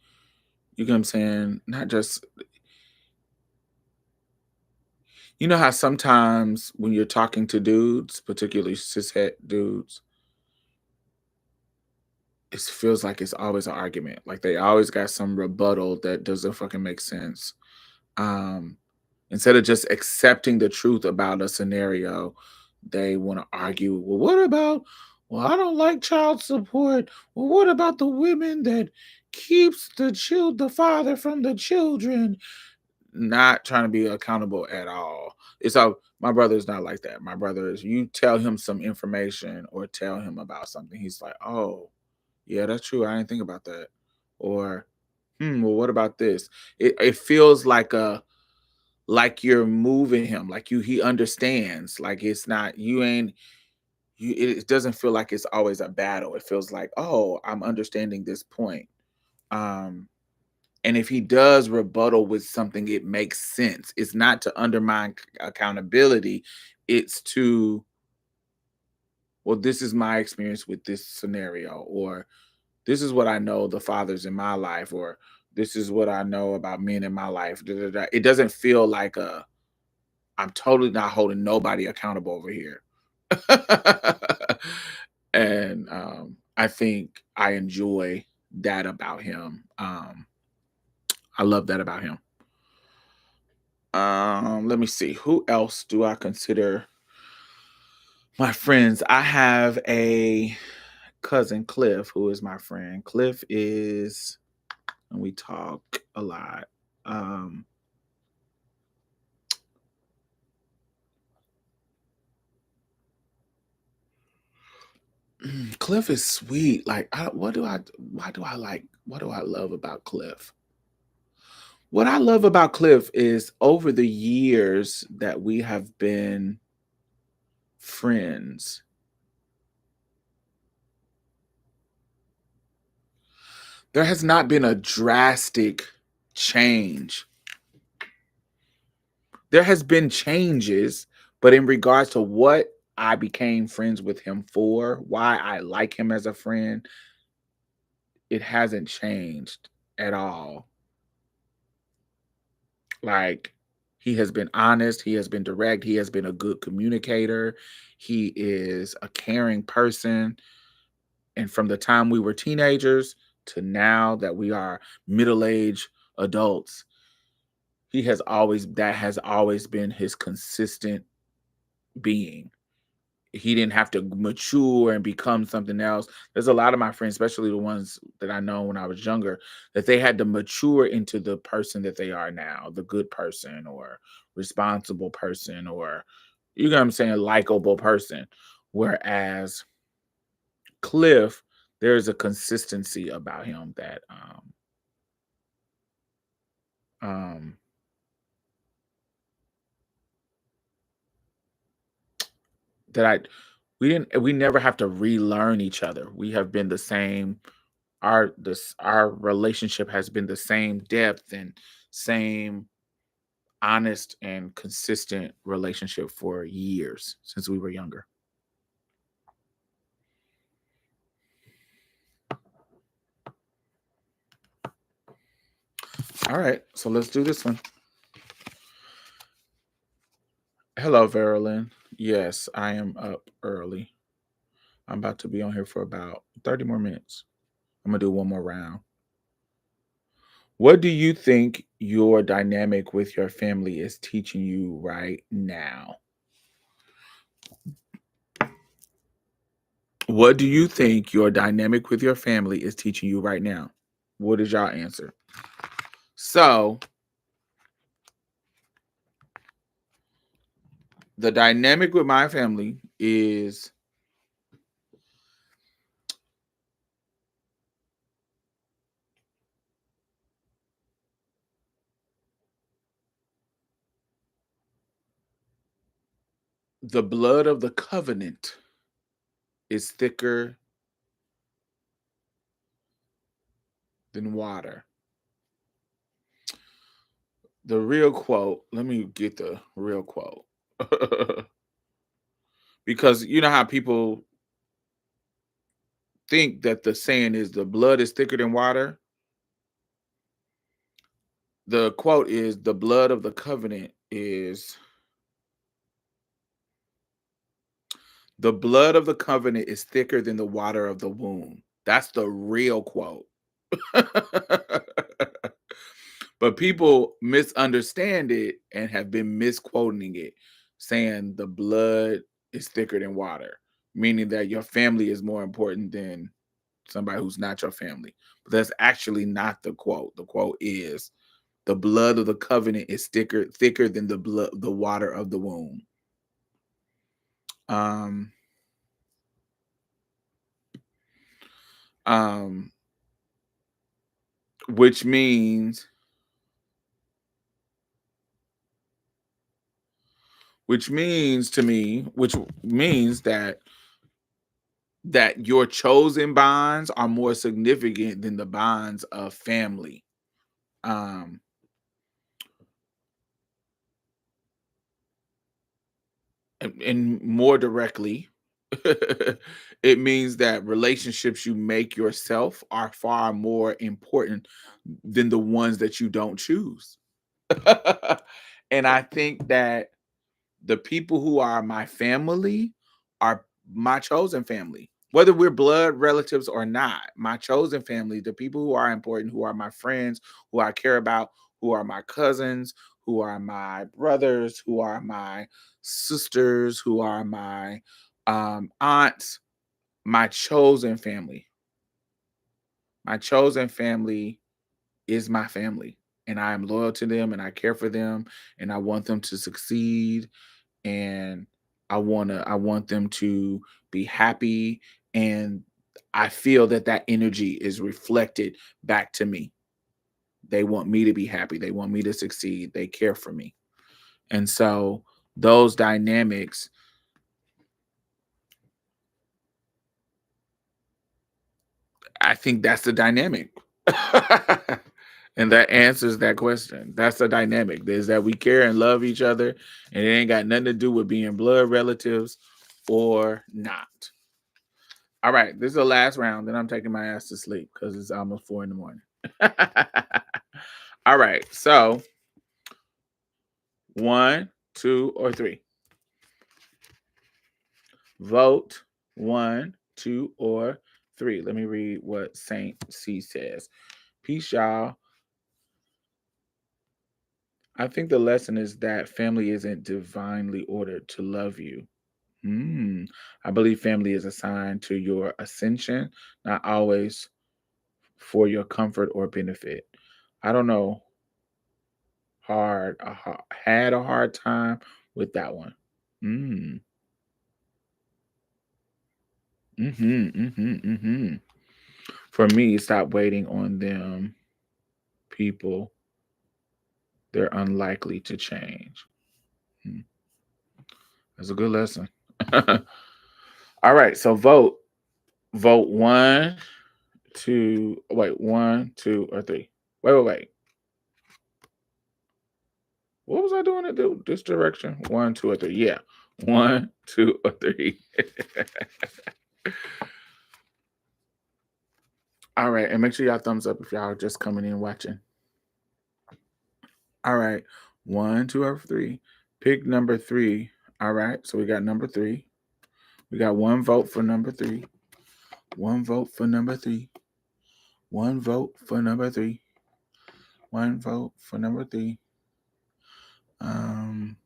you get what I'm saying? Not just, you know how sometimes when you're talking to dudes, particularly cishet dudes, it feels like it's always an argument. Like they always got some rebuttal that doesn't fucking make sense. Um, Instead of just accepting the truth about a scenario, they want to argue. Well, what about? Well, I don't like child support. Well, what about the women that keeps the father from the children? Not trying to be accountable at all. It's all my brother is not like that. My brother is you tell him some information or tell him about something. He's like, oh, yeah, that's true. I didn't think about that. Or, well, what about this? It feels like you're moving him, like he understands. Like it's not you ain't you it doesn't feel like it's always a battle. It feels like, oh, I'm understanding this point. Um and if he does rebuttal with something, it makes sense. It's not to undermine accountability. It's to, well, this is my experience with this scenario, or this is what I know the fathers in my life, or this is what I know about men in my life. Da, da, da. It doesn't feel like I'm totally not holding nobody accountable over here. And I think I enjoy that about him. I love that about him. Let me see. Who else do I consider my friends? I have a cousin, Cliff, who is my friend. Cliff is, and we talk a lot. Um, Cliff is sweet. Like, why do I like, what do I love about Cliff? What I love about Cliff is over the years that we have been friends, there has not been a drastic change. There has been changes, but in regards to what I became friends with him for, why I like him as a friend, it hasn't changed at all. Like, he has been honest, he has been direct, he has been a good communicator, he is a caring person. And from the time we were teenagers to now that we are middle-aged adults, that has always been his consistent being. He didn't have to mature and become something else. There's a lot of my friends, especially the ones that I know when I was younger, that they had to mature into the person that they are now, the good person or responsible person, or you know what I'm saying, likable person. Whereas Cliff, there's a consistency about him um that we never have to relearn each other. We have been the same. Our relationship has been the same depth and same honest and consistent relationship for years since we were younger. All right, so let's do this one. Hello, Verilyn. Yes, I am up early. I'm about to be on here for about 30 more minutes. I'm gonna do one more round. What do you think your dynamic with your family is teaching you right now? What do you think your dynamic with your family is teaching you right now? What is your answer? So, the dynamic with my family is the blood of the covenant is thicker than water. The real quote, let me get the real quote. Because you know how people think that the saying is the blood is thicker than water? The quote is the blood of the covenant is the blood of the covenant is thicker than the water of the womb. That's the real quote. But people misunderstand it and have been misquoting it, saying the blood is thicker than water, meaning that your family is more important than somebody who's not your family. But that's actually not the quote. The quote is the blood of the covenant is thicker than the water of the womb. Um, um, which means which means that your chosen bonds are more significant than the bonds of family. Um, and more directly, it means that relationships you make yourself are far more important than the ones that you don't choose. And I think that the people who are my family are my chosen family. Whether we're blood relatives or not, my chosen family, the people who are important, who are my friends, who I care about, who are my cousins, who are my brothers, who are my sisters, who are my aunts, my chosen family. My chosen family is my family. And I am loyal to them and I care for them and I want them to succeed and I want them to be happy and I feel that that energy is reflected back to me. They want me to be happy, they want me to succeed, they care for me. And so those dynamics, I think that's the dynamic. And that answers that question. That's the dynamic. Is that we care and love each other and it ain't got nothing to do with being blood relatives or not. All right, this is the last round. Then I'm taking my ass to sleep because it's almost 4 in the morning. All right, so one, two, or three. Vote one, two, or three. Let me read what Saint C says. Peace, y'all. I think the lesson is that family isn't divinely ordered to love you. I believe family is assigned to your ascension, not always for your comfort or benefit. I don't know had a hard time with that one. Mm. Mhm, mhm, mhm. For me, stop waiting on them people. They're unlikely to change. Mm, that's a good lesson. All right, so vote one, two, wait, one, two, or three. Wait. What was I doing to do this direction? One, two, or three. Yeah. One, two, or three. All right. And make sure y'all thumbs up if y'all are just coming in watching. All right. One, two, or three. Pick number three. All right. So we got number three. We got one vote for number three. One vote for number three. One vote for number three. One vote for number three. Um,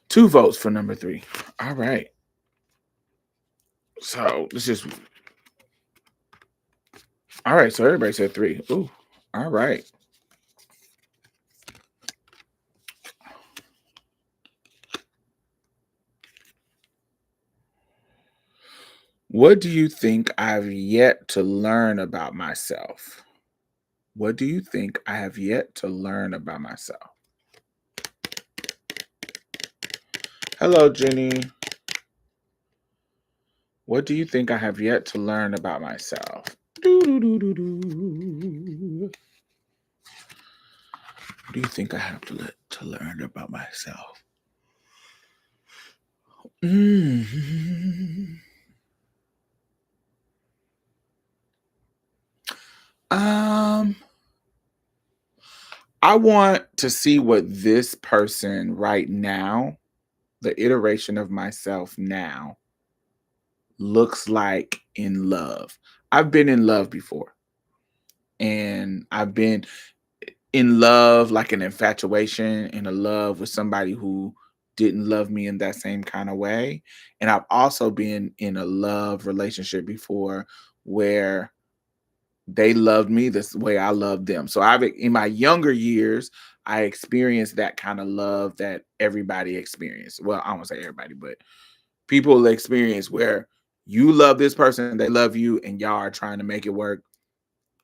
two votes for number three. All right. So this is all right. So everybody said three. Ooh. All right. What do you think I've yet to learn about myself? What do you think I have yet to learn about myself? Hello, Jenny. What do you think I have yet to learn about myself? Doo-doo-doo-doo-doo. What do you think I have to learn about myself? Mhm. Um, I want to see what this person right now, the iteration of myself now, looks like in love. I've been in love before, and I've been in love, like an infatuation, in a love with somebody who didn't love me in that same kind of way. And I've also been in a love relationship before where they loved me the way I loved them. So I've in my younger years, I experienced that kind of love that everybody experienced. Well, I won't say everybody, but people experience where you love this person, they love you, and y'all are trying to make it work.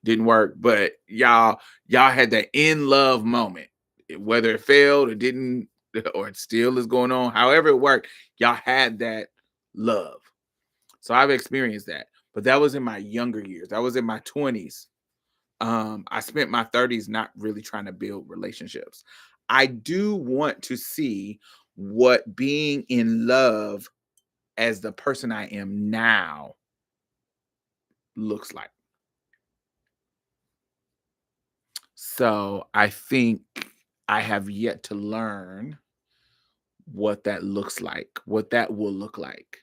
Didn't work, but y'all had that in love moment. Whether it failed or didn't, or it still is going on, however it worked, y'all had that love. So I've experienced that. But that was in my younger years. That was in my 20s. I spent my 30s not really trying to build relationships. I do want to see what being in love as the person I am now looks like. So I think I have yet to learn what that looks like, what that will look like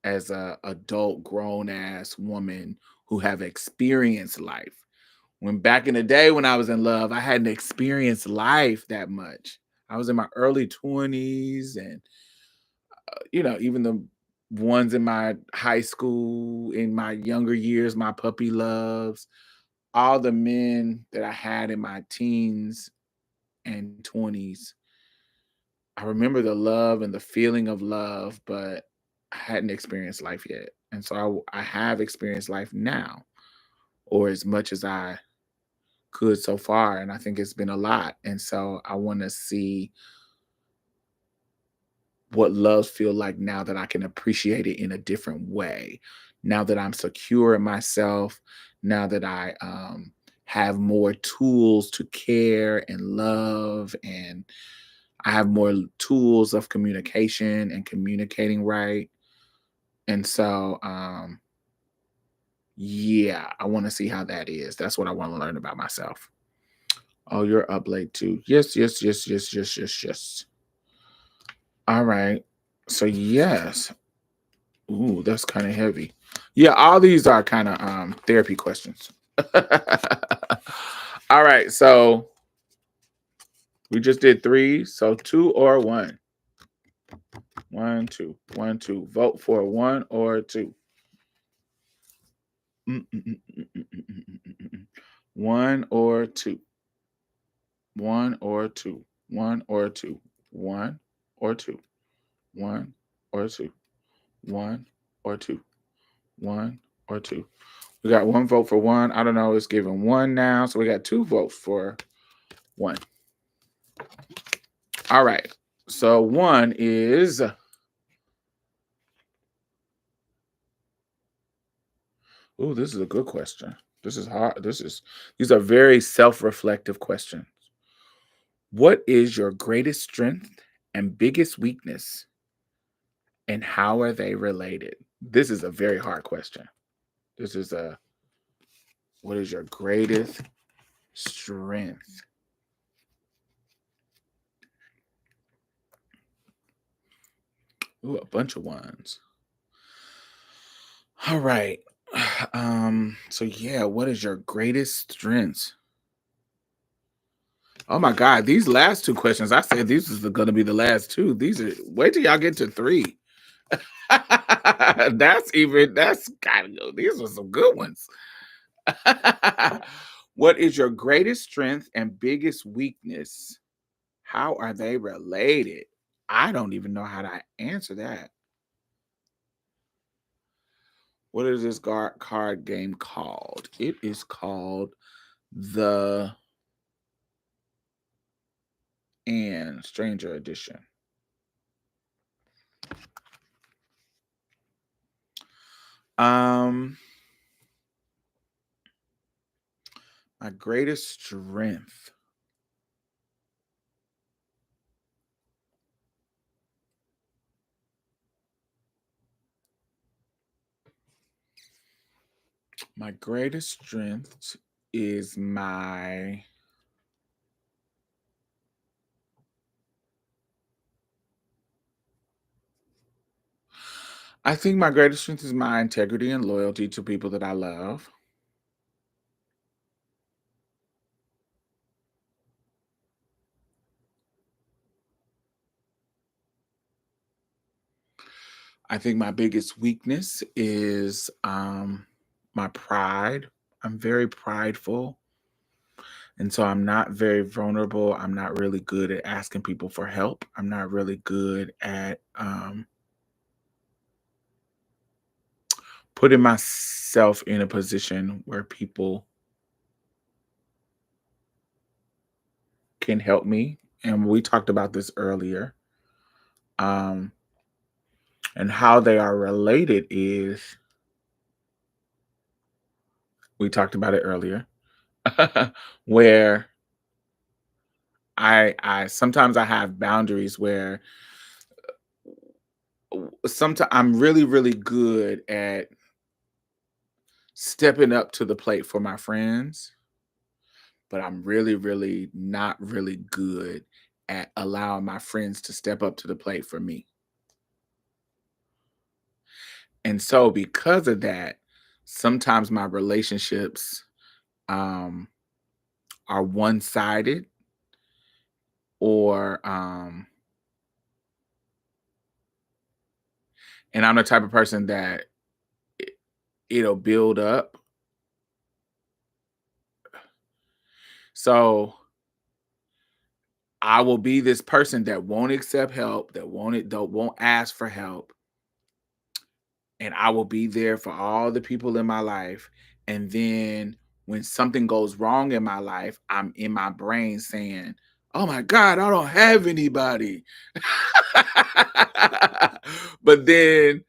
as a adult grown ass woman who have experienced life. When back in the day when I was in love, I hadn't experienced life that much. I was in my early 20s, and even the ones in my high school, in my younger years, my puppy loves, all the men that I had in my teens and 20s. I remember the love and the feeling of love, but I hadn't experienced life yet. And so I have experienced life now, or as much as I could so far. And I think it's been a lot. And so I want to see what love feel like now that I can appreciate it in a different way. Now that I'm secure in myself, now that I have more tools to care and love, and I have more tools of communication and communicating right. And so yeah, I want to see how that is. That's what I want to learn about myself. Oh, you're up late too. Yes, yes, yes, yes, yes, yes, yes. All right. So yes. Ooh, that's kind of heavy. Yeah, all these are kind of therapy questions. All right, so we just did three, so two or one. One, two, one, two. Vote for one or two. Mm, mm, mm, mm, mm, mm, mm, mm, mm, mm. One or two. One or two. One or two. One or two. One or two. One or two. One or two. We got one vote for one. I don't know. It's giving one now. So we got two votes for one. All right. So one is, oh, this is a good question. This is hard. These are very self reflective questions. What is your greatest strength and biggest weakness, and how are they related? This is a very hard question. This is what is your greatest strength? Ooh, a bunch of ones. All right. So yeah, what is your greatest strength? Oh my God, these last two questions, I said these is gonna be the last two. These are wait till y'all get to three. That's gotta go. These are some good ones. What is your greatest strength and biggest weakness? How are they related? I don't even know how to answer that. What is this card game called? It is called the and Stranger Edition. Um, my greatest strength. My greatest strength is my I think my greatest strength is my integrity and loyalty to people that I love. I think my biggest weakness is my pride. I'm very prideful. And so I'm not very vulnerable. I'm not really good at asking people for help. I'm not really good at putting myself in a position where people can help me. And we talked about this earlier. Um, and how they are related is we talked about it earlier, where I sometimes I have boundaries where sometimes I'm really, really good at stepping up to the plate for my friends, but I'm really, really not really good at allowing my friends to step up to the plate for me. And so because of that, sometimes my relationships um are one-sided or and I'm the type of person that it, it'll build up. So I will be this person that won't accept help, that won't ask for help, and I will be there for all the people in my life. And then when something goes wrong in my life, I'm in my brain saying, "Oh my God, I don't have anybody." But then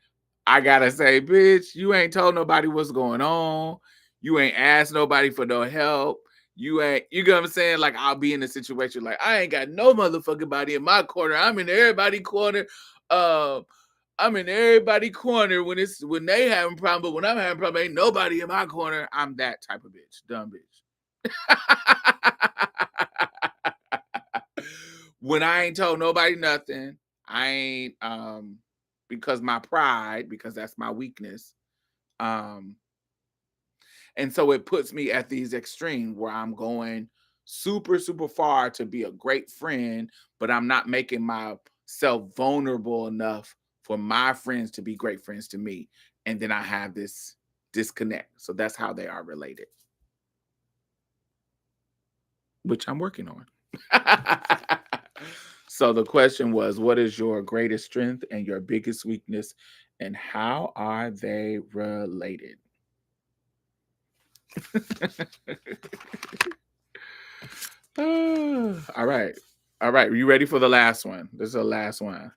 I gotta say, bitch, you ain't told nobody what's going on. You ain't asked nobody for no help. You ain't, you know what I'm saying? Like, I'll be in a situation like, I ain't got no motherfucking body in my corner. I'm in everybody corner. Uh, I'm in everybody corner when it's when they having problem, but when I'm having problem, ain't nobody in my corner. I'm that type of bitch, dumb bitch. When I ain't told nobody nothing, I ain't because my pride, because that's my weakness. Um, and so it puts me at these extremes where I'm going super, super far to be a great friend, but I'm not making myself vulnerable enough for my friends to be great friends to me. And then I have this disconnect. So that's how they are related, which I'm working on. So the question was, what is your greatest strength and your biggest weakness, and how are they related? All right. All right. You ready for the last one? This is the last one.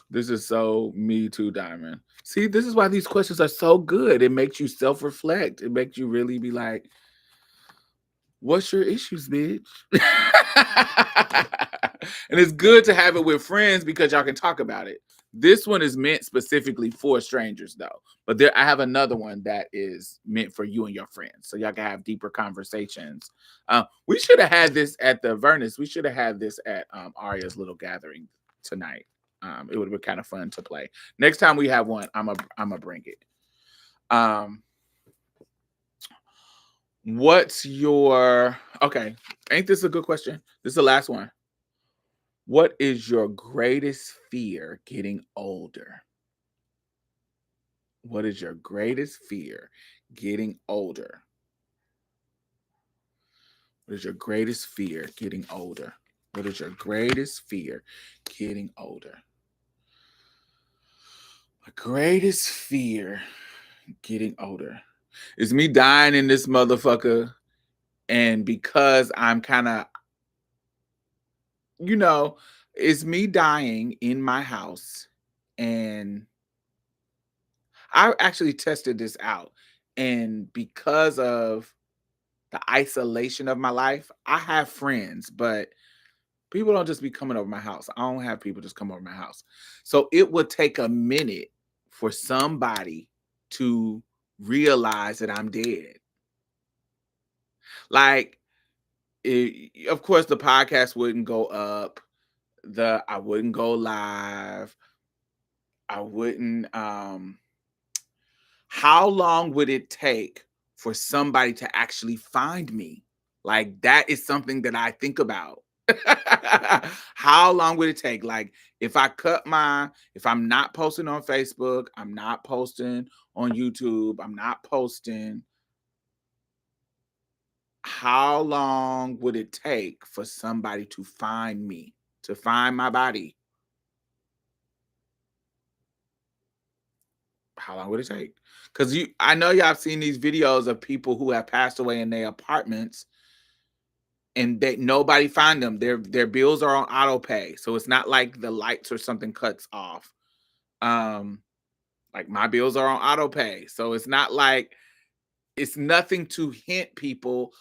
This is so me too, Diamond. See, this is why these questions are so good. It makes you self reflect, it makes you really be like, what's your issues, bitch? And it's good to have it with friends because y'all can talk about it. This one is meant specifically for strangers, though. But there, I have another one that is meant for you and your friends, so y'all can have deeper conversations. We should have had this at the Vernus. We should have had this at Arya's little gathering tonight. It would have been kind of fun to play. Next time we have one, I'm a bring it. Um, What's your okay? Ain't this a good question? This is the last one. What is your greatest fear getting older? What is your greatest fear getting older? What is your greatest fear getting older? What is your greatest fear getting older? My greatest fear getting older is me dying in this motherfucker. And because I'm kind of, you know, it's me dying in my house and I actually tested this out, and because of the isolation of my life, I have friends, but people don't just be coming over my house. I don't have people just come over my house. So it would take a minute for somebody to realize that I'm dead. Like, of course, the podcast wouldn't go up. I wouldn't go live. I wouldn't. How long would it take for somebody to actually find me? Like, that is something that I think about. How long would it take? Like, if I'm not posting on Facebook, I'm not posting on YouTube, I'm not posting, how long would it take for somebody to find me, to find my body? How long would it take? Because I know y'all have seen these videos of people who have passed away in their apartments and they nobody find them. Their bills are on auto pay. So it's not like the lights or something cuts off. Um, like my bills are on auto pay. So it's not like it's nothing to hint people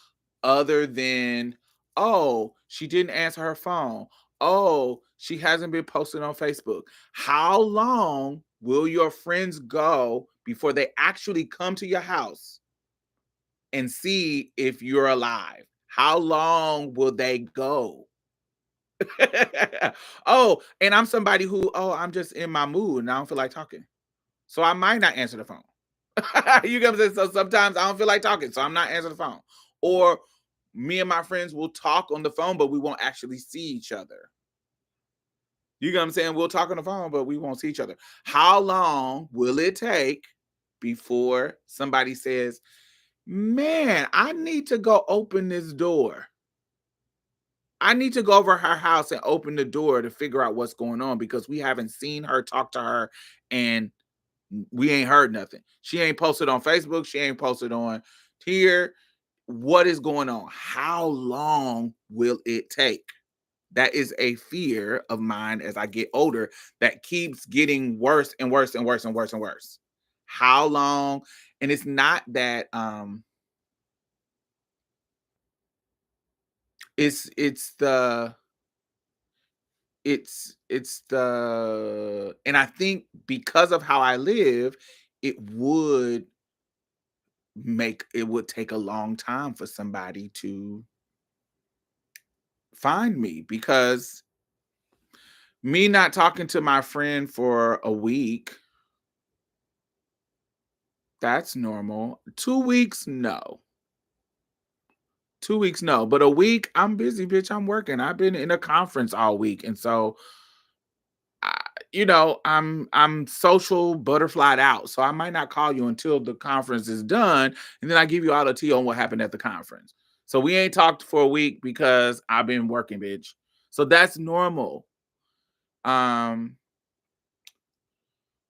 other than, oh, she didn't answer her phone. Oh, she hasn't been posted on Facebook. How long will your friends go before they actually come to your house and see if you're alive? How long will they go? Oh, and I'm somebody who, oh, I'm just in my mood and I don't feel like talking. So I might not answer the phone. You get what I'm saying? So sometimes I don't feel like talking, so I'm not answering the phone. Or me and my friends will talk on the phone, but we won't actually see each other. You get what I'm saying? We'll talk on the phone, but we won't see each other. How long will it take before somebody says, man, I need to go open this door? I need to go over her house and open the door to figure out what's going on because we haven't seen her, talk to her, and we ain't heard nothing. She ain't posted on Facebook. She ain't posted on here. What is going on? How long will it take? That is a fear of mine as I get older that keeps getting worse and worse and worse and worse and worse. How long? And it's not that it's the it's the and I think because of how I live, it would take a long time for somebody to find me because me not talking to my friend for a week, that's normal. 2 weeks, no. 2 weeks, no. But a week, I'm busy, bitch. I'm working. I've been in a conference all week. And so I, I'm social butterflied out. So I might not call you until the conference is done. And then I give you all the tea on what happened at the conference. So we ain't talked for a week because I've been working, bitch. So that's normal. Um,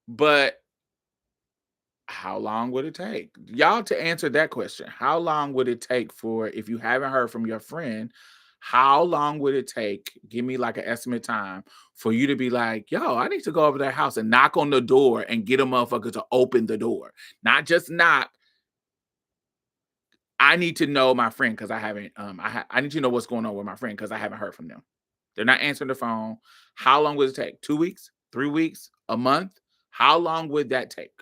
but how long would it take? Y'all to answer that question. How long would it take for if you haven't heard from your friend, how long would it take? Give me like an estimate time for you to be like, yo, I need to go over to their house and knock on the door and get a motherfucker to open the door. Not just knock. I need to know my friend because I haven't I need to know what's going on with my friend because I haven't heard from them. They're not answering the phone. How long would it take? 2 weeks? 3 weeks? A month? How long would that take?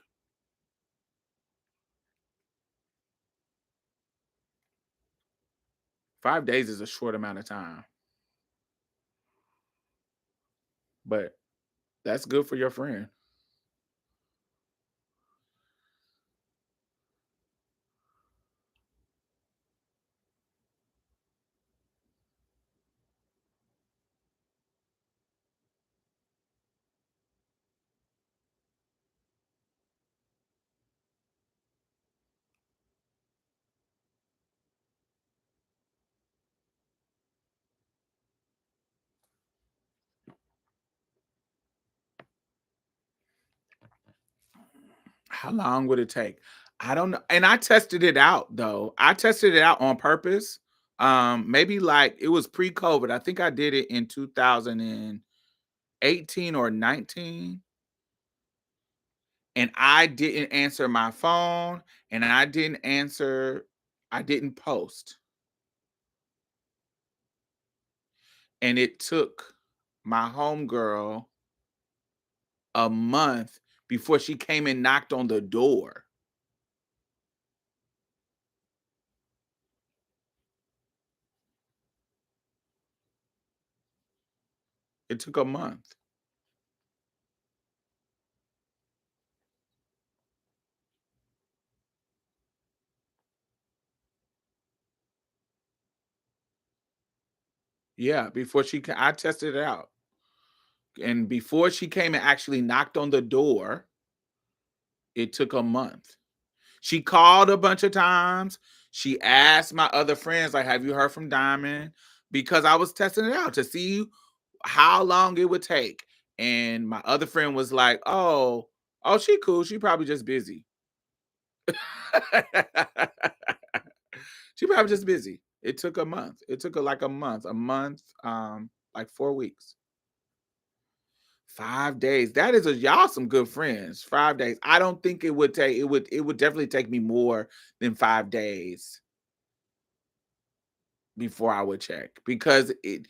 5 days is a short amount of time, but that's good for your friend. How long would it take? I don't know. And I tested it out though. I tested it out on purpose. Maybe like it was pre-COVID. I think I did it in 2018 or 19. and I didn't answer my phone, and I didn't post. And it took my homegirl a month before she came and knocked on the door. It took a month. Yeah, before I tested it out. And before she came and actually knocked on the door, it took a month. She called a bunch of times. She asked my other friends, like, "Have you heard from Diamond?" Because I was testing it out to see how long it would take. And my other friend was like, "Oh, she cool. She probably just busy." She probably just busy. It took a month. It took her like a month, like 4 weeks. 5 days. That is a y'all some good friends. 5 days. I don't think it would definitely take me more than 5 days before I would check because it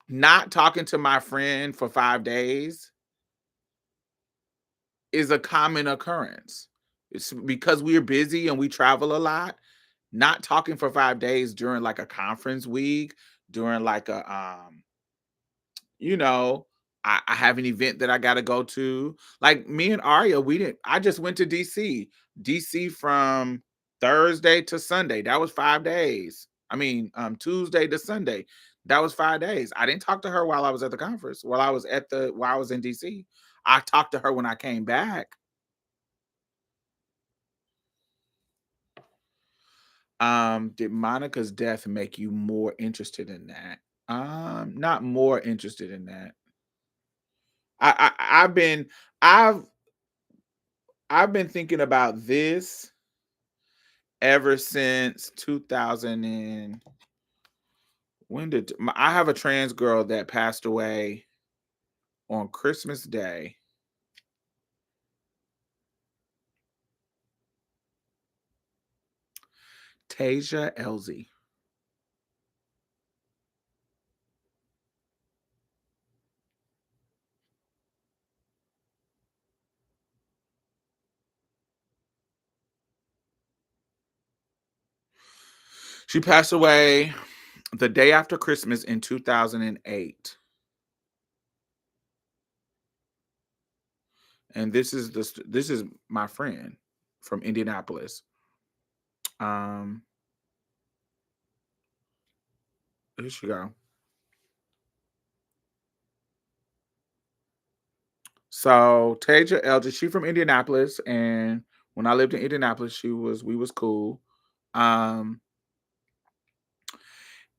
not talking to my friend for 5 days is a common occurrence. It's because we're busy and we travel a lot. Not talking for 5 days during like a conference week, during like you know, I have an event that I gotta go to. Like me and Arya, we didn't I just went to DC. DC from Thursday to Sunday. That was 5 days. I mean, Tuesday to Sunday. That was 5 days. I didn't talk to her while I was at the conference, while I was in DC. I talked to her when I came back. Did Monica's death make you more interested in that? Not more interested in that. I've been I've I've been thinking about this ever since 2000 and when did I have a trans girl that passed away on Christmas Day. Tasia Elzy. She passed away the day after Christmas in 2008. And this is my friend from Indianapolis. Um, here she go. So Tasia Elder, she from Indianapolis, and when I lived in Indianapolis, we was cool. Um,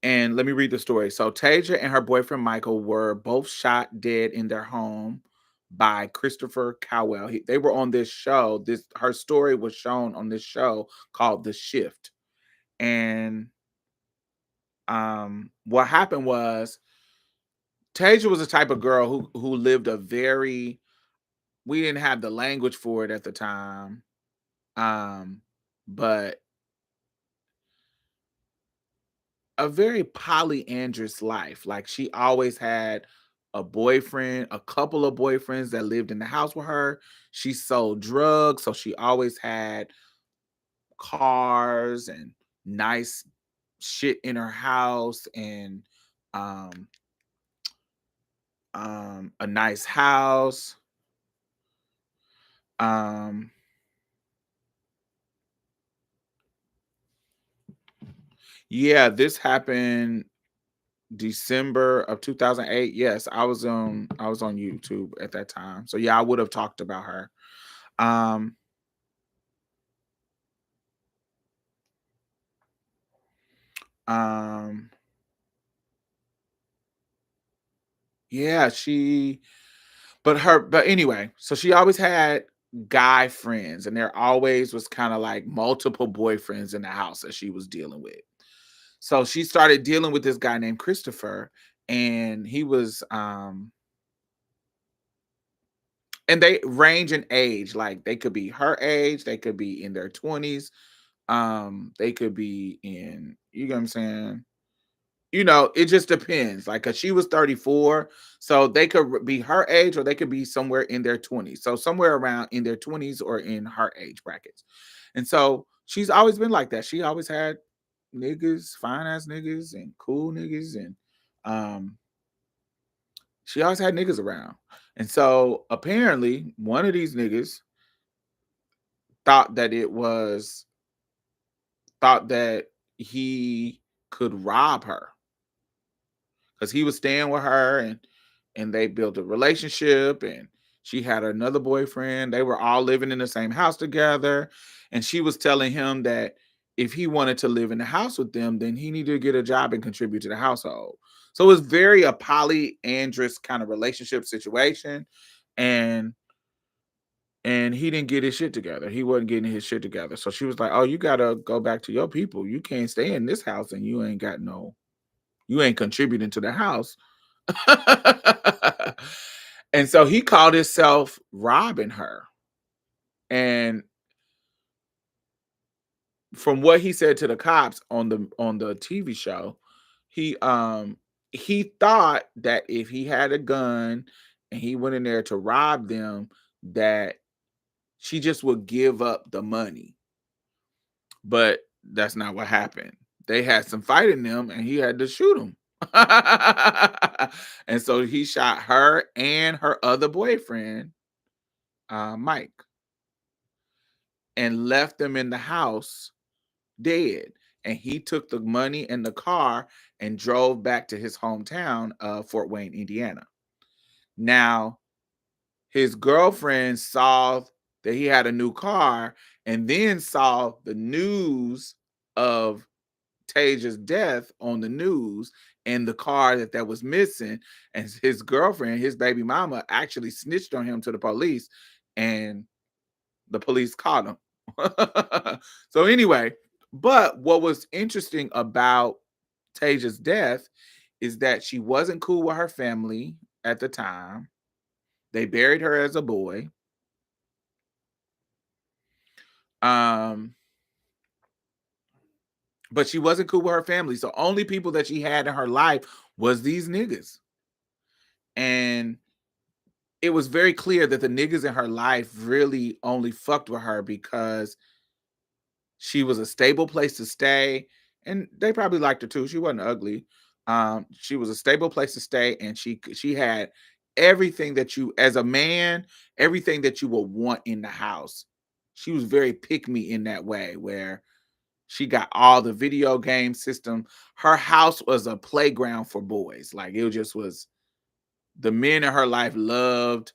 and let me read the story. So Tasia and her boyfriend Michael were both shot dead in their home by Christopher Cowell. They were on this show. This her story was shown on this show called The Shift. And what happened was Tasia was the type of girl who lived a very we didn't have the language for it at the time. Um, but a very polyandrous life. Like she always had a boyfriend, a couple of boyfriends that lived in the house with her. She sold drugs, so she always had cars and nice shit in her house and um a nice house. Um yeah, this happened December of 2008. Yes, I was on YouTube at that time. So yeah, I would have talked about her. Um um yeah, but anyway, so she always had guy friends and there always was kind of like multiple boyfriends in the house that she was dealing with. So she started dealing with this guy named Christopher and he was And they range in age, like, they could be her age, they could be in their 20s, they could be in, you know what I'm saying? It just depends, like, 'cause she was 34, so they could be her age or they could be somewhere in their 20s. So somewhere around in their 20s or in her age brackets. And so she's always been like that. She always had niggas, fine ass niggas and cool niggas and um she always had niggas around. And so apparently one of these niggas thought that it was thought that he could rob her because he was staying with her and they built a relationship and she had another boyfriend. They were all living in the same house together. And she was telling him that if he wanted to live in the house with them, then he needed to get a job and contribute to the household. So it was very a polyandrous kind of relationship situation. And he didn't get his shit together. He wasn't getting his shit together. So she was like, "Oh, you gotta go back to your people. You can't stay in this house and you ain't contributing to the house." And so he called himself robbing her. And from what he said to the cops on the TV show, he thought that if he had a gun and he went in there to rob them, that she just would give up the money. But that's not what happened. They had some fight in them and he had to shoot him. And so he shot her and her other boyfriend, Mike, and left them in the house dead. And he took the money and the car and drove back to his hometown of Fort Wayne, Indiana. Now, his girlfriend saw that he had a new car and then saw the news of Taja's death on the news and the car that was missing. And his girlfriend, his baby mama, actually snitched on him to the police, and the police caught him. So anyway, but what was interesting about Taja's death is that she wasn't cool with her family at the time. They buried her as a boy. Um, but she wasn't cool with her family. So only people that she had in her life was these niggas. And it was very clear that the niggas in her life really only fucked with her because she was a stable place to stay, and they probably liked her too. She wasn't ugly. She was a stable place to stay, and she had everything that you, as a man, everything that you would want in the house. She was very pick me in that way, where she got all the video game system. Her house was a playground for boys. Like it just was. The men in her life loved.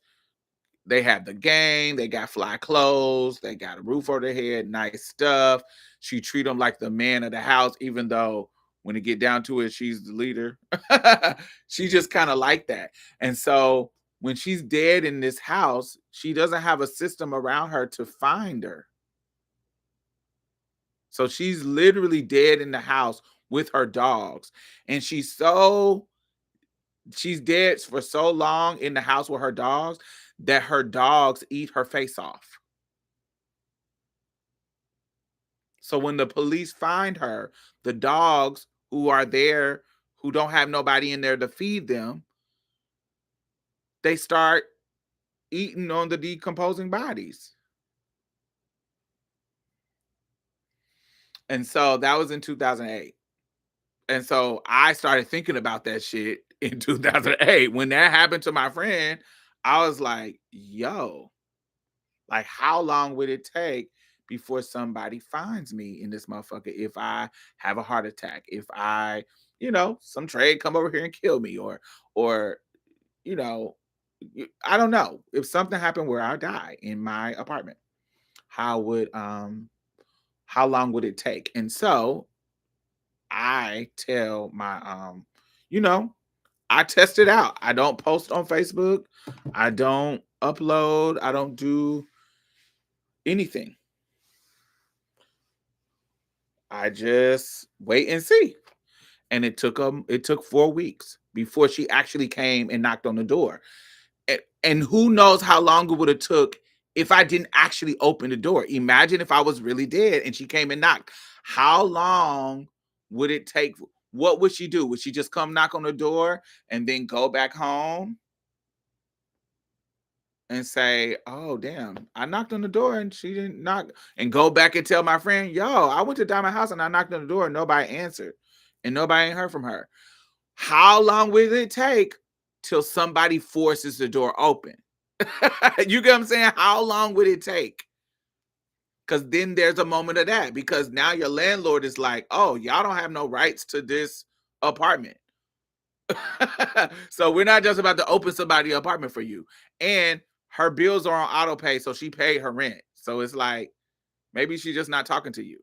They had the game, they got fly clothes, they got a roof over their head, nice stuff. She treat them like the man of the house, even though when it get down to it, she's the leader. She just kind of like that. And so when she's dead in this house, she doesn't have a system around her to find her. So she's literally dead in the house with her dogs. And she's dead for so long in the house with her dogs that her dogs eat her face off. So when the police find her, the dogs who are there, who don't have nobody in there to feed them, they start eating on the decomposing bodies. And so that was in 2008. And so I started thinking about that shit in 2008. When that happened to my friend, I was like, yo, like, how long would it take before somebody finds me in this motherfucker if I have a heart attack? If some trade come over here and kill me, or you know, I don't know. If something happened where I die in my apartment, how would how long would it take? And so I tell my you know, I test it out. I don't post on Facebook. I don't upload. I don't do anything. I just wait and see. And it took 4 weeks before she actually came and knocked on the door. And who knows how long it would have took if I didn't actually open the door. Imagine if I was really dead and she came and knocked. How long would it take? What would she do? Would she just come knock on the door and then go back home and say, "Oh, damn, I knocked on the door and she didn't knock," and go back and tell my friend, "Yo, I went to Diamond House and I knocked on the door and nobody answered and nobody ain't heard from her." How long will it take till somebody forces the door open? You get what I'm saying? How long would it take? Because then there's a moment of that. Because now your landlord is like, "Oh, y'all don't have no rights to this apartment." So we're not just about to open somebody's apartment for you. And her bills are on auto pay, so she paid her rent. So it's like maybe she's just not talking to you.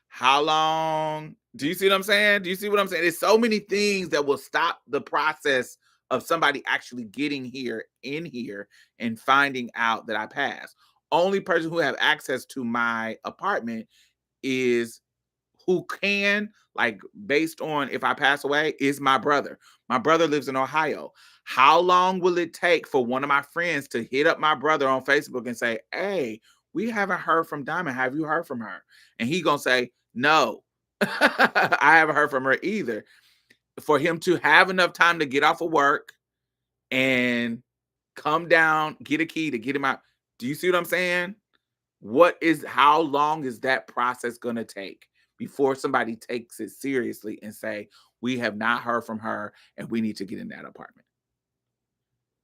How long? Do you see what I'm saying? Do you see what I'm saying? There's so many things that will stop the process of somebody actually getting here in here and finding out that I passed. Only person who have access to my apartment is who can, like, based on if I pass away, is my brother. My brother lives in Ohio. How long will it take for one of my friends to hit up my brother on Facebook and say, "Hey, we haven't heard from Diamond. Have you heard from her?" And he gonna say, "No, I haven't heard from her either." For him to have enough time to get off of work and come down, get a key to get him out. Do you see what I'm saying? How long is that process going to take before somebody takes it seriously and say, "We have not heard from her and we need to get in that apartment"?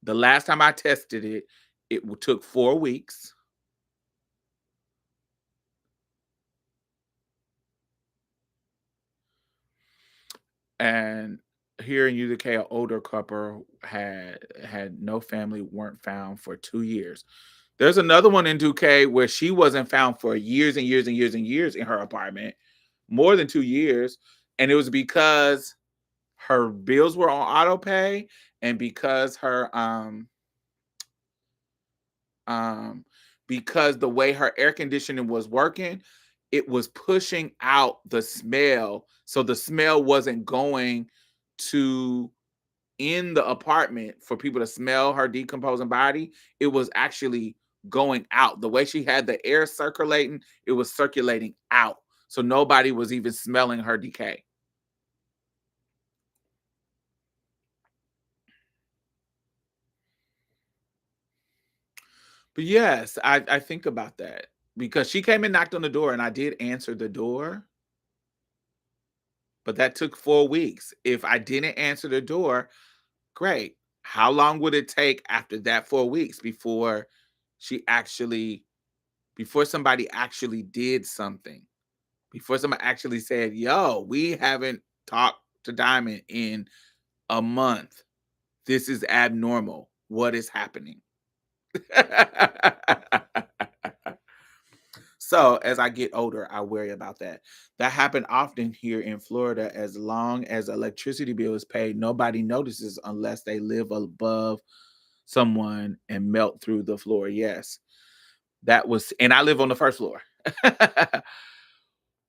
The last time I tested it, took 4 weeks. And here in UK, an older couple had no family, weren't found for 2 years. There's another one in UK where she wasn't found for years and years and years and years in her apartment, more than 2 years. And it was because her bills were on auto pay and um because the way her air conditioning was working, it was pushing out the smell. So the smell wasn't going to in the apartment for people to smell her decomposing body. It was actually going out. The way she had the air circulating, it was circulating out. So nobody was even smelling her decay. But yes, I think about that because she came and knocked on the door and I did answer the door, but that took 4 weeks. If I didn't answer the door, great. How long would it take after that 4 weeks she actually before somebody actually did something? Before somebody actually said, "Yo, we haven't talked to Diamond in a month. This is abnormal. What is happening?" So as I get older, I worry about that. That happened often here in Florida. As long as electricity bill is paid, nobody notices unless they live above someone and melt through the floor. Yes, that was, and I live on the first floor.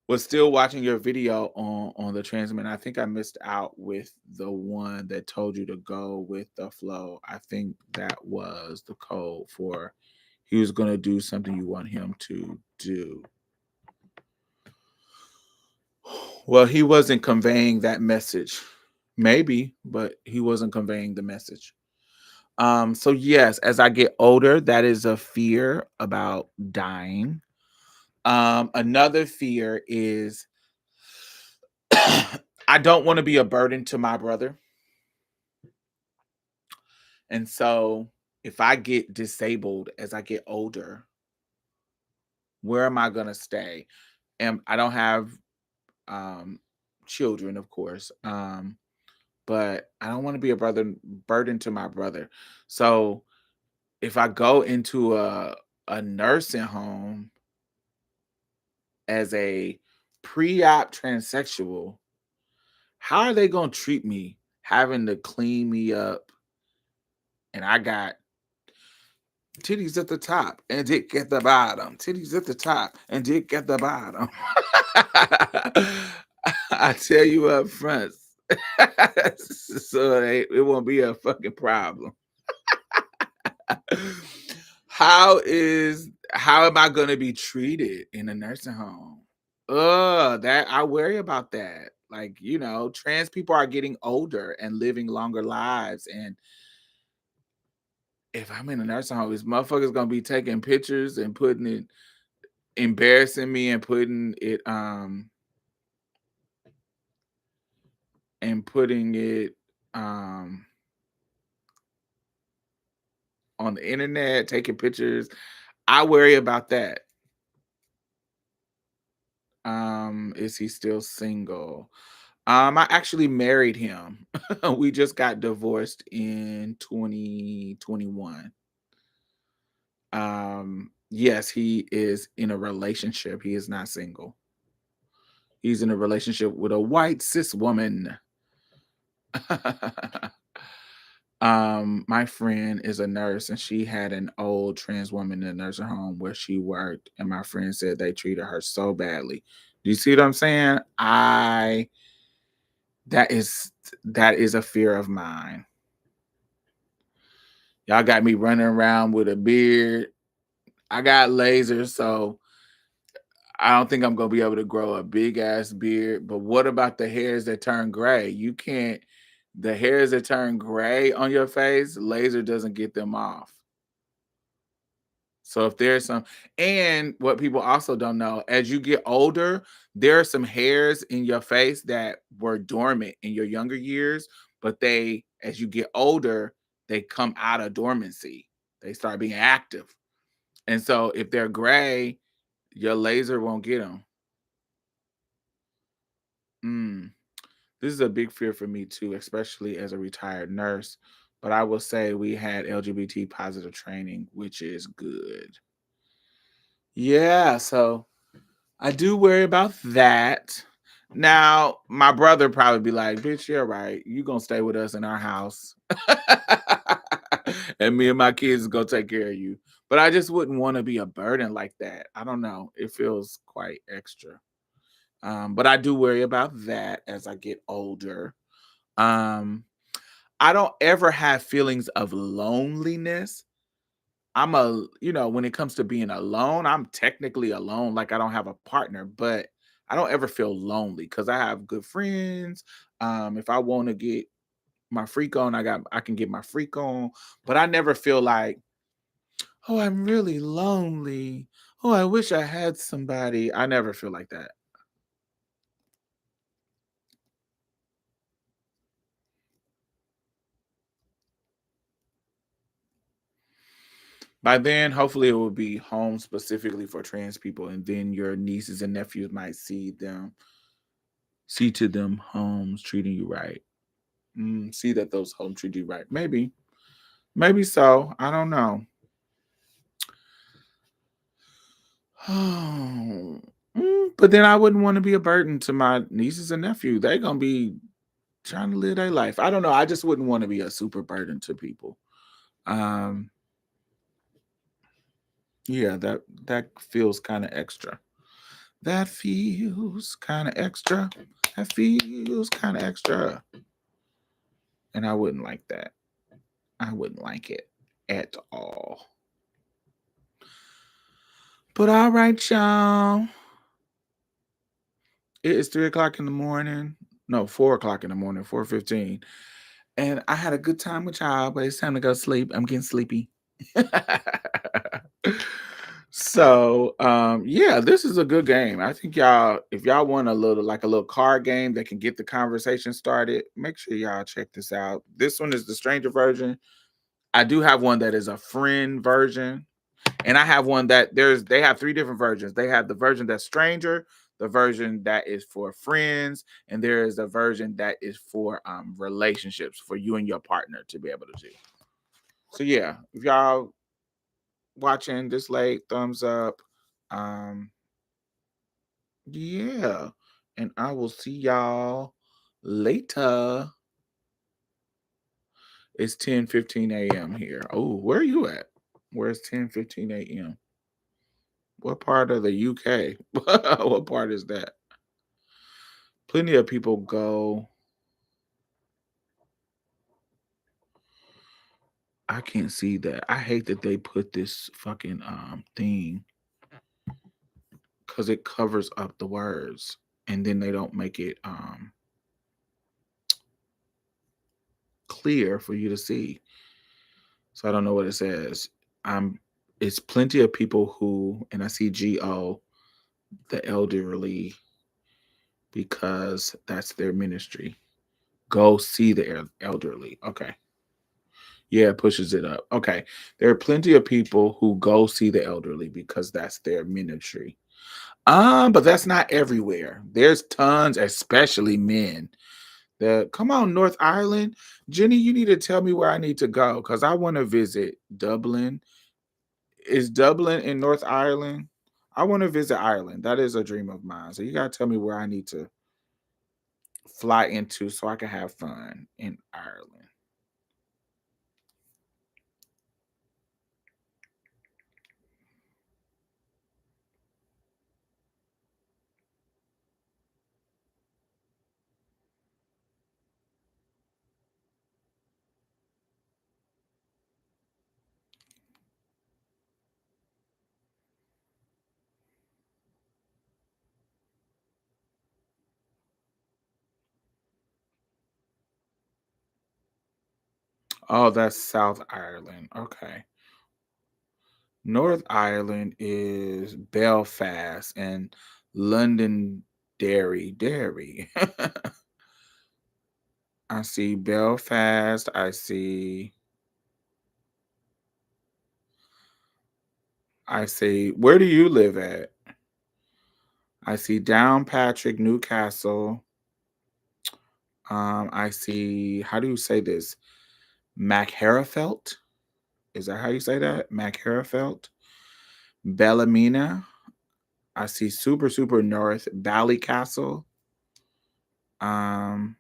Was still watching your video on the transmitter. I think I missed out with the one that told you to go with the flow. I think that was the code for he was going to do something you want him to do. Well, he wasn't conveying that message. Maybe, but he wasn't conveying the message. So yes, as I get older, that is a fear about dying. Another fear is I don't want to be a burden to my brother. And so if I get disabled as I get older, where am I going to stay? And I don't have um children, of course. But I don't want to be a burden to my brother. So if I go into a nursing home as a pre-op transsexual, how are they gonna treat me having to clean me up and I got titties at the top and dick at the bottom, titties at the top and dick at the bottom. I tell you up front, so it won't be a fucking problem. How am I gonna be treated in a nursing home? That I worry about that. Like, trans people are getting older and living longer lives. And if I'm in a nursing home, this motherfucker's gonna be taking pictures and putting it embarrassing me and putting it um on the internet, taking pictures. I worry about that. Is he still single? I actually married him. We just got divorced in 2021. Yes, he is in a relationship. He is not single. He's in a relationship with a white cis woman. My friend is a nurse and she had an old trans woman in a nursing home where she worked, and my friend said they treated her so badly. Do you see what I'm saying? I that is that is a fear of mine. Y'all got me running around with a beard. I got lasers, so I don't think I'm gonna be able to grow a big ass beard. But what about the hairs that turn gray? You can't. The hairs that turn gray on your face, laser doesn't get them off. So if there's some, and what people also don't know, as you get older, there are some hairs in your face that were dormant in your younger years, but as you get older, they come out of dormancy. They start being active. And so if they're gray, your laser won't get them. Mm. This is a big fear for me too, especially as a retired nurse. But I will say we had LGBT positive training, which is good. Yeah, so I do worry about that. Now, my brother probably be like, "Bitch, you're right. You gonna stay with us in our house, and me and my kids gonna take care of you." But I just wouldn't want to be a burden like that. I don't know. It feels quite extra. But I do worry about that as I get older. Um, I don't ever have feelings of loneliness. When it comes to being alone, I'm technically alone. Like I don't have a partner, but I don't ever feel lonely because I have good friends. If I want to get my freak on, I can get my freak on. But I never feel like, oh, I'm really lonely. Oh, I wish I had somebody. I never feel like that. By then, hopefully, it will be home specifically for trans people, and then your nieces and nephews might see to them homes treating you right. See that those homes treat you right. Maybe so. I don't know. But then I wouldn't want to be a burden to my nieces and nephew. They're gonna be trying to live their life. I don't know. I just wouldn't want to be a super burden to people. Um, yeah, that feels kind of extra. That feels kind of extra. That feels kind of extra. And I wouldn't like that. I wouldn't like it at all. But all right, y'all. It is 3 o'clock in the morning. No, 4 o'clock in the morning, 4:15. And I had a good time with y'all, but it's time to go sleep. I'm getting sleepy. So yeah, this is a good game. I think y'all, if y'all want a little card game that can get the conversation started, make sure y'all check this out. This one is the stranger version. I do have one that is a friend version. And I have one that they have three different versions. They have the version that's stranger, the version that is for friends, and there is a version that is for relationships for you and your partner to be able to do. So yeah, if y'all watching this late, thumbs up. Um, yeah. And I will see y'all later. It's 10:15 a.m. here. Oh, where are you at? Where's 10:15 a.m.? What part of the UK? What part is that? Plenty of people go. I can't see that. I hate that they put this fucking thing because it covers up the words and then they don't make it clear for you to see. So I don't know what it says. I'm it's plenty of people who, and I see GO, the elderly, because that's their ministry. Go see the elderly. Okay. Yeah, it pushes it up. Okay. There are plenty of people who go see the elderly because that's their ministry. But that's not everywhere. There's tons, especially men. That come on, North Ireland. Jenny, you need to tell me where I need to go because I want to visit Dublin. Is Dublin in North Ireland? I want to visit Ireland. That is a dream of mine. So you gotta tell me where I need to fly into so I can have fun in Ireland. Oh, that's South Ireland. Okay. North Ireland is Belfast and Londonderry. I see Belfast. I see where do you live at? I see Downpatrick, Newcastle. I see how do you say this? Macharafelt? Is that how you say that? Macharafelt? Ballymena. I see super, super north, Ballycastle. Um,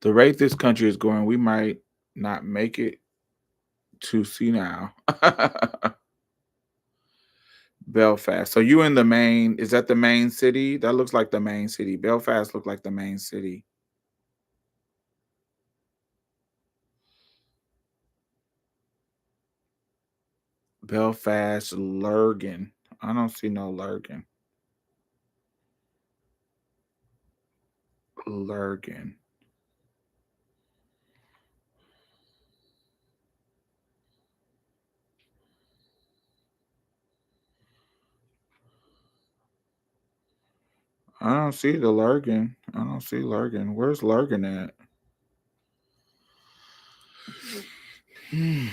the rate this country is going, we might not make it to see now. Belfast. So you in the main, is that the main city? That looks like the main city. Belfast look like the main city. Belfast, Lurgan. I don't see no Lurgan. Lurgan. I don't see the Lurgan. I don't see Lurgan. Where's Lurgan at? Hmm.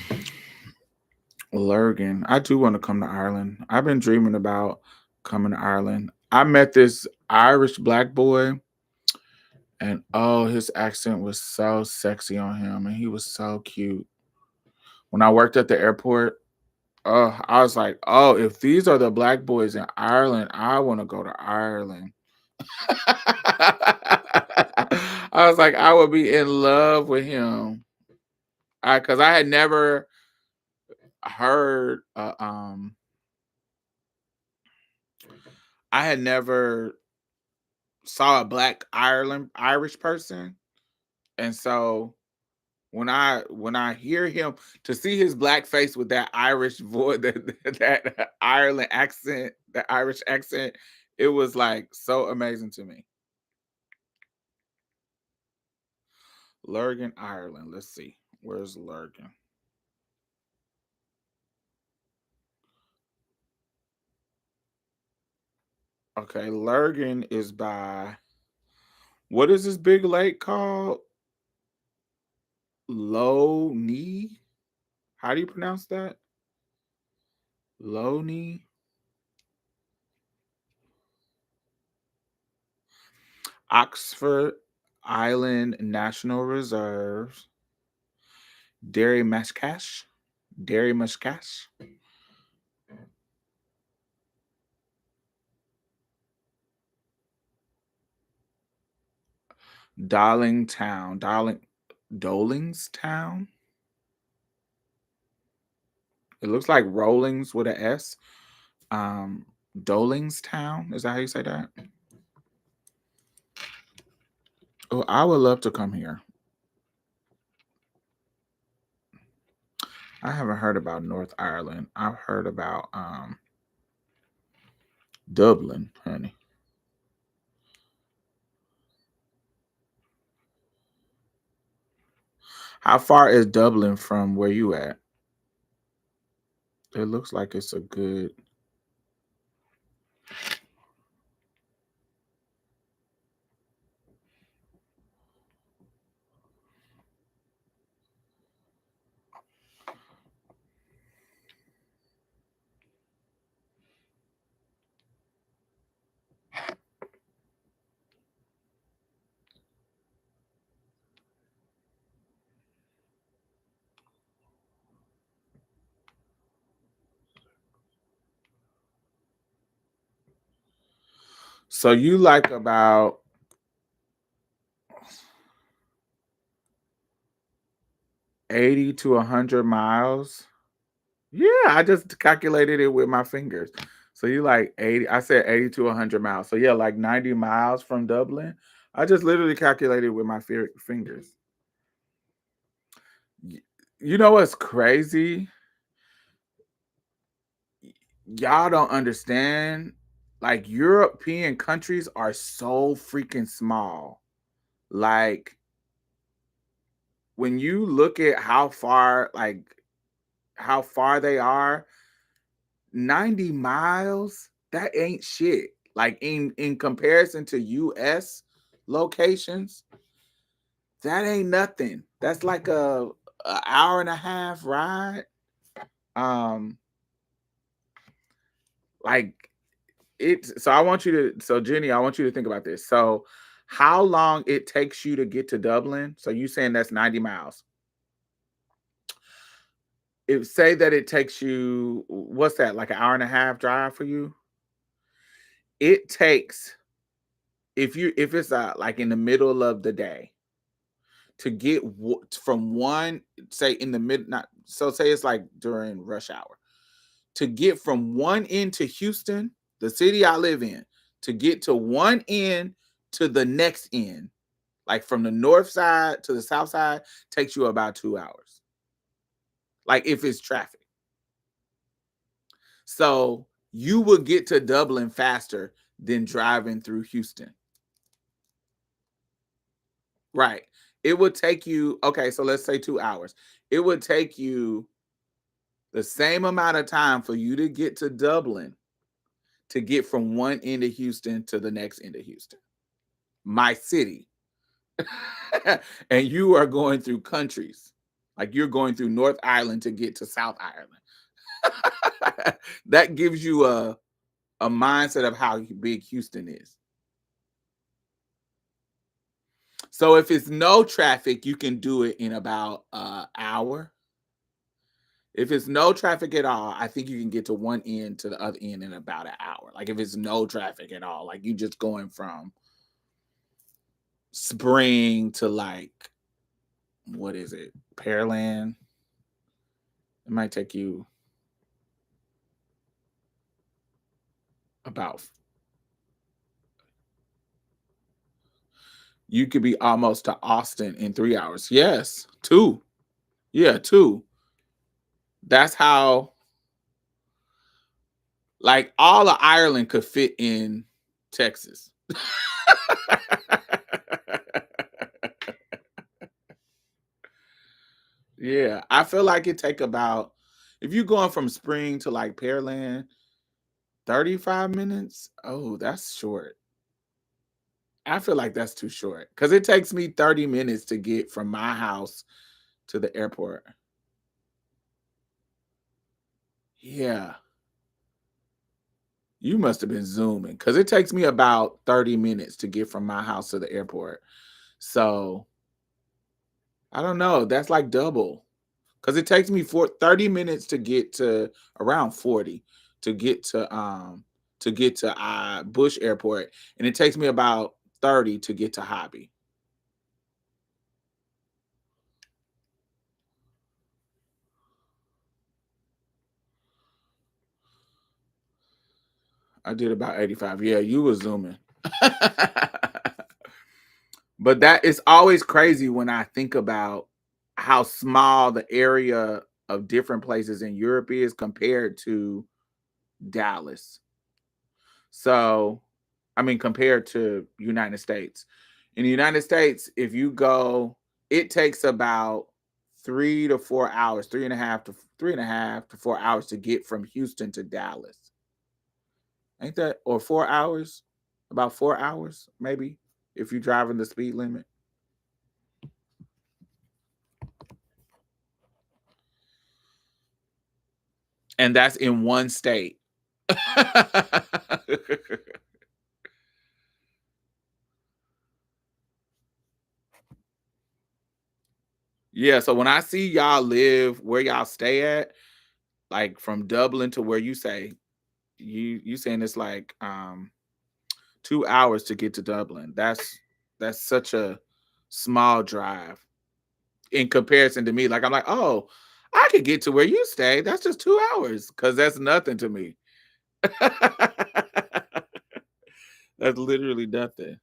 Lurgan. I do want to come to Ireland. I've been dreaming about coming to Ireland. I met this Irish black boy, and oh, his accent was so sexy on him, and he was so cute. When I worked at the airport, oh, I was like, oh, if these are the black boys in Ireland, I want to go to Ireland. I was like, I would be in love with him. Because I had never heard, I had never saw a black Ireland Irish person, and so when I hear him, to see his black face with that Irish voice, that Ireland accent, that Irish accent, it was like so amazing to me. Lurgan, Ireland. Let's see. Where's Lurgan? Okay, Lurgan is by what is this big lake called? Low Knee? How do you pronounce that? Low Knee? Oxford Island National Reserve. Dairy Muscash. Dairy Muscash. Darlingtown. Dolingstown. It looks like Rollings with an S. Um, Dolingstown. Is that how you say that? Oh, I would love to come here. I haven't heard about North Ireland. I've heard about Dublin, honey. How far is Dublin from where you at? It looks like it's a good. So you like about 80 to 100 miles? Yeah, I just calculated it with my fingers. So you like 80, I said 80 to 100 miles. So yeah, like 90 miles from Dublin. I just literally calculated with my fingers. Y- You know what's crazy? Y'all don't understand. Like European countries are so freaking small. Like when you look at how far they are, 90 miles, that ain't shit. Like in comparison to US locations, that ain't nothing. That's like a hour and a half ride. Um like so I want you to so Jenny, I want you to think about this. So how long it takes you to get to Dublin? So you saying that's 90 miles. If say that it takes you what's that, like an hour and a half drive for you? It takes if it's like in the middle of the day to get from one say in the mid not so say it's like during rush hour to get from one end to Houston, the city I live in, to get to one end to the next end, like from the north side to the south side, takes you about 2 hours. Like if it's traffic. So you will get to Dublin faster than driving through Houston. Right. It would take you, okay, so let's say 2 hours. It would take you the same amount of time for you to get to Dublin to get from one end of Houston to the next end of Houston, my city. And you are going through countries. Like you're going through North Ireland to get to South Ireland. That gives you a mindset of how big Houston is. So if it's no traffic, you can do it in about an hour. If it's no traffic at all, I think you can get to one end to the other end in about an hour. Like if it's no traffic at all, like you just going from Spring to like what is it, Pearland? It might take you about. You could be almost to Austin in 3 hours. Yes, two. Yeah, two. That's how. Like all of Ireland could fit in Texas. Yeah, I feel like it take about if you going from Spring to like Pearland, 35 minutes. Oh, that's short. I feel like that's too short because it takes me 30 minutes to get from my house to the airport. Yeah, you must have been zooming because it takes me about 30 minutes to get from my house to the airport. So I don't know. That's like double because it takes me 30 minutes to get to around 40 to get to Bush Airport, and it takes me about 30 to get to Hobby. I did about 85. Yeah, you were zooming. But that is always crazy when I think about how small the area of different places in Europe is compared to Dallas. So, I mean, compared to United States. In the United States, if you go, it takes about 3 to 4 hours, 3.5 to 4 hours to get from Houston to Dallas. Ain't that, or 4 hours? About 4 hours, maybe, if you're driving the speed limit. And that's in one state. Yeah, so when I see y'all live where y'all stay at, like from Dublin to where you say, you saying it's like 2 hours to get to Dublin. That's such a small drive in comparison to me. Like I'm like, oh, I could get to where you stay. That's just 2 hours because that's nothing to me. That's literally nothing.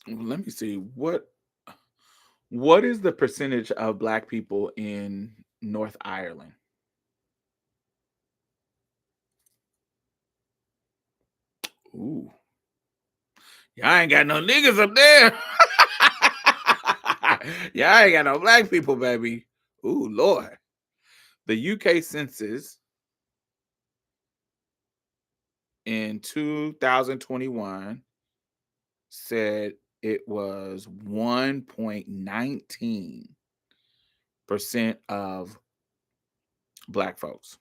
Let me see what is the percentage of Black people in North Ireland? Ooh, y'all ain't got no niggas up there. Y'all ain't got no Black people, baby. Ooh, Lord. The UK census in 2021 said it was 1.19% of Black folks.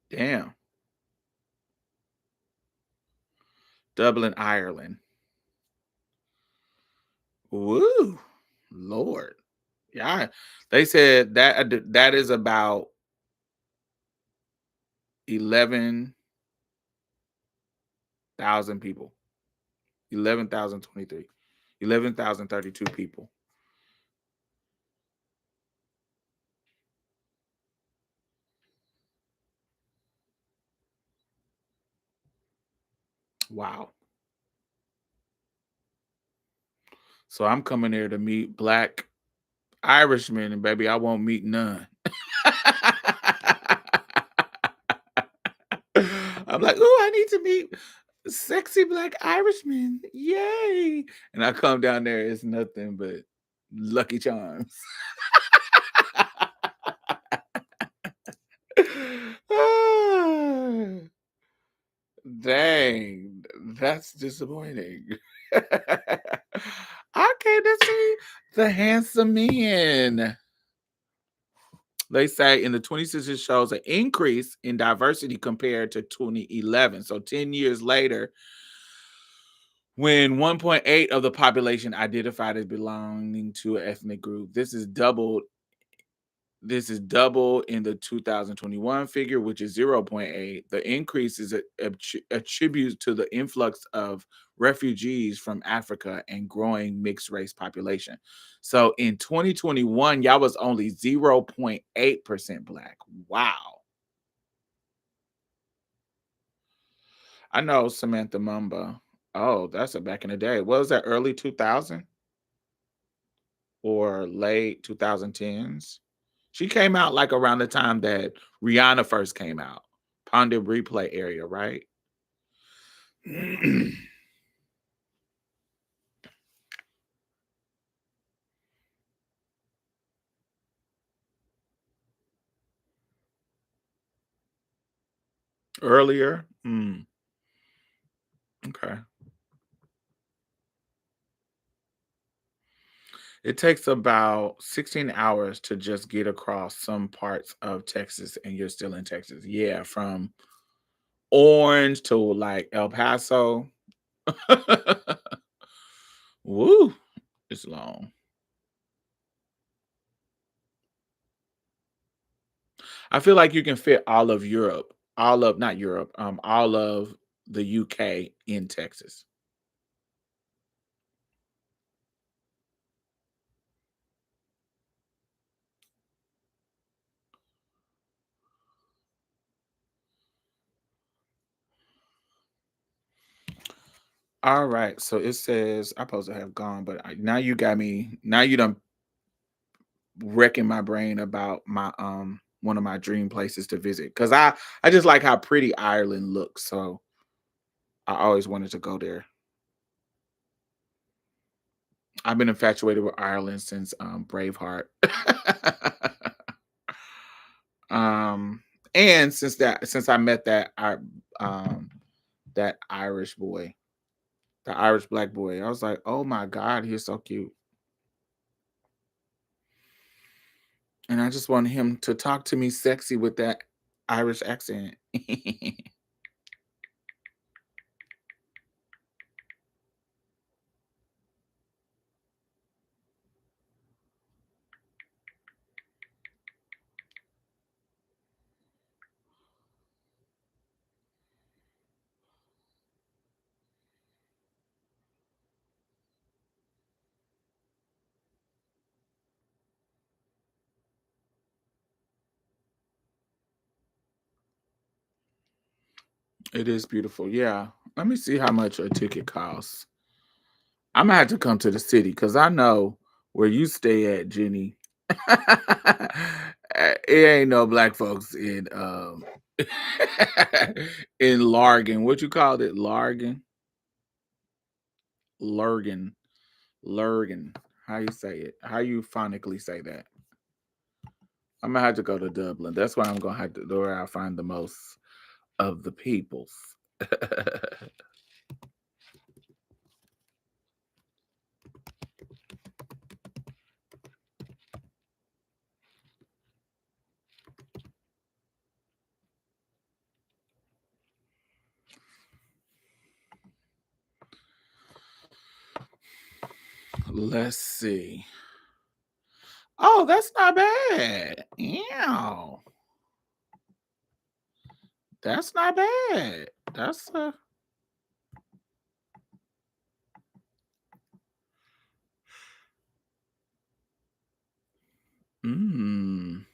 Damn. Dublin, Ireland. Woo. Lord. Yeah. They said that is about 11,000 people. 11,023. 11,032 people. Wow. So I'm coming there to meet Black Irishmen, and baby, I won't meet none. I'm like, "Ooh, I need to meet sexy Black Irishmen. Yay." And I come down there, it's nothing but Lucky Charms. Ah, dang, that's disappointing. I came to see the handsome men. They say in the 2060 shows an increase in diversity compared to 2011. So 10 years later, when 1.8 of the population identified as belonging to an ethnic group, this is double in the 2021 figure, which is zero point 0.8. The increase is attributed to the influx of refugees from Africa and growing mixed race population. So in 2021, y'all was only 0.8% Black. Wow. I know Samantha Mumba. Oh, that's a back in the day. What was that, early 2000 or late 2010s? She came out like around the time that Rihanna first came out. Ponder Replay area, right? Earlier? Okay. It takes about 16 hours to just get across some parts of Texas, and you're still in Texas. Yeah, from Orange to like El Paso. Woo, it's long. I feel like you can fit all of Europe, all of not Europe, all of the UK in Texas. All right. So it says I'm supposed to have gone, but now you got me. Now you done wrecking my brain about my one of my dream places to visit because I just like how pretty Ireland looks. So I always wanted to go there. I've been infatuated with Ireland since Braveheart. um and since I met um that Irish boy, the Irish black boy, I was like, oh my God, he's so cute. And I just want him to talk to me sexy with that Irish accent. It is beautiful. Yeah. Let me see how much a ticket costs. I'm gonna have to come to the city because I know where you stay at, Jenny. It ain't no black folks in in Largan. What you called it? Largan? Lurgan. Lurgan. How you say it? How you phonically say that? I'm gonna have to go to Dublin. That's why I'm gonna have to where I find the most of the peoples. Let's see. Oh, that's not bad. Yeah, that's not bad. That's mm.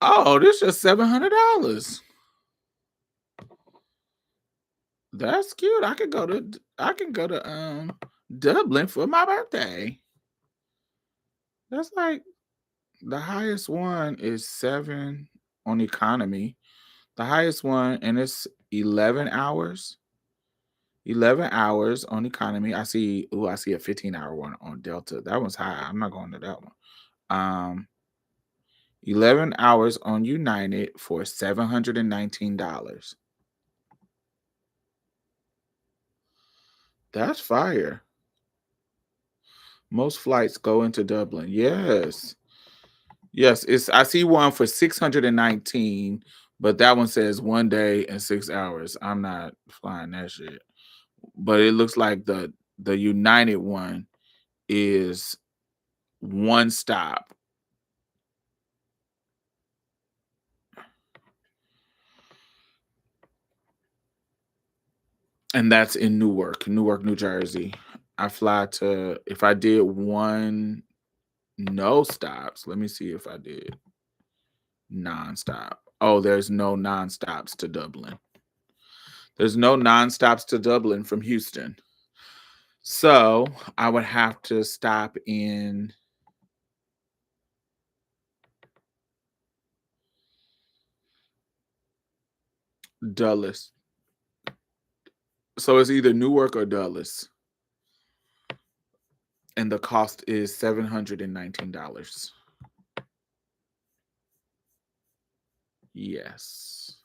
Oh, this is $700. That's cute. I can go to Dublin for my birthday. That's like the highest one is 7 on economy. The highest one and it's 11 hours. 11 hours on economy. I see a 15-hour one on Delta. That one's high. I'm not going to that one. Um 11 hours on United for $719. That's fire. Most flights go into Dublin. Yes. Yes, it's I see one for 619, but that one says 1 day and 6 hours. I'm not flying that shit. But it looks like the United one is one stop, and that's in Newark, New Jersey. I fly to if I did one no stops, let me see if I did nonstop. Oh, there's no nonstops to Dublin. There's no nonstops to Dublin from Houston. So I would have to stop in Dulles. So it's either Newark or Dulles. And the cost is $719. Yes.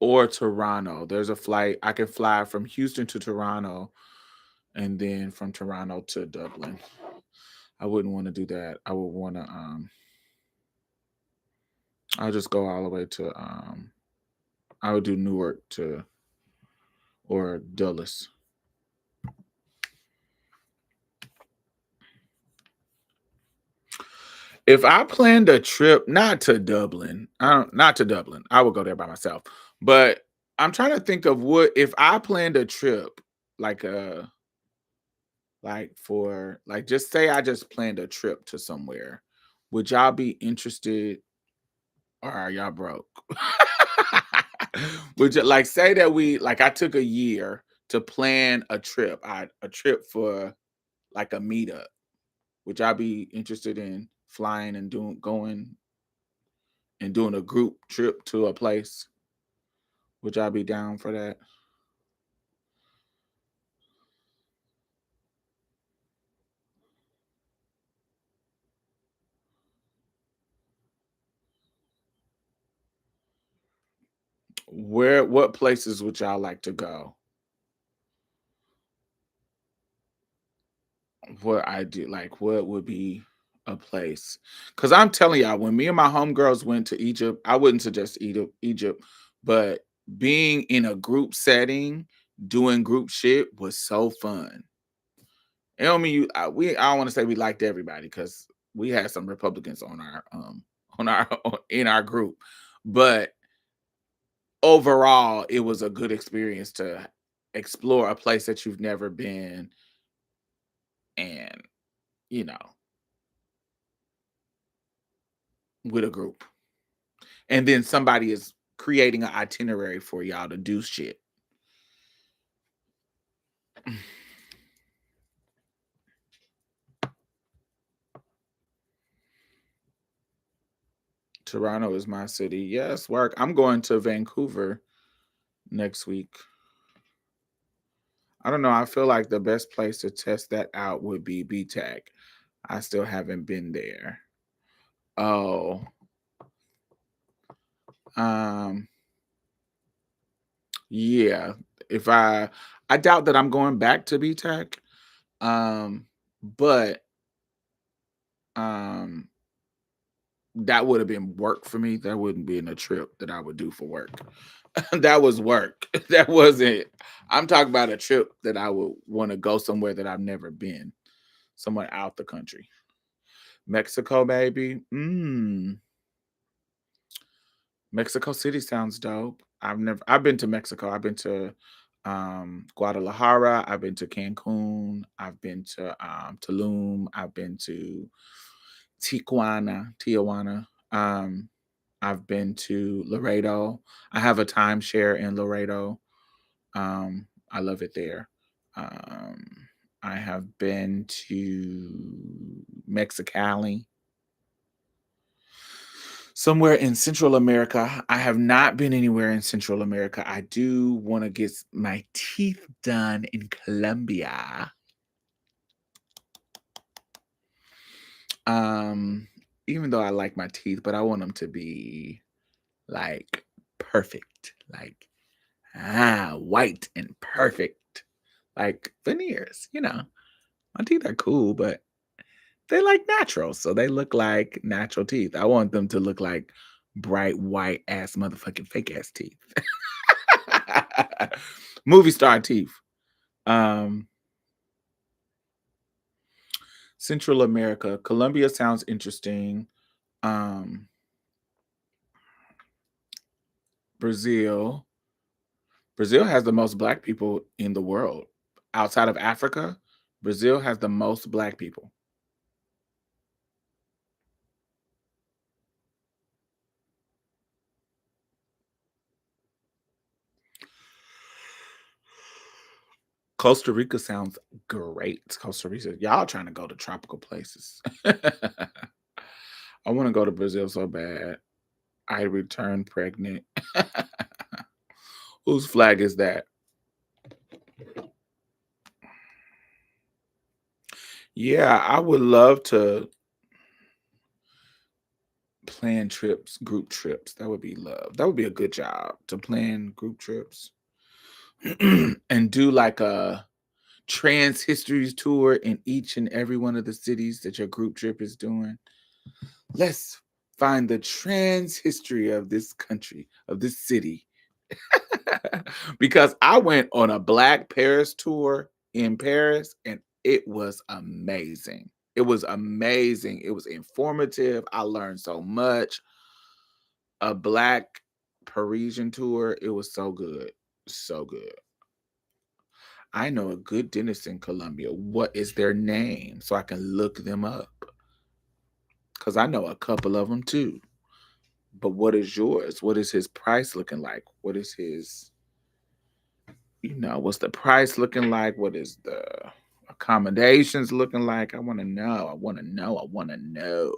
Or Toronto. There's a flight. I can fly from Houston to Toronto and then from Toronto to Dublin. I wouldn't want to do that. I would want to I'll just go all the way to I would do Newark to or Dulles. If I planned a trip, not to Dublin, not to Dublin, I would go there by myself. But I'm trying to think of what if I planned a trip, like a like for like just say I just planned a trip to somewhere. Would y'all be interested or are y'all broke? Would you like say that we like I took a year to plan a trip for like a meetup. Would y'all be interested in flying and going and doing a group trip to a place? Would y'all be down for that? What places would y'all like to go? What I do like what would be a place? Because I'm telling y'all, when me and my homegirls went to Egypt, I wouldn't suggest Egypt, but being in a group setting, doing group shit was so fun. It don't mean I don't want to say we liked everybody because we had some Republicans on our in our group. But overall, it was a good experience to explore a place that you've never been and, you know, with a group. And then somebody is creating an itinerary for y'all to do shit. Toronto is my city. Yes, work. I'm going to Vancouver next week. I don't know. I feel like the best place to test that out would be BTAC. I still haven't been there. Oh, um, yeah. If I doubt that I'm going back to BTAC. But um that would have been work for me. That wouldn't be in a trip that I would do for work. That was work. That wasn't I'm talking about a trip that I would want to go somewhere that I've never been, somewhere out the country. Mexico, baby. Mexico City sounds dope. I've been to Mexico. I've been to Guadalajara, I've been to Cancun, I've been to Tulum, I've been to Tijuana. I've been to Laredo. I have a timeshare in Laredo. I love it there. Um, I have been to Mexicali, somewhere in Central America. I have not been anywhere in Central America. I do want to get my teeth done in Colombia. Um, Even though I like my teeth, but I want them to be like perfect, like white and perfect, like veneers. My teeth are cool, but they like natural, so they look like natural teeth. I want them to look like bright white ass motherfucking fake ass teeth. Movie star teeth. Um, Central America, Colombia sounds interesting. Um, Brazil. Brazil has the most black people in the world. Outside of Africa, Brazil has the most black people. Costa Rica sounds great. Costa Rica, y'all trying to go to tropical places. I want to go to Brazil so bad. I returned pregnant. Whose flag is that? Yeah, I would love to plan trips, group trips. That would be love. That would be a good job to plan group trips and do like a trans histories tour in each and every one of the cities that your group trip is doing. Let's find the trans history of this country, of this city. Because I went on a Black Paris tour in Paris and it was amazing. It was amazing. It was informative. I learned so much. A black Parisian tour. It was so good. So good. I know a good dentist in Colombia. What is their name? So I can look them up. Because I know a couple of them too. But what is yours? What is his price looking like? What is his, what's the price looking like? What is the accommodations looking like? I want to know. I want to know. I want to know.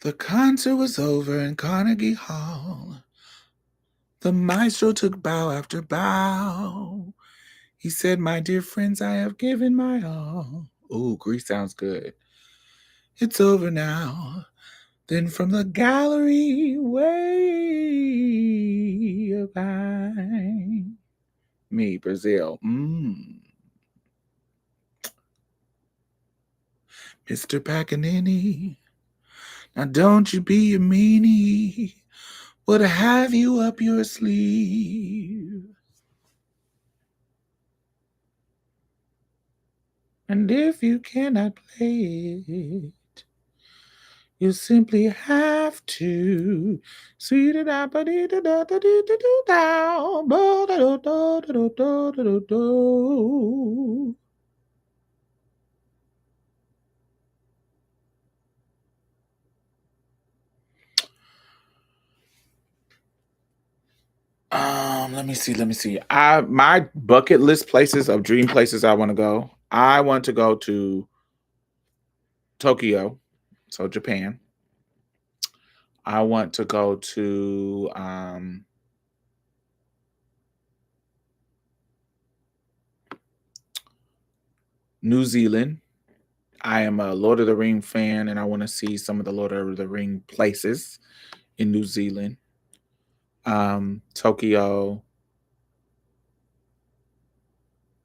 The concert was over in Carnegie Hall. The maestro took bow after bow. He said, "My dear friends, I have given my all." Ooh, Grease sounds good. It's over now. Then from the gallery way up high. Me, Brazil. Mr. Paganini. Now don't you be a meanie. What have you up your sleeve? And if you cannot play it, you simply have to. See the da ba dee da da da dee da doo down. Ba da do do do do do do do. Let me see. Let me see. My bucket list places of dream places I want to go. I want to go to Tokyo, so Japan. I want to go to New Zealand. I am a Lord of the Ring fan, and I want to see some of the Lord of the Ring places in New Zealand. Tokyo,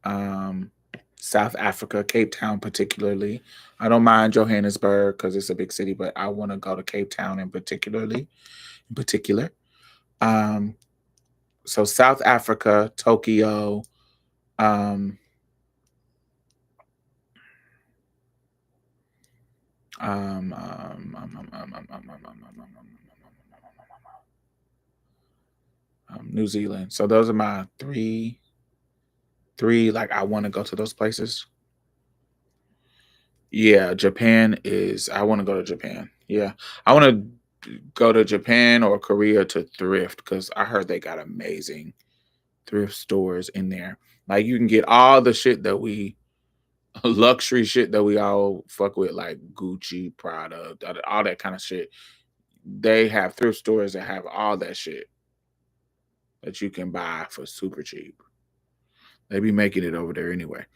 um, South Africa, Cape Town, particularly. I don't mind Johannesburg because it's a big city, but I want to go to Cape Town in particular. Um, so South Africa, Tokyo, um, New Zealand. So those are my three. Like I want to go to those places. Yeah, Japan is. I want to go to Japan. Yeah, I want to go to Japan or Korea to thrift because I heard they got amazing thrift stores in there. Like you can get all the shit that we luxury shit that we all fuck with, like Gucci, Prada, all that kind of shit. They have thrift stores that have all that shit that you can buy for super cheap. They be making it over there anyway.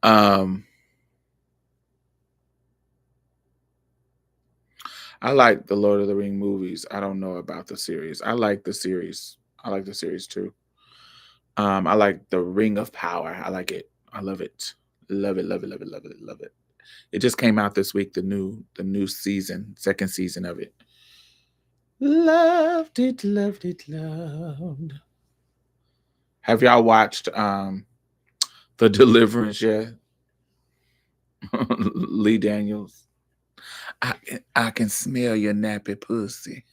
um, I like the Lord of the Ring movies. I don't know about the series. I like the series. I like the series too. I like the Ring of Power. I like it. I love it. Love it. Love it. Love it. Love it. Love it. It just came out this week. The new season, second season of it. Loved it. Loved it. Loved. Have y'all watched The Deliverance yet? Lee Daniels. I can smell your nappy pussy.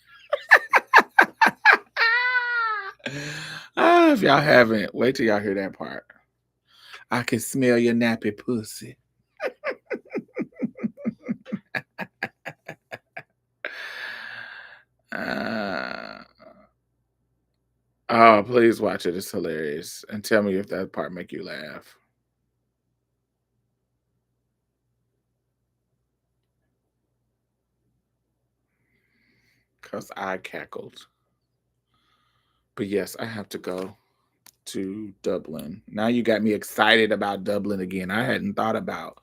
If y'all haven't, wait till y'all hear that part. I can smell your nappy pussy. Uh, oh, please watch it. It's hilarious. And tell me if that part make you laugh. Because I cackled. But yes, I have to go to Dublin. Now you got me excited about Dublin again. I hadn't thought about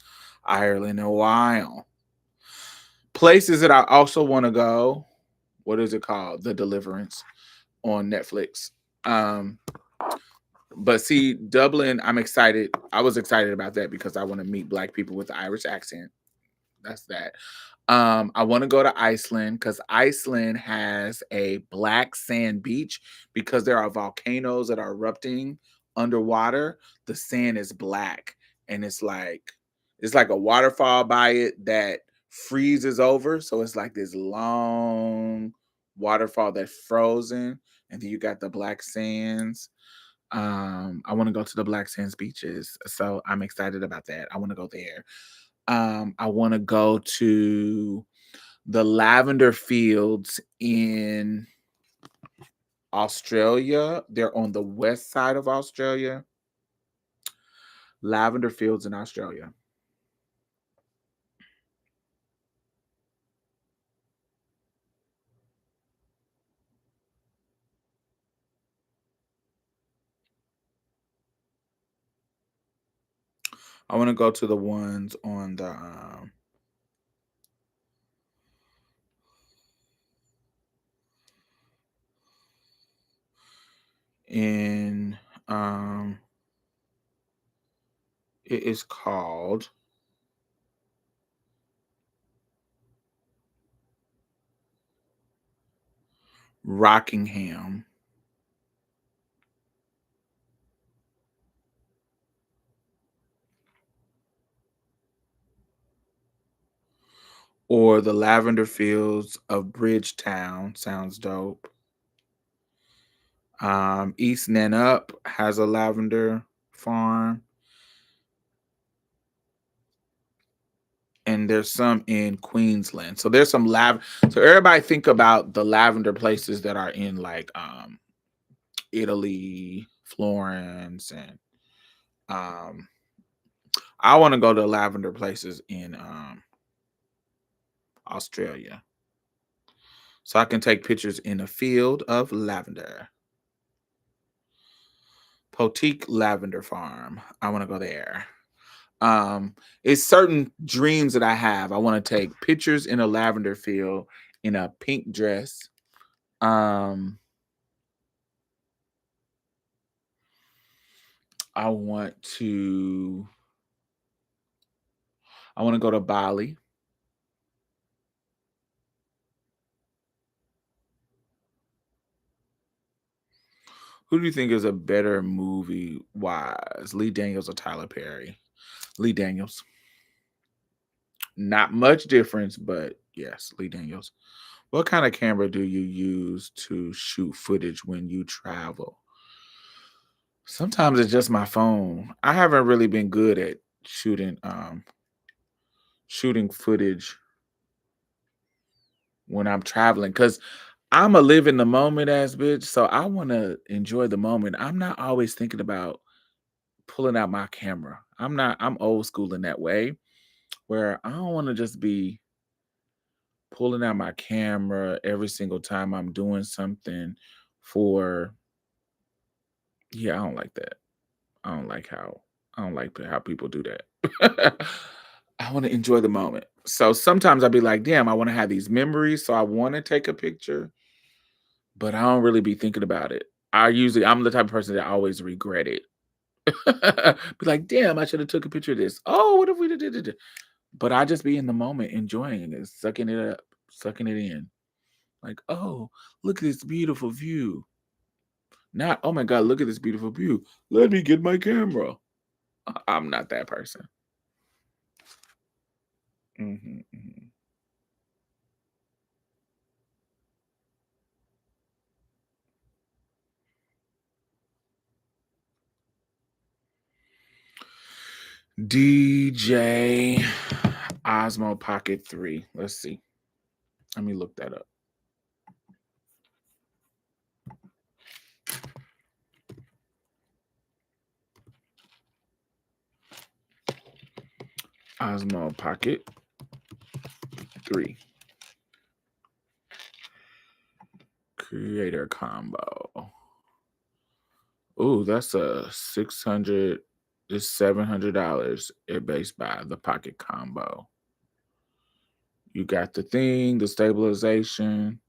Ireland in a while. Places that I also want to go. What is it called? The Deliverance on Netflix. Um, but see, Dublin, I'm excited. I was excited about that because I want to meet black people with the Irish accent. That's that. I want to go to Iceland because Iceland has a black sand beach because there are volcanoes that are erupting underwater. The sand is black, and it's like a waterfall by it that freezes over. So it's like this long waterfall that's frozen, and then you got the black sands. I want to go to the black sands beaches, so I'm excited about that. I want to go there. I want to go to the lavender fields in Australia. They're on the west side of Australia. Lavender fields in Australia. I want to go to the ones on the in it is called Rockingham or the lavender fields of Bridgetown. Sounds dope. East Nantucket has a lavender farm, and there's some in Queensland. So there's some So everybody think about the lavender places that are in like Italy, Florence, and um I want to go to lavender places in Australia so I can take pictures in a field of lavender. Potique Lavender Farm. I want to go there. It's certain dreams that I have. I want to take pictures in a lavender field in a pink dress. Um, I want to I want to go to Bali. Who do you think is a better movie wise, Lee Daniels or Tyler Perry? Lee Daniels. Not much difference, but yes, Lee Daniels. What kind of camera do you use to shoot footage when you travel? Sometimes it's just my phone. I haven't really been good at shooting footage when I'm traveling because I'm a live in the moment ass bitch. So I want to enjoy the moment. I'm not always thinking about pulling out my camera. I'm old school in that way where I don't want to just be pulling out my camera every single time I'm doing something for yeah, I don't like that. I don't like how people do that. I want to enjoy the moment. So sometimes I'll be like, damn, I want to have these memories. So I want to take a picture, but I don't really be thinking about it. I'm the type of person that always regret it. Be like, damn, I should have took a picture of this. Oh, what if we did? But I just be in the moment, enjoying it, sucking it up, sucking it in. Like, oh, look at this beautiful view. Not, oh my God, look at this beautiful view. Let me get my camera. I'm not that person. Mhm, mhm. DJ Osmo Pocket 3. Let's see. Let me look that up. Osmo Pocket 3. Creator combo. Ooh, that's a 600 it's $700 at Base Buy, the Pocket combo. You got the thing, the stabilization.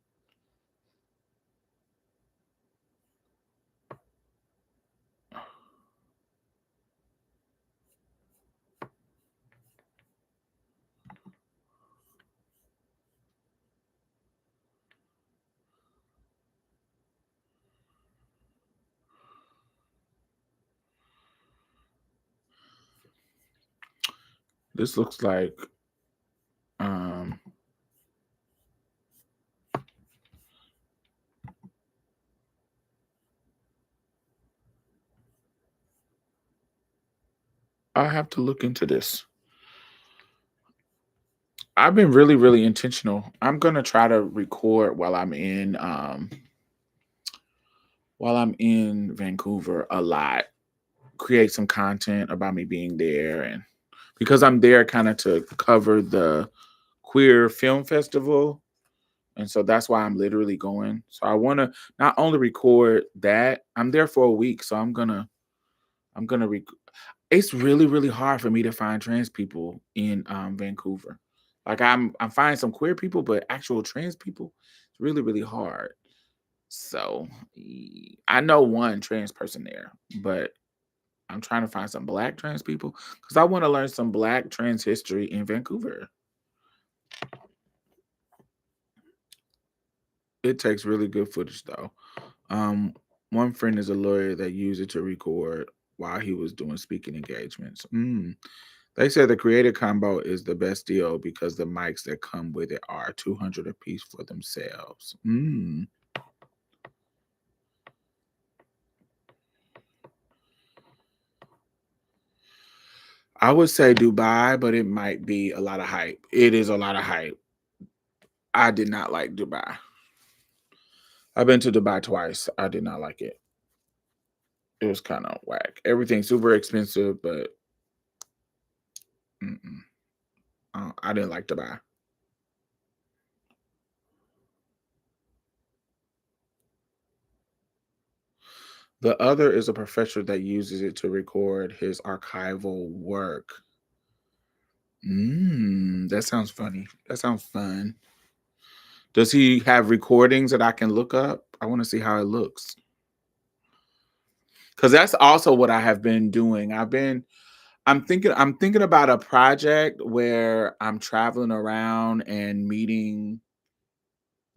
This looks like um I have to look into this. I've been really, really intentional. I'm gonna try to record while I'm in Vancouver a lot, create some content about me being there, and because I'm there kind of to cover the queer film festival, and so that's why I'm literally going. So I want to not only record that, I'm there for a week, so I'm gonna it's really, really hard for me to find trans people in Vancouver. Like I'm finding some queer people, but actual trans people, it's really, really hard. So I know one trans person there, but I'm trying to find some black trans people because I want to learn some black trans history in Vancouver. It takes really good footage though. Um, one friend is a lawyer that used it to record while he was doing speaking engagements. They said the creator combo is the best deal because the mics that come with it are 200 a piece for themselves. I would say Dubai, but it might be a lot of hype. It is a lot of hype. I did not like Dubai. I've been to Dubai twice. I did not like it. It was kind of whack. Everything's super expensive, but mm-mm. I didn't like Dubai. The other is a professor that uses it to record his archival work. That sounds funny. That sounds fun. Does he have recordings that I can look up? I want to see how it looks. Cuz that's also what I have been doing. I'm thinking about a project where I'm traveling around and meeting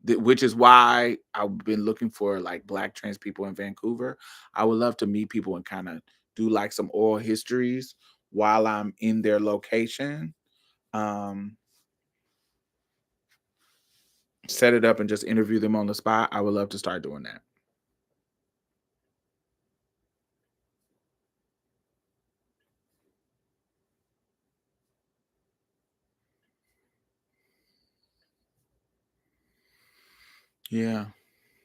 which is why I've been looking for like black trans people in Vancouver. I would love to meet people and kind of do like some oral histories while I'm in their location. Um Set it up and just interview them on the spot. I would love to start doing that. Yeah.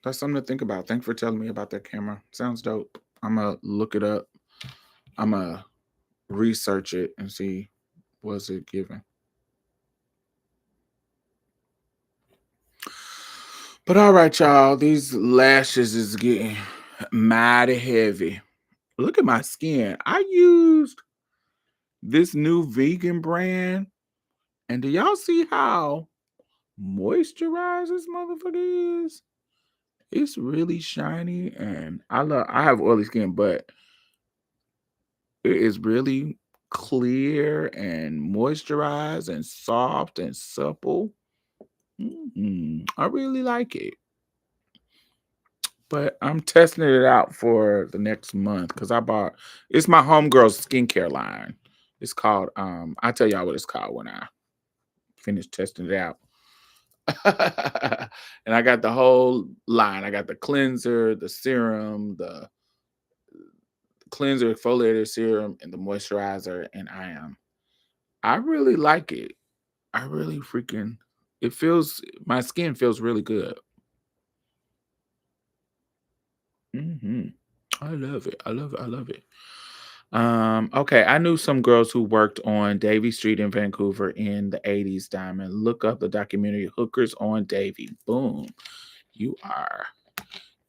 That's something to think about. Thanks for telling me about that camera. Sounds dope. I'm gonna look it up. I'm gonna research it and see what's it giving. But all right, y'all. These lashes is getting mighty heavy. Look at my skin. I used this new vegan brand, and do y'all see how moisturized this motherfucker is? It's really shiny, and I have oily skin, but it is really clear and moisturized and soft and supple. I really like it. But I'm testing it out for the next month because it's my homegirl's skincare line. It's called I'll tell y'all what it's called when I finish testing it out. And I got the whole line. I got the cleanser, the serum, the cleanser, exfoliator serum, and the moisturizer. And I really like it. I really freaking it feels my skin feels really good. I love it. I love it. I love it. Okay, I knew some girls who worked on Davie Street in Vancouver in the 80s, Diamond. Look up the documentary Hookers on Davie. Boom. You are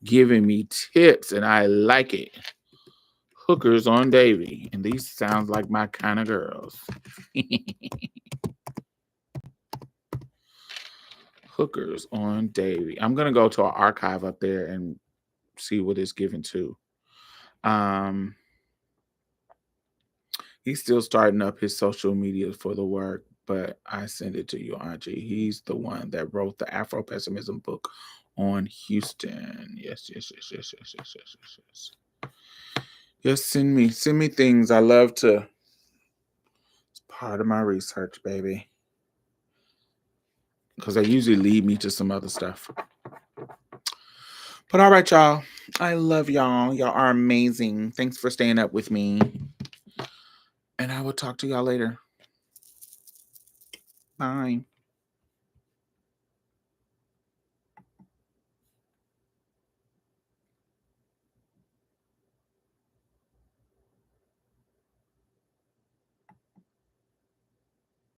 giving me tips and I like it. Hookers on Davie. And these sounds like my kind of girls. Hookers on Davie. I'm gonna go to our archive up there and see what it's given to. Um He's still starting up his social media for the work, but I send it to you, Auntie. He's the one that wrote the Afro Pessimism book on Houston. Yes, yes, yes, yes, yes, yes, yes, yes, yes. Yes, send me things. I love to part of my research, baby. Because they usually lead me to some other stuff. But all right, y'all. I love y'all. Y'all are amazing. Thanks for staying up with me. And I will talk to y'all later. Bye.